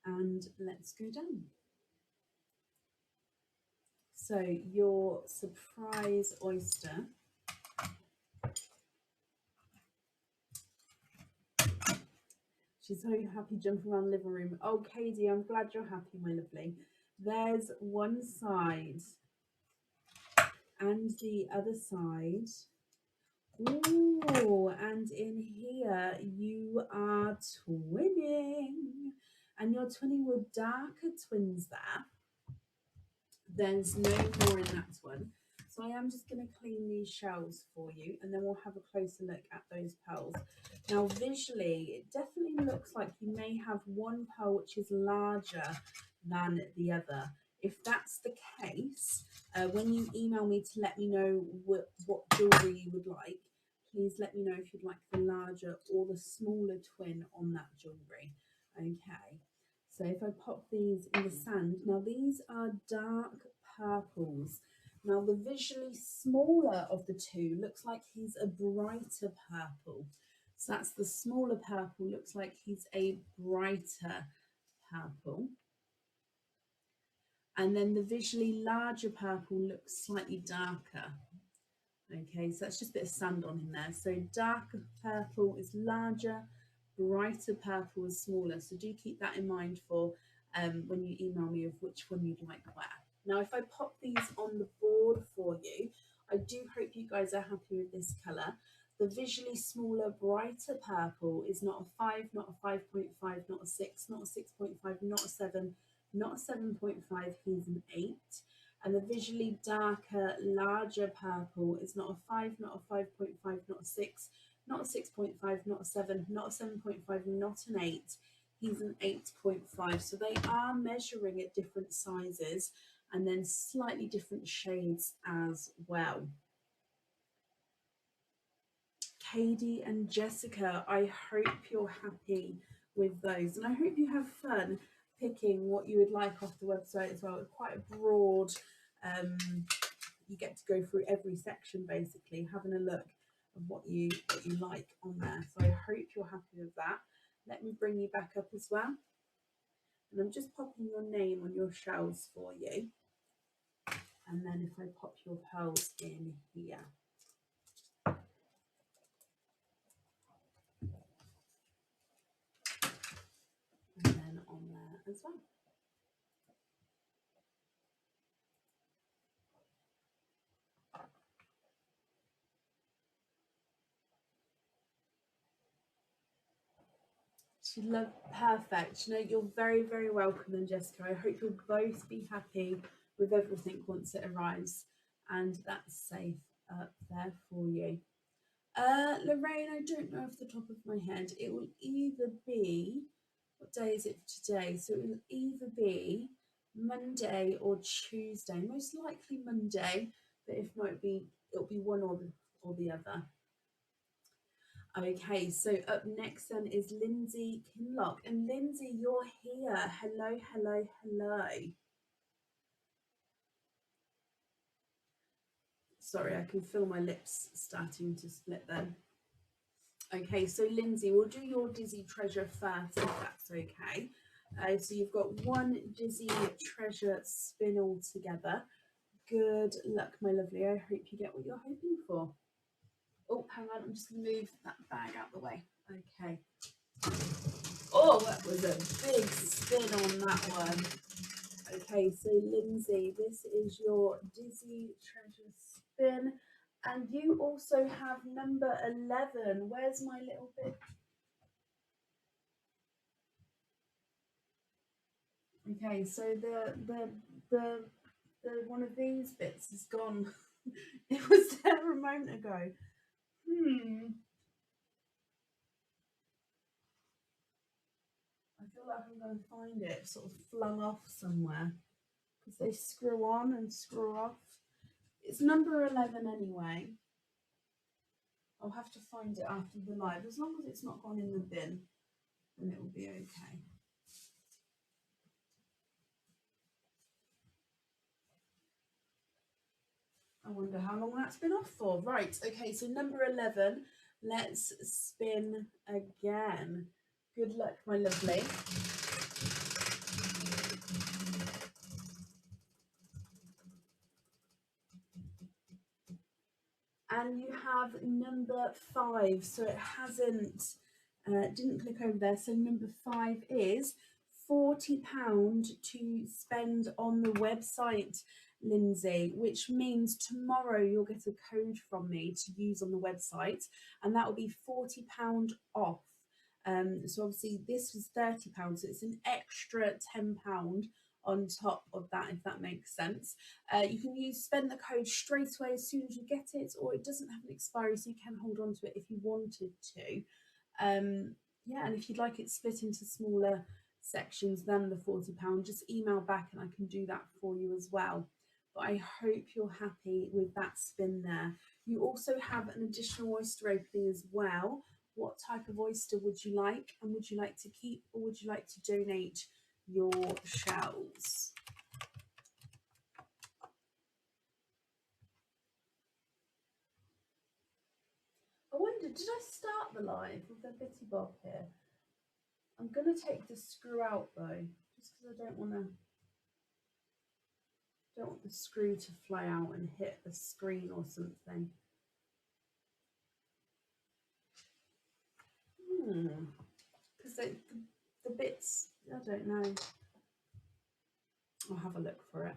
And let's go down. So your surprise oyster. She's so happy jumping around the living room. Oh, Katie, I'm glad you're happy, my lovely. There's one side and the other side. Ooh, and in here you are twinning. And you're twinning with darker twins there. There's no more in that one. So I am just going to clean these shells for you and then we'll have a closer look at those pearls. Now visually, it definitely looks like you may have one pearl which is larger than the other. If that's the case, when you email me to let me know what jewellery you would like, please let me know if you'd like the larger or the smaller twin on that jewellery. Okay. So if I pop these in the sand, now these are dark purples. Now the visually smaller of the two looks like he's a brighter purple. So that's the smaller purple, looks like he's a brighter purple. And then the visually larger purple looks slightly darker. Okay, so that's just a bit of sand on him there. So darker purple is larger, brighter purple is smaller. So do keep that in mind for when you email me of which one you'd like where. Now, if I pop these on the board for you, I do hope you guys are happy with this colour. The visually smaller, brighter purple is not a 5, not a 5.5, not a 6, not a 6.5, not a 7, not a 7.5, he's an 8. And the visually darker, larger purple is not a 5, not a 5.5, not a 6, not a 6.5, not a 7, not a 7.5, not an 8. He's an 8.5. So they are measuring at different sizes and then slightly different shades as well. Katie and Jessica, I hope you're happy with those, and I hope you have fun picking what you would like off the website as well. It's quite a broad, you get to go through every section basically, having a look of what you like on there. So I hope you're happy with that. Let me bring you back up as well, and I'm just popping your name on your shells for you, and then if I pop your pearls in here. And then on there as well. She loved, perfect. You know, you're very, very welcome then, Jessica. I hope you'll both be happy with everything once it arrives, and that's safe up there for you. Lorraine, I don't know off the top of my head. It will either be, what day is it today? So it will either be Monday or Tuesday. Most likely Monday, but if not, it'll be one or the other. Okay, so up next then is Lindsay Kinlock. And Lindsay, you're here. Hello, hello, hello. Sorry, I can feel my lips starting to split then. Okay, so Lindsay, we'll do your Dizzy Treasure first, if that's okay. So you've got one Dizzy Treasure spin all together. Good luck, my lovely. I hope you get what you're hoping for. Oh, hang on, I'm just going to move that bag out the way. Okay. Oh, that was a big spin on that one. Okay, so Lindsay, this is your Dizzy Treasure spin. And you also have number 11. Where's my little bit? Okay, so the one of these bits is gone. It was there a moment ago. I feel like I'm going to find it sort of flung off somewhere, because they screw on and screw off. It's number 11 anyway. I'll have to find it after the live. As long as it's not gone in the bin, then it will be okay. I wonder how long that's been off for. Right, okay, so number 11. Let's spin again. Good luck, my lovely. And you have number 5, so it hasn't, didn't click over there. So number 5 is £40 to spend on the website, Lindsay, which means tomorrow you'll get a code from me to use on the website, and that will be £40 off. So obviously this was £30, so it's an extra £10 on top of that, if that makes sense. You can spend the code straight away as soon as you get it, or it doesn't have an expiry, so you can hold on to it if you wanted to. Yeah, and if you'd like it split into smaller sections than the £40, just email back and I can do that for you as well. But I hope you're happy with that spin there. You also have an additional oyster opening as well. What type of oyster would you like, and would you like to keep, or would you like to donate your shells? I wonder, did I start the live with the bitty bob here? I'm going to take the screw out though, just because I don't want the screw to fly out and hit the screen or something. Because the bits, I don't know. I'll have a look for it.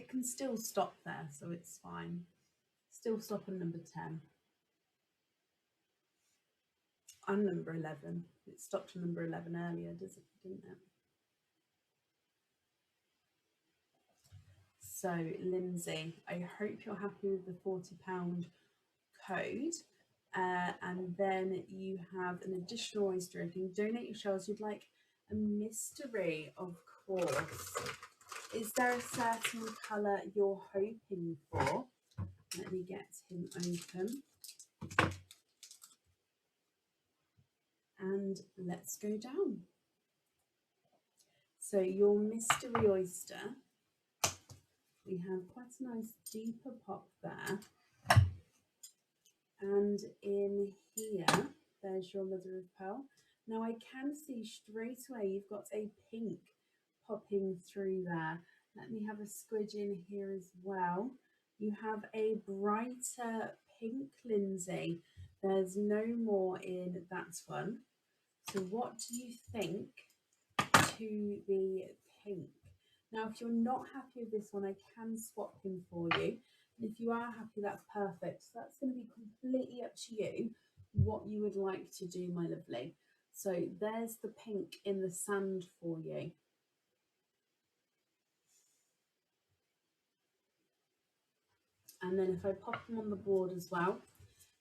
it can still stop there, so it's fine. Still stop on number 10. And number 11. It stopped on number 11 earlier, didn't it? So, Lindsay, I hope you're happy with the £40 code. And then you have an additional Oyster. If you donate your shells, you'd like a mystery, of course. Is there a certain colour you're hoping for? Let me get him open. And let's go down. So your mystery oyster, we have quite a nice deeper pop there. And in here, there's your mother of pearl. Now I can see straight away you've got a pink popping through there. Let me have a squidge in here as well. You have a brighter pink, Lindsay. There's no more in that one. So what do you think to the pink? Now, if you're not happy with this one, I can swap him for you. And if you are happy, that's perfect. So that's going to be completely up to you what you would like to do, my lovely. So there's the pink in the sand for you. And then if I pop them on the board as well,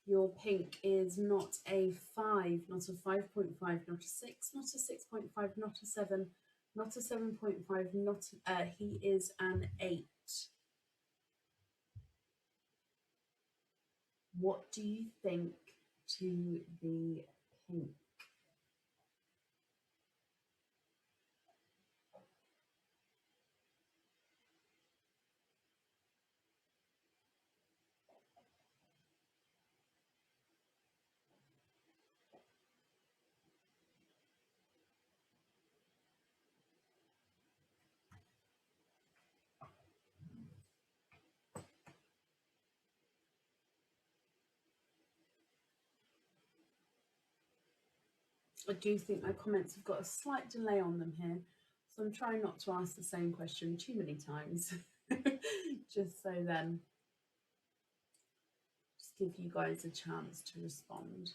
your pink is not a 5, not a 5.5, not a 6, not a 6.5, not a 7, not a 7.5, not he is an 8. What do you think to the pink? I do think my comments have got a slight delay on them here, so I'm trying not to ask the same question too many times, just so then just give you guys a chance to respond.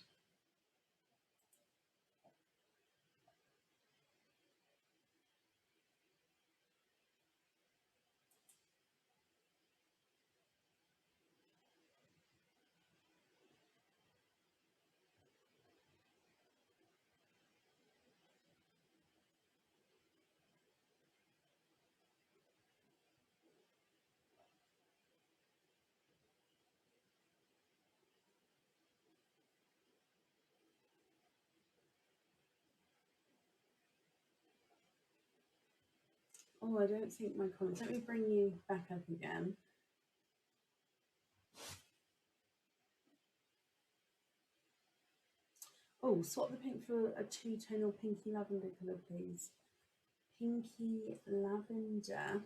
Oh, I don't think my comments. Let me bring you back up again. Oh, swap the pink for a two-tonal pinky lavender colour, please. Pinky lavender.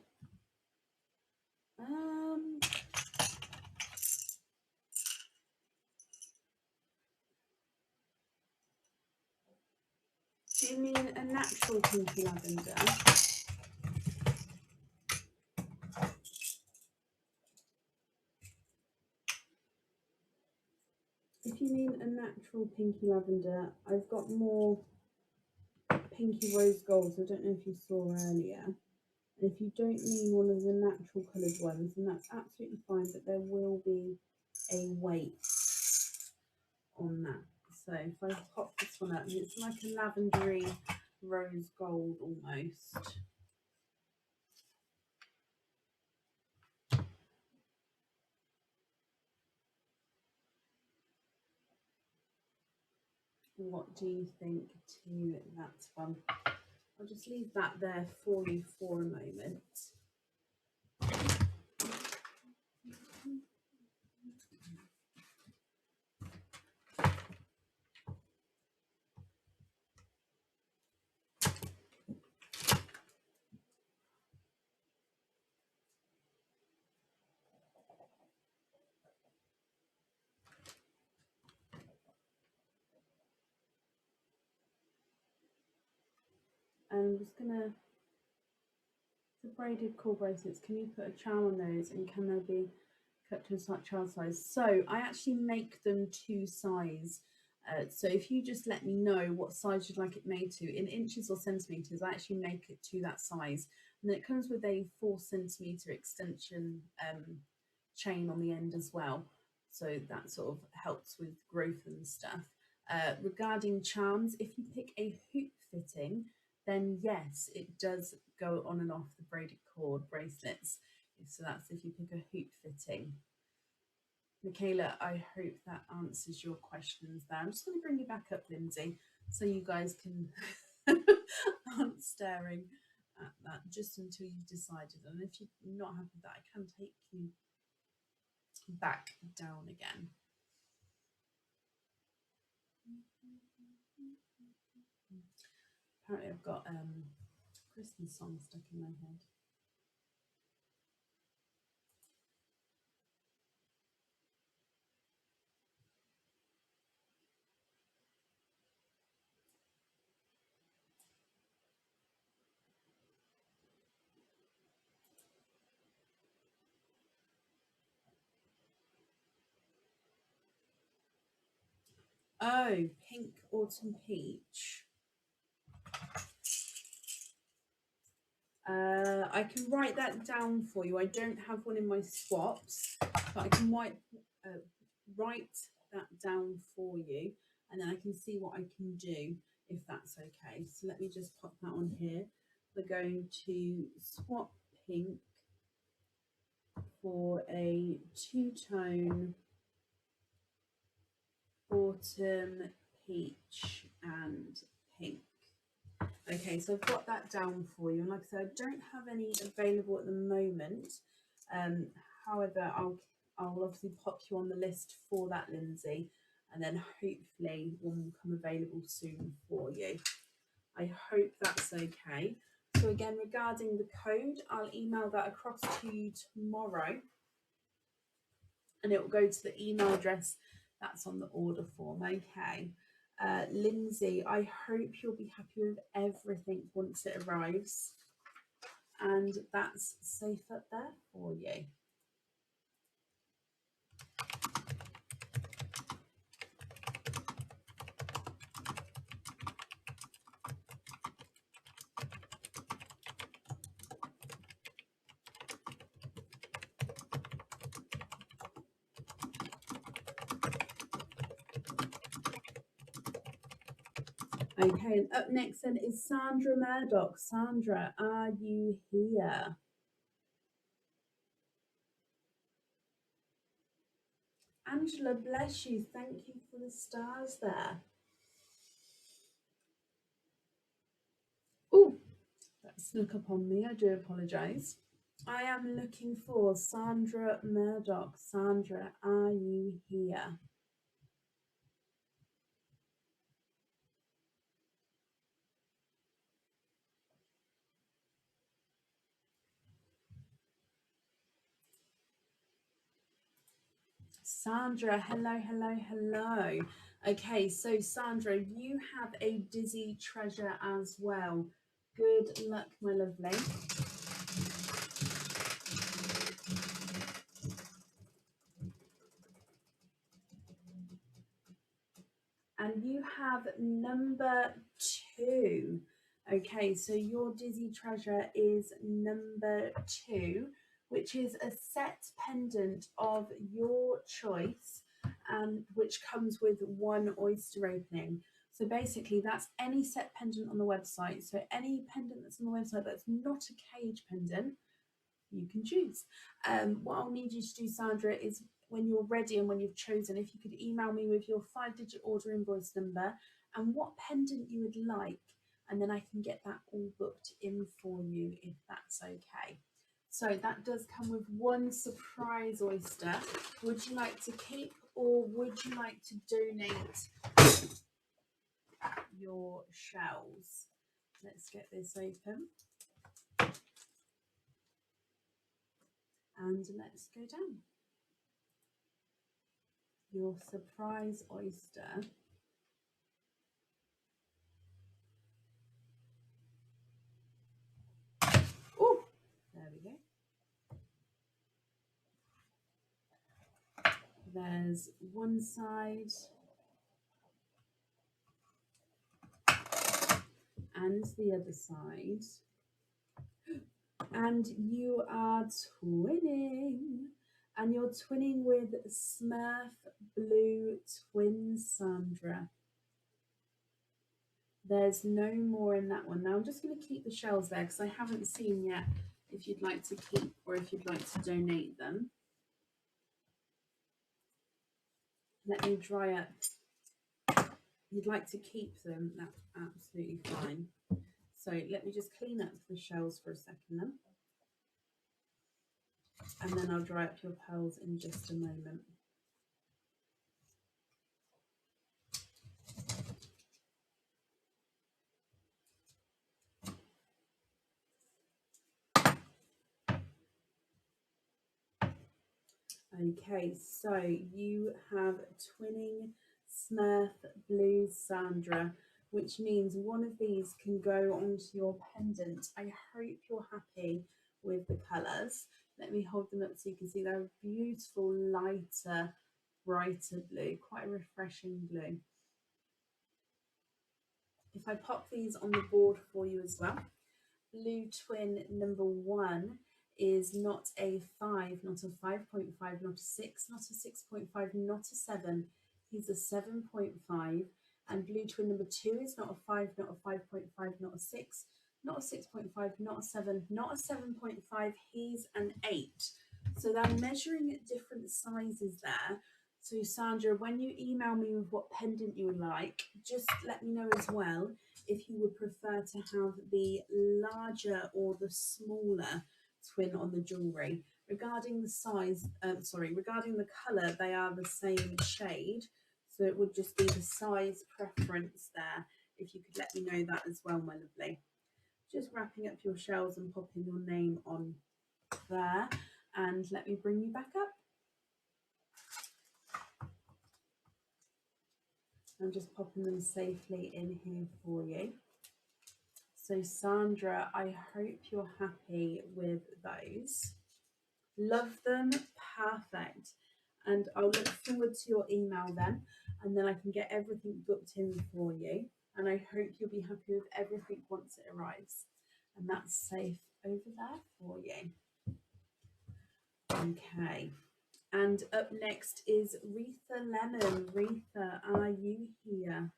Do you mean a natural pinky lavender? If you mean a natural pinky lavender, I've got more pinky rose gold, so I don't know if you saw earlier. And if you don't mean one of the natural coloured ones, then that's absolutely fine, but there will be a weight on that. So if I pop this one up, it's like a lavendery rose gold almost. What do you think to that one? I'll just leave that there for you for a moment. I'm just gonna, The braided core bracelets, can you put a charm on those and can they be cut to a child size? So I actually make them to size. So if you just let me know what size you'd like it made to, in inches or centimetres, I actually make it to that size. And then it comes with a 4 centimetre extension chain on the end as well. So that sort of helps with growth and stuff. Regarding charms, if you pick a hoop fitting, then yes, it does go on and off the braided cord bracelets. So that's if you pick a hoop fitting. Michaela, I hope that answers your questions there. I'm just going to bring you back up, Lindsay, so you guys can aren't staring at that just until you've decided. And if you're not happy with that, I can take you back down again. Apparently I've got Christmas song stuck in my head. Oh, Pink Autumn Peach. I can write that down for you. I don't have one in my swaps, but I can write that down for you, and then I can see what I can do if that's okay. So let me just pop that on here. We're going to swap pink for a two-tone autumn peach and pink. Okay, so I've got that down for you, and like I said, I don't have any available at the moment. However, I'll obviously pop you on the list for that, Lindsay, and then hopefully one will come available soon for you. I hope that's okay. So again, regarding the code, I'll email that across to you tomorrow, and it will go to the email address that's on the order form. Okay. Lindsay, I hope you'll be happy with everything once it arrives, and that's safe up there for you. Okay, and up next then is Sandra Murdock. Sandra, are you here? Angela, bless you. Thank you for the stars there. Oh, that snuck up on me. I do apologise. I am looking for Sandra Murdock. Sandra, are you here? Sandra, hello, hello, hello. Okay, so Sandra, you have a dizzy treasure as well. Good luck, my lovely. And you have number 2. Okay, so your dizzy treasure is number 2, which is a set pendant of your choice, and which comes with 1 oyster opening. So basically that's any set pendant on the website. So any pendant that's on the website that's not a cage pendant, you can choose. What I'll need you to do, Sandra, is when you're ready and when you've chosen, if you could email me with your 5-digit order invoice number and what pendant you would like, and then I can get that all booked in for you if that's okay. So that does come with 1 surprise oyster. Would you like to keep, or would you like to donate your shells? Let's get this open. And let's go down. Your surprise oyster. Oh, There's one side and the other side. And you are twinning. And you're twinning with Smurf Blue Twin Sandra. There's no more in that one. Now I'm just going to keep the shells there because I haven't seen yet if you'd like to keep or if you'd like to donate them. Let me dry up. You'd like to keep them, that's absolutely fine. So let me just clean up the shells for a second then. And then I'll dry up your pearls in just a moment. Okay, so you have twinning Smurf Blue Sandra, which means one of these can go onto your pendant. I hope you're happy with the colours. Let me hold them up so you can see they're a beautiful, lighter, brighter blue, quite a refreshing blue. If I pop these on the board for you as well, blue twin number 1 is not a 5, not a 5.5, not a 6, not a 6.5, not a 7. He's a 7.5. And blue twin number 2 is not a 5, not a 5.5, not a 6, not a 6.5, not a 7, not a 7.5. He's an 8. So they're measuring at different sizes there. So Sandra, when you email me with what pendant you would like, just let me know as well if you would prefer to have the larger or the smaller twin on the jewellery. Regarding the size, regarding the colour, they are the same shade. So it would just be the size preference there. If you could let me know that as well, my lovely. Just wrapping up your shells and popping your name on there. And let me bring you back up. I'm just popping them safely in here for you. So Sandra, I hope you're happy with those. Love them, perfect. And I'll look forward to your email then, and then I can get everything booked in for you. And I hope you'll be happy with everything once it arrives. And that's safe over there for you. Okay. And up next is Retha Lemon. Retha, are you here?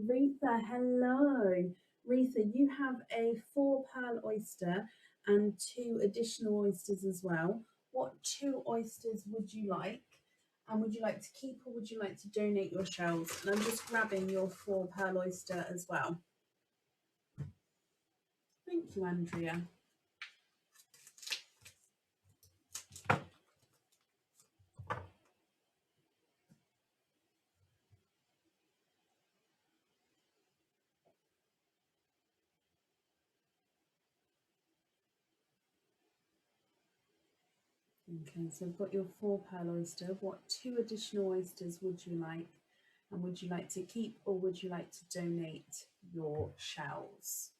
Retha, hello. Retha, you have a 4 pearl oyster and 2 additional oysters as well. What 2 oysters would you like? And would you like to keep or would you like to donate your shells? And I'm just grabbing your 4 pearl oyster as well. Thank you, Andrea. Okay, so I've got your 4 pearl oyster. What 2 additional oysters would you like? And would you like to keep or would you like to donate your shells?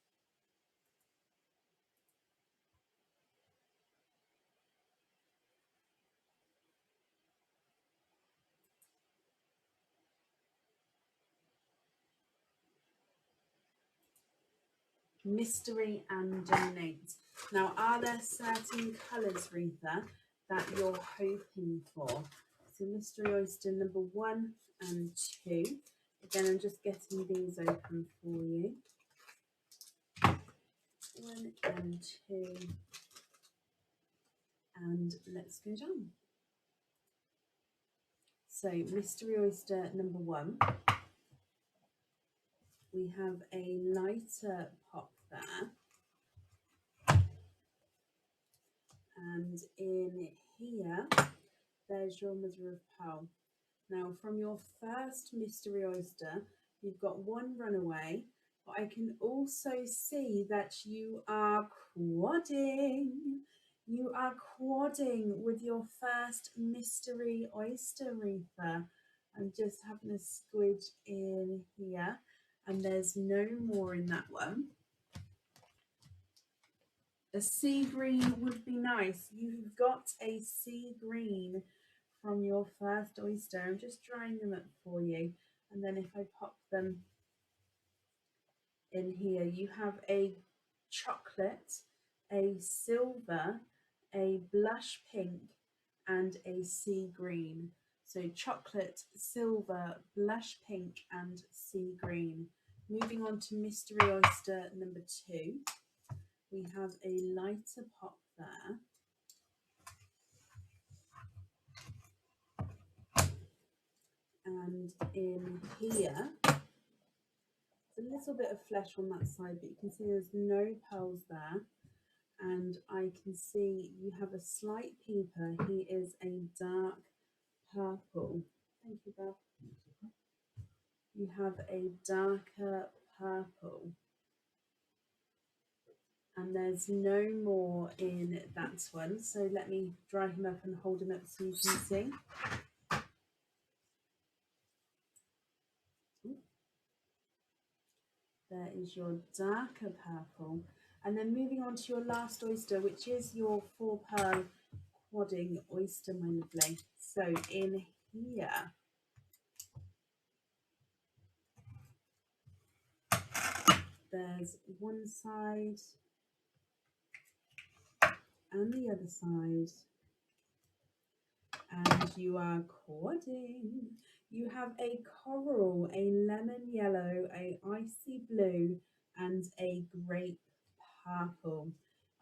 Mystery and donate. Now, are there certain colours, Retha, that you're hoping for? So mystery oyster number 1 and 2. Again, I'm just getting these open for you. 1 and 2. And let's go down. So mystery oyster number 1. We have a lighter pop there. And in here, there's your mother of pearl. Now, from your first mystery oyster, you've got one runaway, but I can also see that you are quadding. You are quadding with your first mystery oyster, Reetha. I'm just having a squidge in here, and there's no more in that one. A sea green would be nice. You've got a sea green from your first oyster. I'm just drying them up for you, and then if I pop them in here, you have a chocolate, a silver, a blush pink, and a sea green. So chocolate, silver, blush pink, and sea green. Moving on to mystery oyster number 2, we have a lighter pop there. And in here, there's a little bit of flesh on that side, but you can see there's no pearls there. And I can see you have a slight peeper. He is a dark purple. Thank you, Bob. You have a darker purple. And there's no more in that one. So let me dry him up and hold him up so you can see. There is your darker purple. And then moving on to your last oyster, which is your 4 pearl quadding oyster, my lovely. So in here, there's one side and the other side, and you are quadding. You have a coral, a lemon yellow, a icy blue, and a grape purple.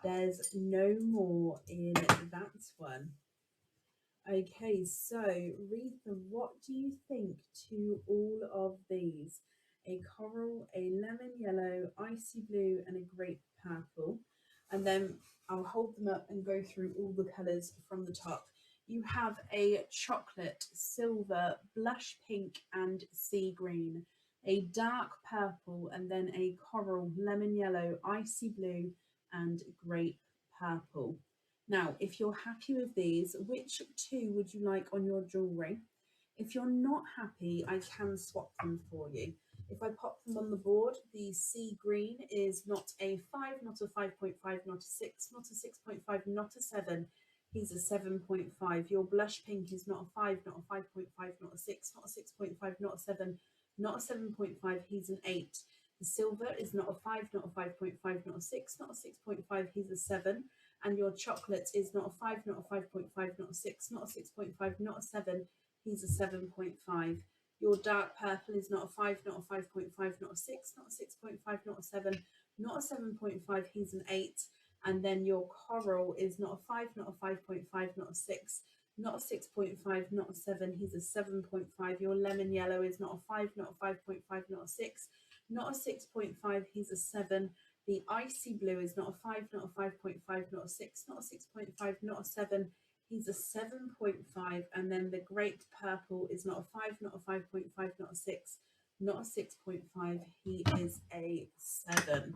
There's no more in that one. Okay, so Reetha, what do you think to all of these? A coral, a lemon yellow, icy blue, and a grape purple. And then I'll hold them up and go through all the colours from the top. You have a chocolate, silver, blush pink, and sea green. A dark purple, and then a coral, lemon yellow, icy blue, and grape purple. Now, if you're happy with these, which 2 would you like on your jewellery? If you're not happy, I can swap them for you. If I pop them on the board, the sea green is not a 5, not a 5.5, not a 6, not a 6.5, not a 7. He's a 7.5. Your blush pink is not a 5, not a 5.5, not a 6, not a 6.5, not a 7, not a 7.5. He's an 8. The silver is not a 5, not a 5.5, not a 6, not a 6.5. He's a 7. And your chocolate is not a 5, not a 5.5, not a 6, not a 6.5, not a 7. He's a 7.5. Your dark purple is not a 5, not a 5.5, not a 6, not a 6.5, not a 7, not a 7.5. He's an 8. And then your coral is not a 5, not a 5.5, not a 6, not a 6.5, not a 7. He's a 7.5. Your lemon yellow is not a 5, not a 5.5, not a 6, not a 6.5. He's a 7. The icy blue is not a 5, not a 5.5, not a 6, not a 6.5, not a 7. He's a 7.5. And then the grape purple is not a 5, not a 5.5, not a 6, not a 6.5. He is a 7.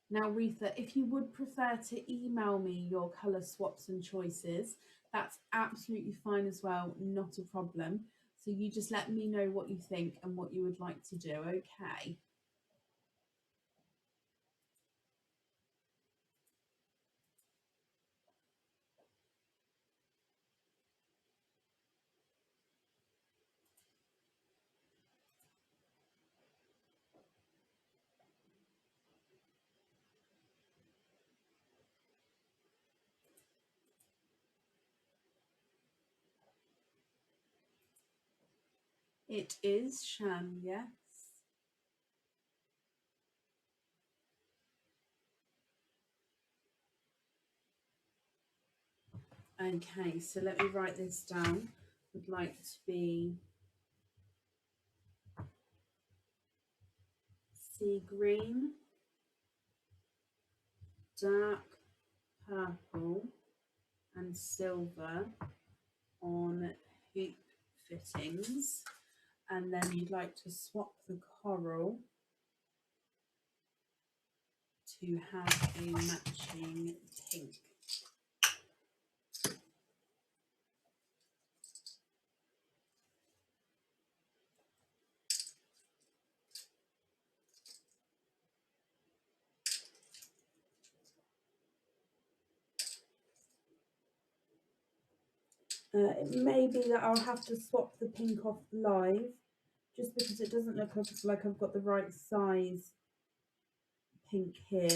Now, Reetha, if you would prefer to email me your colour swaps and choices, that's absolutely fine as well, not a problem. So you just let me know what you think and what you would like to do, okay? It is Shan, yes. Okay, so let me write this down. Would like to be sea green, dark purple and silver on hoop fittings, and then you'd like to swap the coral to have a matching pink. It may be that I'll have to swap the pink off live, just because it doesn't look like I've got the right size pink here.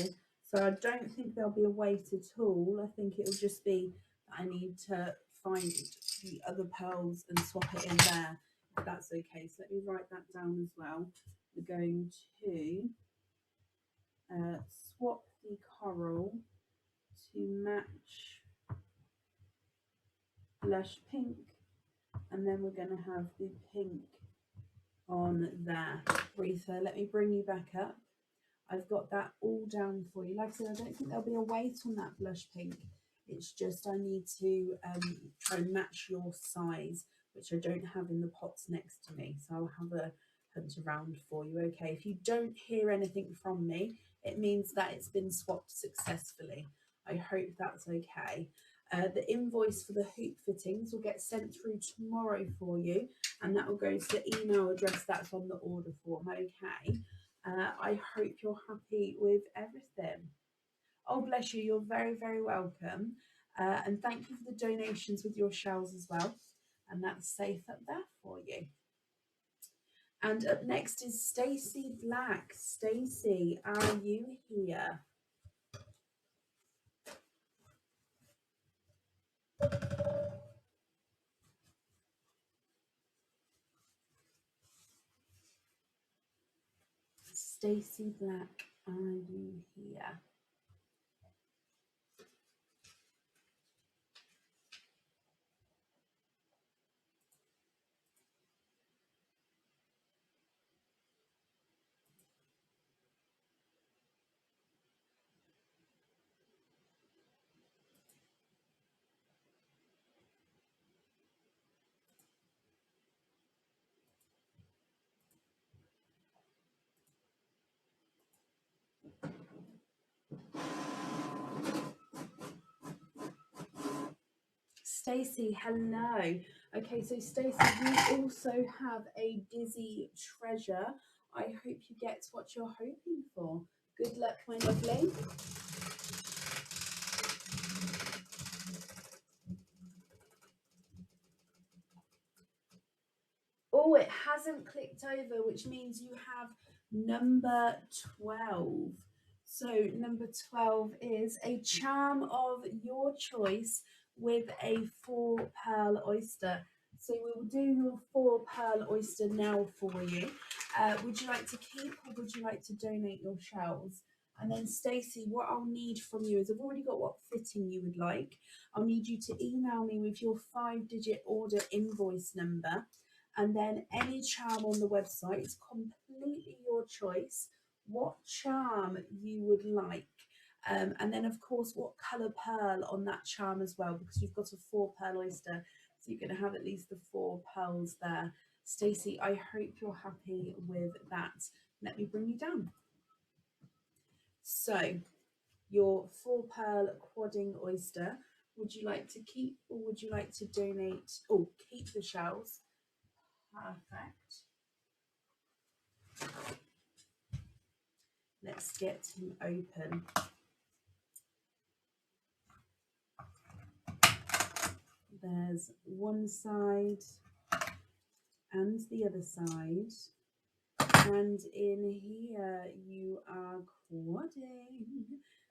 So I don't think there'll be a wait at all. I think it'll just be that I need to find the other pearls and swap it in there, if that's okay. So let me write that down as well. We're going to swap the coral to match blush pink, and then we're going to have the pink on there. Retha, let me bring you back up. I've got that all down for you. Like I said, I don't think there'll be a weight on that blush pink. It's just I need to try and match your size, which I don't have in the pots next to me. So I'll have a hunt around for you. Okay, if you don't hear anything from me, it means that it's been swapped successfully. I hope that's okay. The invoice for the hoop fittings will get sent through tomorrow for you, and that will go to the email address that's on the order form. Okay. I hope you're happy with everything. Oh, bless you. You're very, very welcome. And thank you for the donations with your shells as well. And that's safe up there for you. And up next is Stacey Black. Stacey, are you here? Stacey Black, are you here? Stacey, hello. Okay, so Stacey, you also have a dizzy treasure. I hope you get what you're hoping for. Good luck, my lovely. Oh, it hasn't clicked over, which means you have number 12. So number 12 is a charm of your choice with a 4-pearl oyster. So we will do your 4-pearl oyster now for you. Would you like to keep, or would you like to donate your shells? And then Stacey, what I'll need from you is, I've already got what fitting you would like. I'll need you to email me with your 5-digit order invoice number, and then any charm on the website. It's completely your choice what charm you would like. And then of course what colour pearl on that charm as well, because you've got a 4-pearl oyster, so you're going to have at least the 4 pearls there. Stacey, I hope you're happy with that. Let me bring you down. So your 4-pearl quadding oyster, would you like to keep, or would you like to donate? Oh, keep the shells. Perfect. Let's get him open. There's one side and the other side. And in here you are quadding.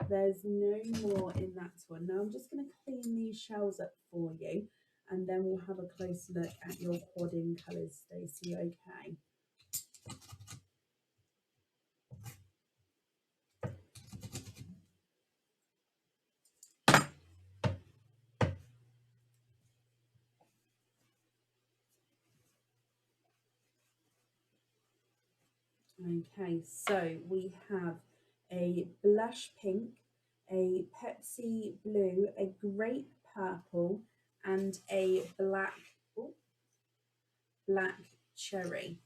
There's no more in that one. Now I'm just going to clean these shells up for you, and then we'll have a close look at your quadding colours, Stacey, okay? Okay, so we have a blush pink, a Pepsi blue, a grape purple, and a black cherry.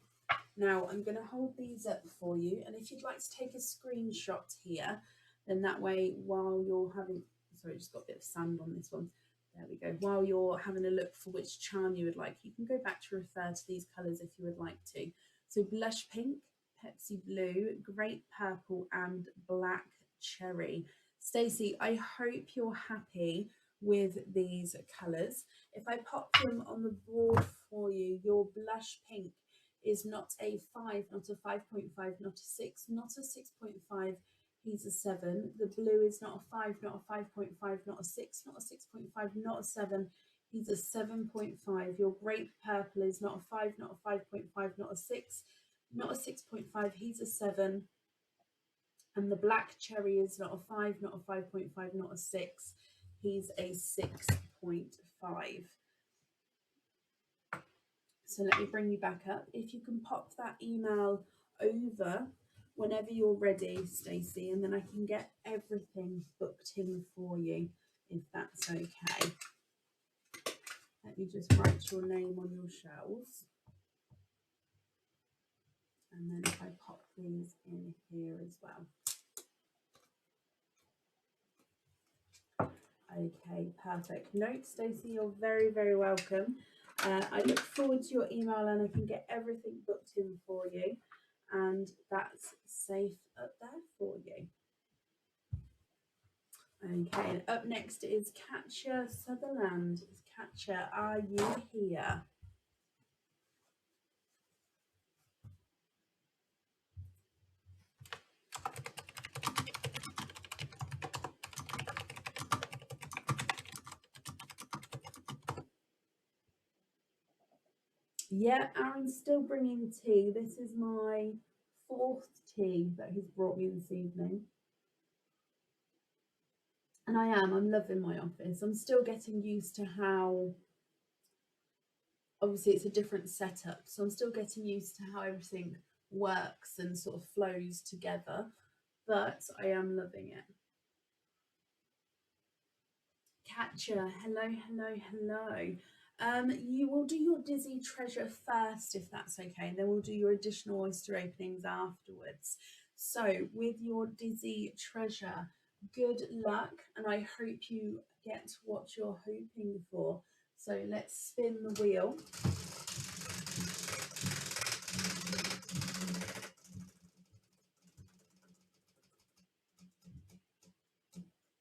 Now I'm going to hold these up for you, and if you'd like to take a screenshot here, then that way while you're having, sorry, just got a bit of sand on this one. There we go. While you're having a look for which charm you would like, you can go back to refer to these colours if you would like to. So blush pink, Pepsi blue, grape purple, and black cherry. Stacey, I hope you're happy with these colours. If I pop them on the board for you, your blush pink is not a 5, not a 5.5, not a 6, not a 6.5, he's a 7. The blue is not a 5, not a 5.5, not a 6, not a 6.5, not a 7, he's a 7.5. Your grape purple is not a 5, not a 5.5, not a 6, not a 6.5, he's a 7. And the black cherry is not a 5, not a 5.5, not a 6, he's a 6.5. So let me bring you back up. If you can pop that email over whenever you're ready, Stacey, and then I can get everything booked in for you, if that's okay. Let me just write your name on your shelves. And then if I pop these in here as well. Okay, perfect. No, Stacey, you're very, very welcome. I look forward to your email, and I can get everything booked in for you, and that's safe up there for you. Okay, and up next is Katja Sutherland. Katja, are you here? Yeah, Aaron's still bringing tea. This is my 4th tea that he's brought me this evening. And I'm loving my office. I'm still getting used to how, obviously it's a different setup, so I'm still getting used to how everything works and sort of flows together, but I am loving it. Katja, hello, hello, hello. You will do your Dizzy Treasure first, if that's okay, and then we'll do your additional Oyster openings afterwards. So with your Dizzy Treasure, good luck, and I hope you get what you're hoping for. So let's spin the wheel.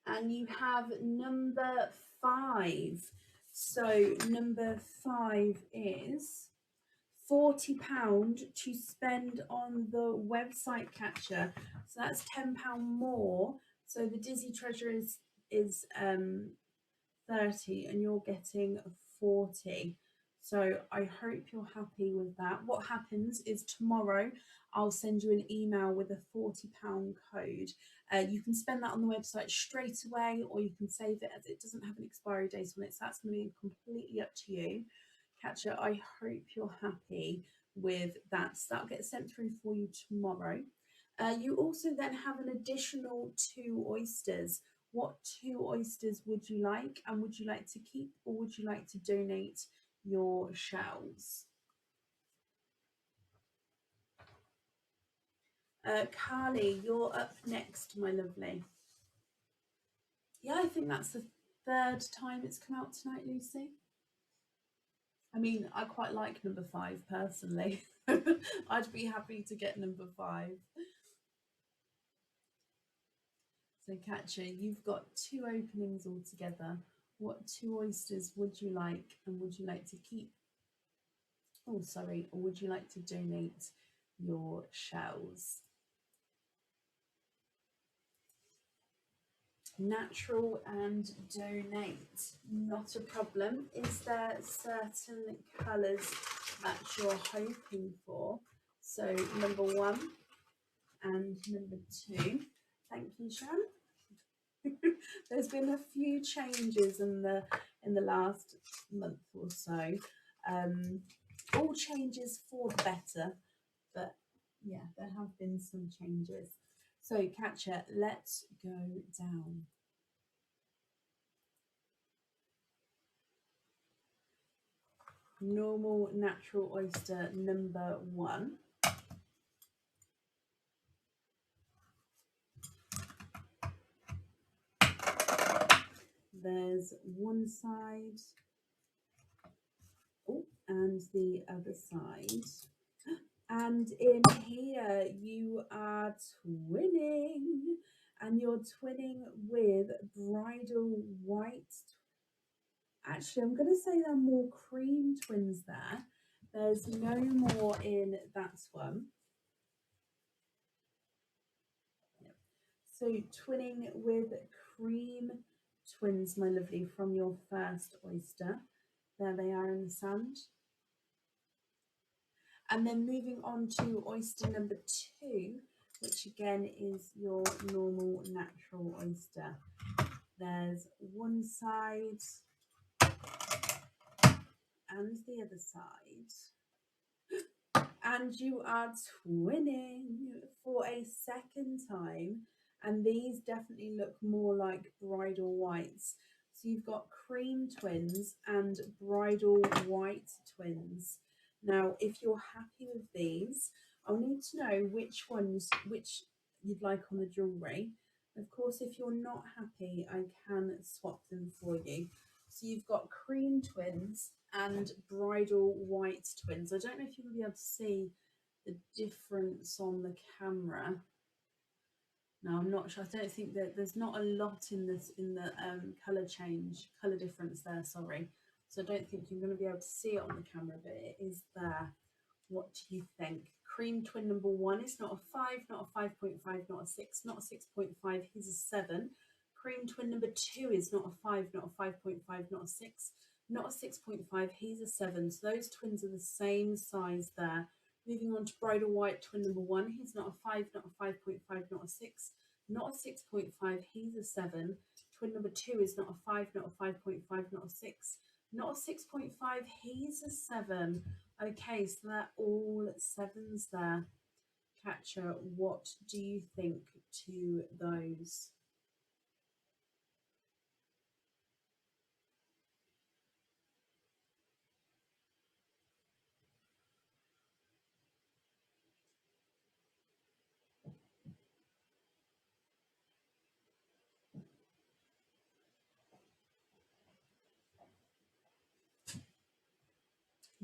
And you have number 5. So number 5 is £40 to spend on the website Catcher. So that's £10 more. So the Dizzy Treasure is 30 and you're getting 40. So I hope you're happy with that. What happens is tomorrow I'll send you an email with a £40 code. You can spend that on the website straight away, or you can save it, as it doesn't have an expiry date on it. So that's going to be completely up to you. Catcher, I hope you're happy with that. So that'll get sent through for you tomorrow. You also then have an additional 2 oysters. What 2 oysters would you like, and would you like to keep, or would you like to donate your shells? Carly, you're up next, my lovely. Yeah, I think that's the 3rd time it's come out tonight, Lucy. I mean, I quite like number 5 personally. I'd be happy to get number 5. So Katja, you've got 2 openings altogether. What 2 oysters would you like, and would you like to keep? Oh, sorry, or would you like to donate your shells? Natural and donate, not a problem. Is there certain colours that you're hoping for? So number 1 and number 2. Thank you, Sharon. There's been a few changes in the last month or so. All changes for the better, but yeah, there have been some changes. So catcher, let's go down. Normal natural oyster number 1. There's one side, oh, and the other side. And in here you are twinning, and you're twinning with bridal white. Actually, I'm going to say they're more cream twins there. There's no more in that one. Yep. So twinning with cream twins, my lovely, from your first oyster. There they are in the sand. And then moving on to oyster number 2, which again is your normal natural oyster. There's one side and the other side. And you are twinning for a second time. And these definitely look more like bridal whites. So you've got cream twins and bridal white twins. Now, if you're happy with these, I'll need to know which you'd like on the jewellery. Of course, if you're not happy, I can swap them for you. So you've got cream twins and bridal white twins. I don't know if you'll be able to see the difference on the camera. No, I'm not sure. I don't think that there's not a lot in the colour difference there, sorry. So I don't think you're going to be able to see it on the camera, but it is there. What do you think? Cream twin number 1 is not a 5, not a 5.5, not a 6, not a 6.5, he's a 7. Cream twin number 2 is not a 5, not a 5.5, not a 6, not a 6.5, he's a 7. So those twins are the same size there. Moving on to bridal white twin number 1, he's not a 5, not a 5.5, not a 6, not a 6.5, he's a 7. Twin number 2 is not a 5, not a 5.5, not a 6, not a 6.5, he's a 7. Okay, so they're all 7s there. Catcher, what do you think to those?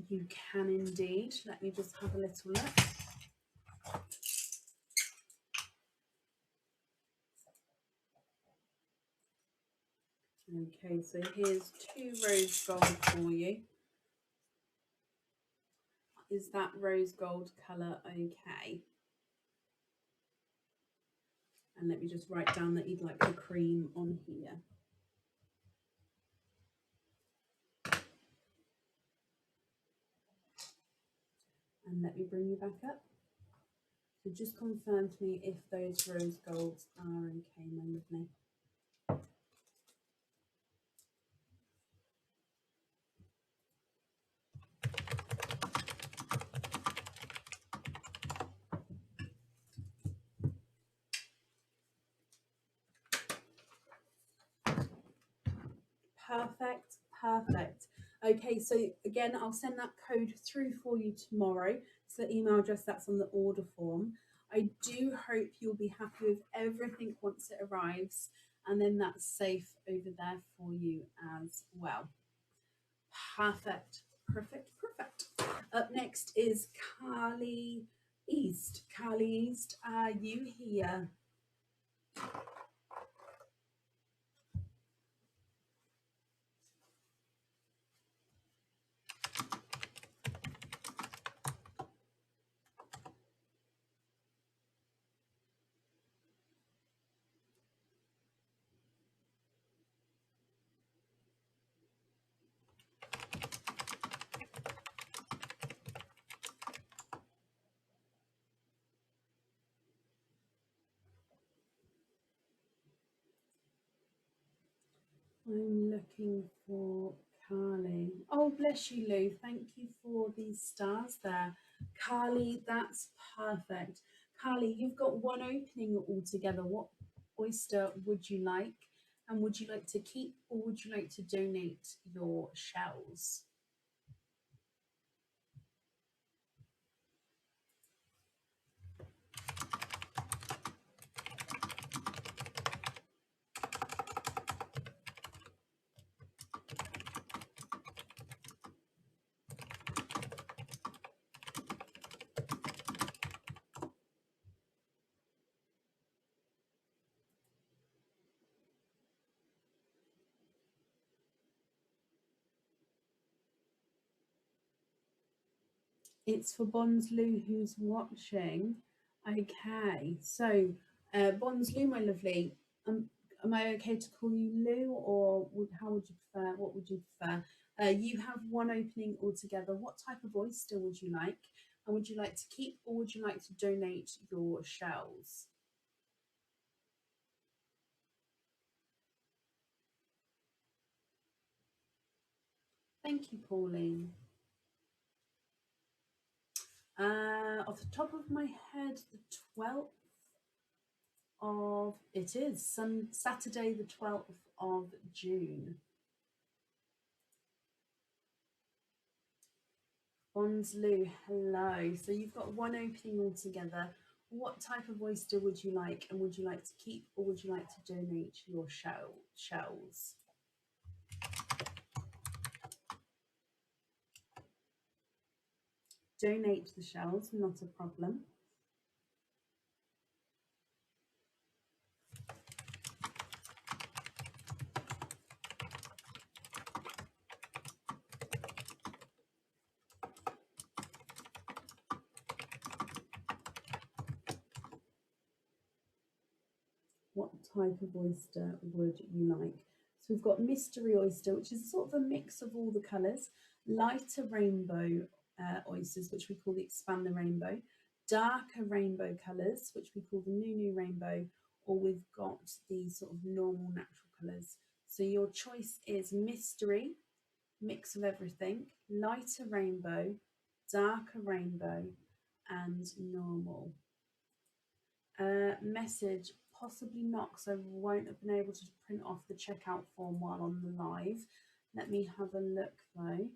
You can indeed. Let me just have a little look. Okay, so here's 2 rose gold for you. Is that rose gold colour okay? And let me just write down that you'd like the cream on here. And let me bring you back up. So just confirm to me if those rose golds are okay, my lovely. Perfect, perfect. Okay, so again, I'll send that code through for you tomorrow. So the email address that's on the order form. I do hope you'll be happy with everything once it arrives, and then that's safe over there for you as well. Perfect, perfect, perfect. Up next is Carly East. Carly East, are you here? I'm looking for Carly. Oh, bless you, Lou. Thank you for these stars there. Carly, that's perfect. Carly, you've got one opening altogether. What oyster would you like? And would you like to keep or would you like to donate your shells? It's for Bonsloo who's watching. Okay, so Bonsloo, my lovely, am I okay to call you Lou, or how would you prefer? What would you prefer? You have one opening altogether. What type of oyster would you like? And would you like to keep or would you like to donate your shells? Thank you, Pauline. Off the top of my head, the 12th of it is Saturday, the 12th of June. Bonsloo, hello. So you've got one opening altogether. What type of oyster would you like, and would you like to keep or would you like to donate your shells? Donate the shells, not a problem. What type of oyster would you like? So we've got mystery oyster, which is sort of a mix of all the colours, lighter rainbow oysters, which we call the expand the rainbow, darker rainbow colours, which we call the new rainbow, or we've got the sort of normal natural colours. So your choice is mystery, mix of everything, lighter rainbow, darker rainbow, and normal. Message, possibly not, because I won't have been able to print off the checkout form while on the live. Let me have a look though.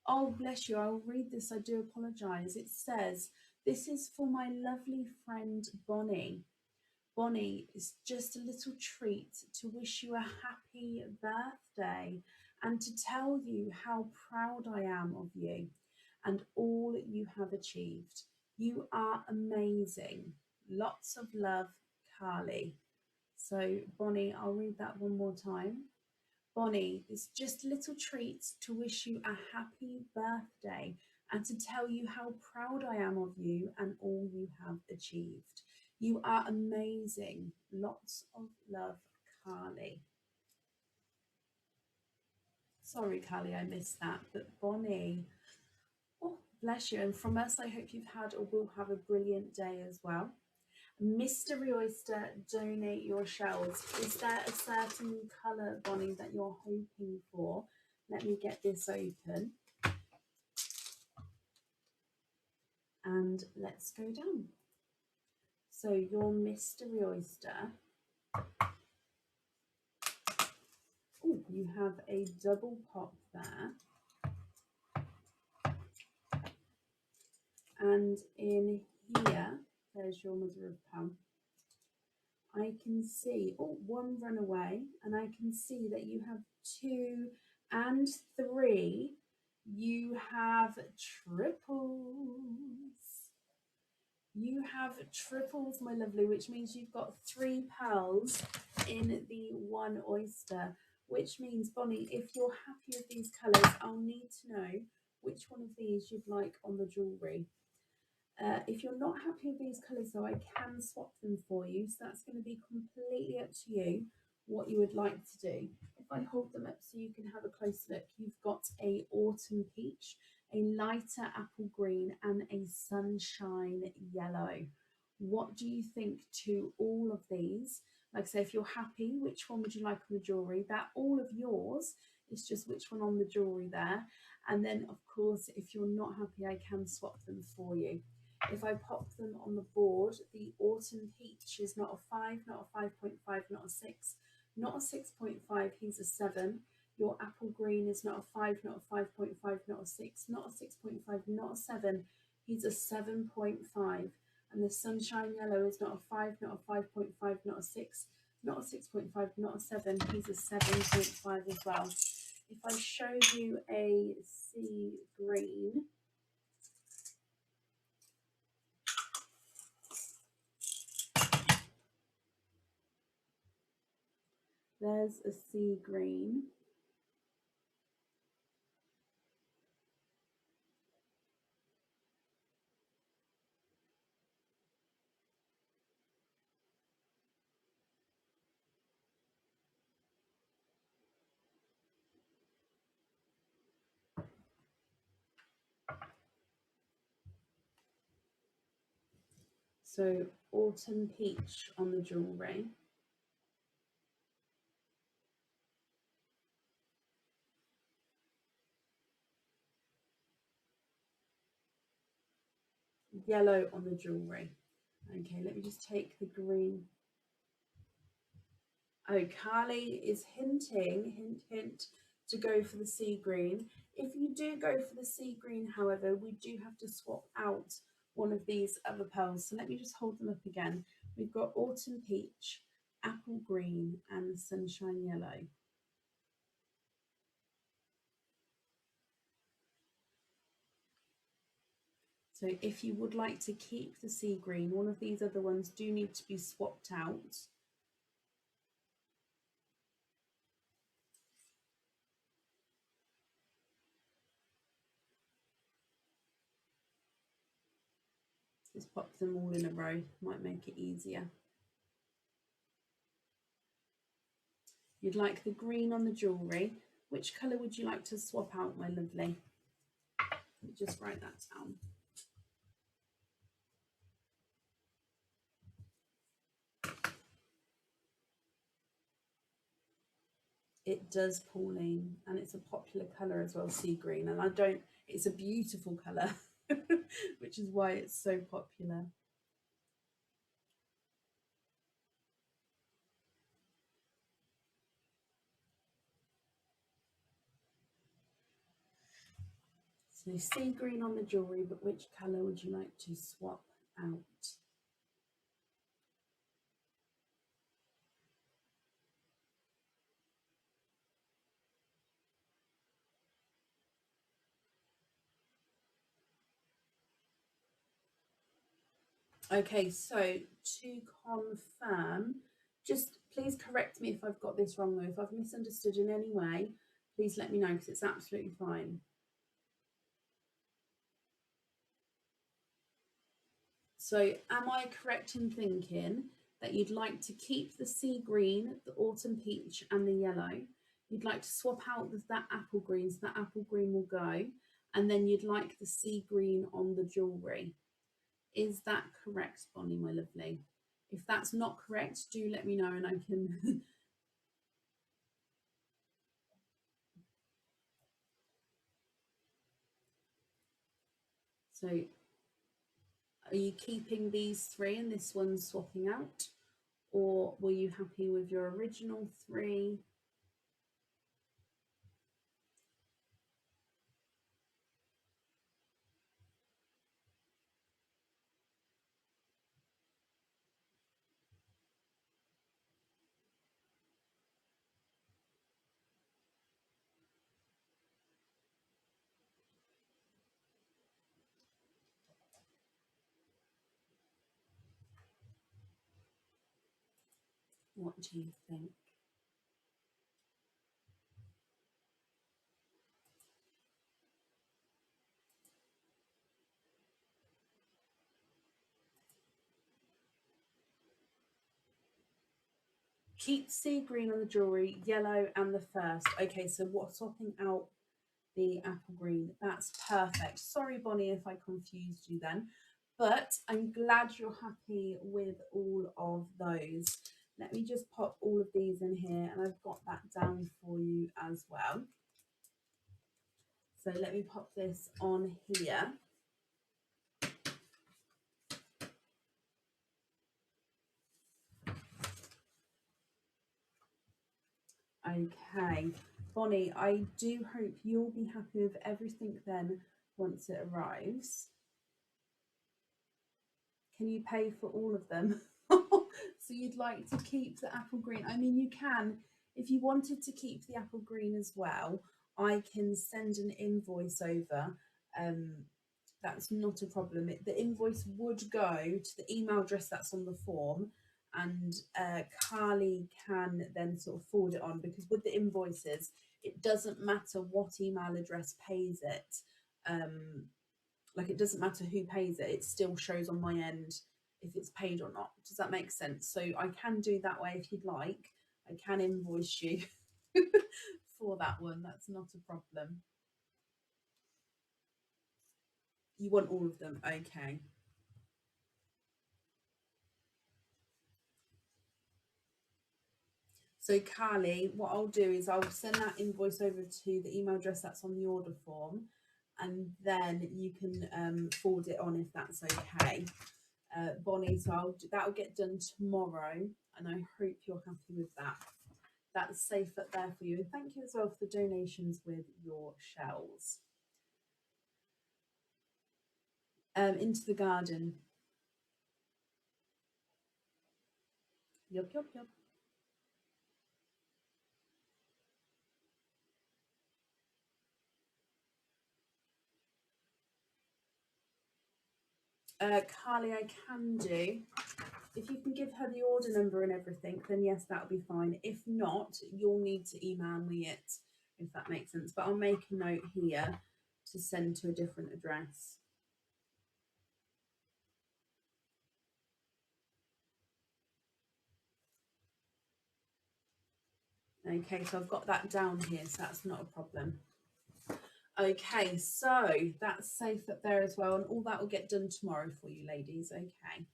Oh, bless you, I'll read this, I do apologise. It says, this is for my lovely friend Bonnie. Bonnie, it's just a little treat to wish you a happy birthday and to tell you how proud I am of you and all you have achieved. You are amazing. Lots of love, Carly. So, Bonnie, I'll read that one more time. Bonnie, it's just a little treat to wish you a happy birthday and to tell you how proud I am of you and all you have achieved. You are amazing. Lots of love, Carly. Sorry, Carly, I missed that. But Bonnie, oh, bless you. And from us, I hope you've had or will have a brilliant day as well. Mystery Oyster, donate your shells. Is there a certain colour, Bonnie, that you're hoping for? Let me get this open. And let's go down. So your mystery oyster. Oh, you have a double pop there. And in here, there's your mother of pearl. I can see, oh, one runaway, and I can see that you have 2 and 3. You have triples. You have triples, my lovely, which means you've got 3 pearls in the one oyster, which means, Bonnie, if you're happy with these colours, I'll need to know which one of these you'd like on the jewellery. If you're not happy with these colours though, I can swap them for you, so that's going to be completely up to you what you would like to do. If I hold them up so you can have a close look, you've got a autumn peach, a lighter apple green and a sunshine yellow. What do you think to all of these? Like I say, if you're happy, which one would you like on the jewellery? That all of yours, it's just which one on the jewellery there. And then of course, if you're not happy, I can swap them for you. If I pop them on the board, the autumn peach is not a 5, not a 5.5, not a 6, not a 6.5, he's a 7. Your apple green is not a 5, not a 5.5, not a 6, not a 6.5, not a 7, he's a 7.5. And the sunshine yellow is not a 5, not a 5.5, not a 6, not a 6.5, not a 7, he's a 7.5 as well. If I show you a sea green, there's a sea green. So autumn peach on the jewellery. Yellow on the jewellery. Okay, let me just take the green. Oh, Carly is hinting, hint, hint, to go for the sea green. If you do go for the sea green, however, we do have to swap out one of these other pearls. So let me just hold them up again. We've got autumn peach, apple green, and sunshine yellow. So if you would like to keep the sea green, one of these other ones do need to be swapped out. Just pop them all in a row, might make it easier. You'd like the green on the jewellery. Which colour would you like to swap out, my lovely? Let me just write that down. It does, Pauline, and it's a popular colour as well, sea green. And it's a beautiful colour, which is why it's so popular. So sea green on the jewellery, but which colour would you like to swap out? Okay, so to confirm, just please correct me if I've got this wrong though. If I've misunderstood in any way, please let me know because it's absolutely fine. So am I correct in thinking that you'd like to keep the sea green, the autumn peach and the yellow? You'd like to swap out that apple green, so that apple green will go, and then you'd like the sea green on the jewellery. Is that correct, Bonnie, my lovely? If that's not correct, do let me know and I can... So are you keeping these 3 and this one's swapping out? Or were you happy with your original 3? What do you think? Keep sea green on the jewellery, yellow and the first. Okay, so what's swapping out the apple green? That's perfect. Sorry, Bonnie, if I confused you then, but I'm glad you're happy with all of those. Let me just pop all of these in here and I've got that down for you as well. So let me pop this on here. Okay, Bonnie, I do hope you'll be happy with everything then once it arrives. Can you pay for all of them? So you'd like to keep the apple green? I mean, you can, if you wanted to keep the apple green as well, I can send an invoice over. That's not a problem. The invoice would go to the email address that's on the form, and Carly can then sort of forward it on, because with the invoices, it doesn't matter what email address pays it. Like, it doesn't matter who pays it, it still shows on my end if it's paid or not. Does that make sense? So I can do that way if you'd like. I can invoice you for that one. That's not a problem. You want all of them? Okay. So Carly, what I'll do is I'll send that invoice over to the email address that's on the order form, and then you can forward it on if that's okay. Bonnie, so that'll get done tomorrow, and I hope you're happy with that. That's safe up there for you. And thank you as well for the donations with your shells. Into the garden. Yup, yup, yup. Carly, I can do. If you can give her the order number and everything, then yes, that'll be fine. If not, you'll need to email me it, if that makes sense. But I'll make a note here to send to a different address. Okay, so I've got that down here, so that's not a problem. Okay, so that's safe up there as well, and all that will get done tomorrow for you, ladies. Okay,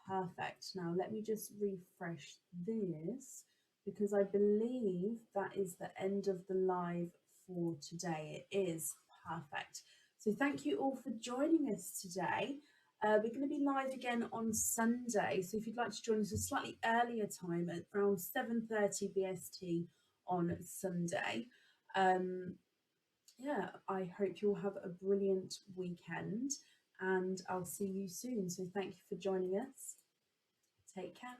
perfect. Now let me just refresh this, because I believe that is the end of the live for today. It is perfect. So thank you all for joining us today. We're going to be live again on Sunday, so if you'd like to join us a slightly earlier time at around 7:30 BST on Sunday. Yeah, I hope you'll have a brilliant weekend, and I'll see you soon. So thank you for joining us. Take care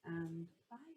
and bye.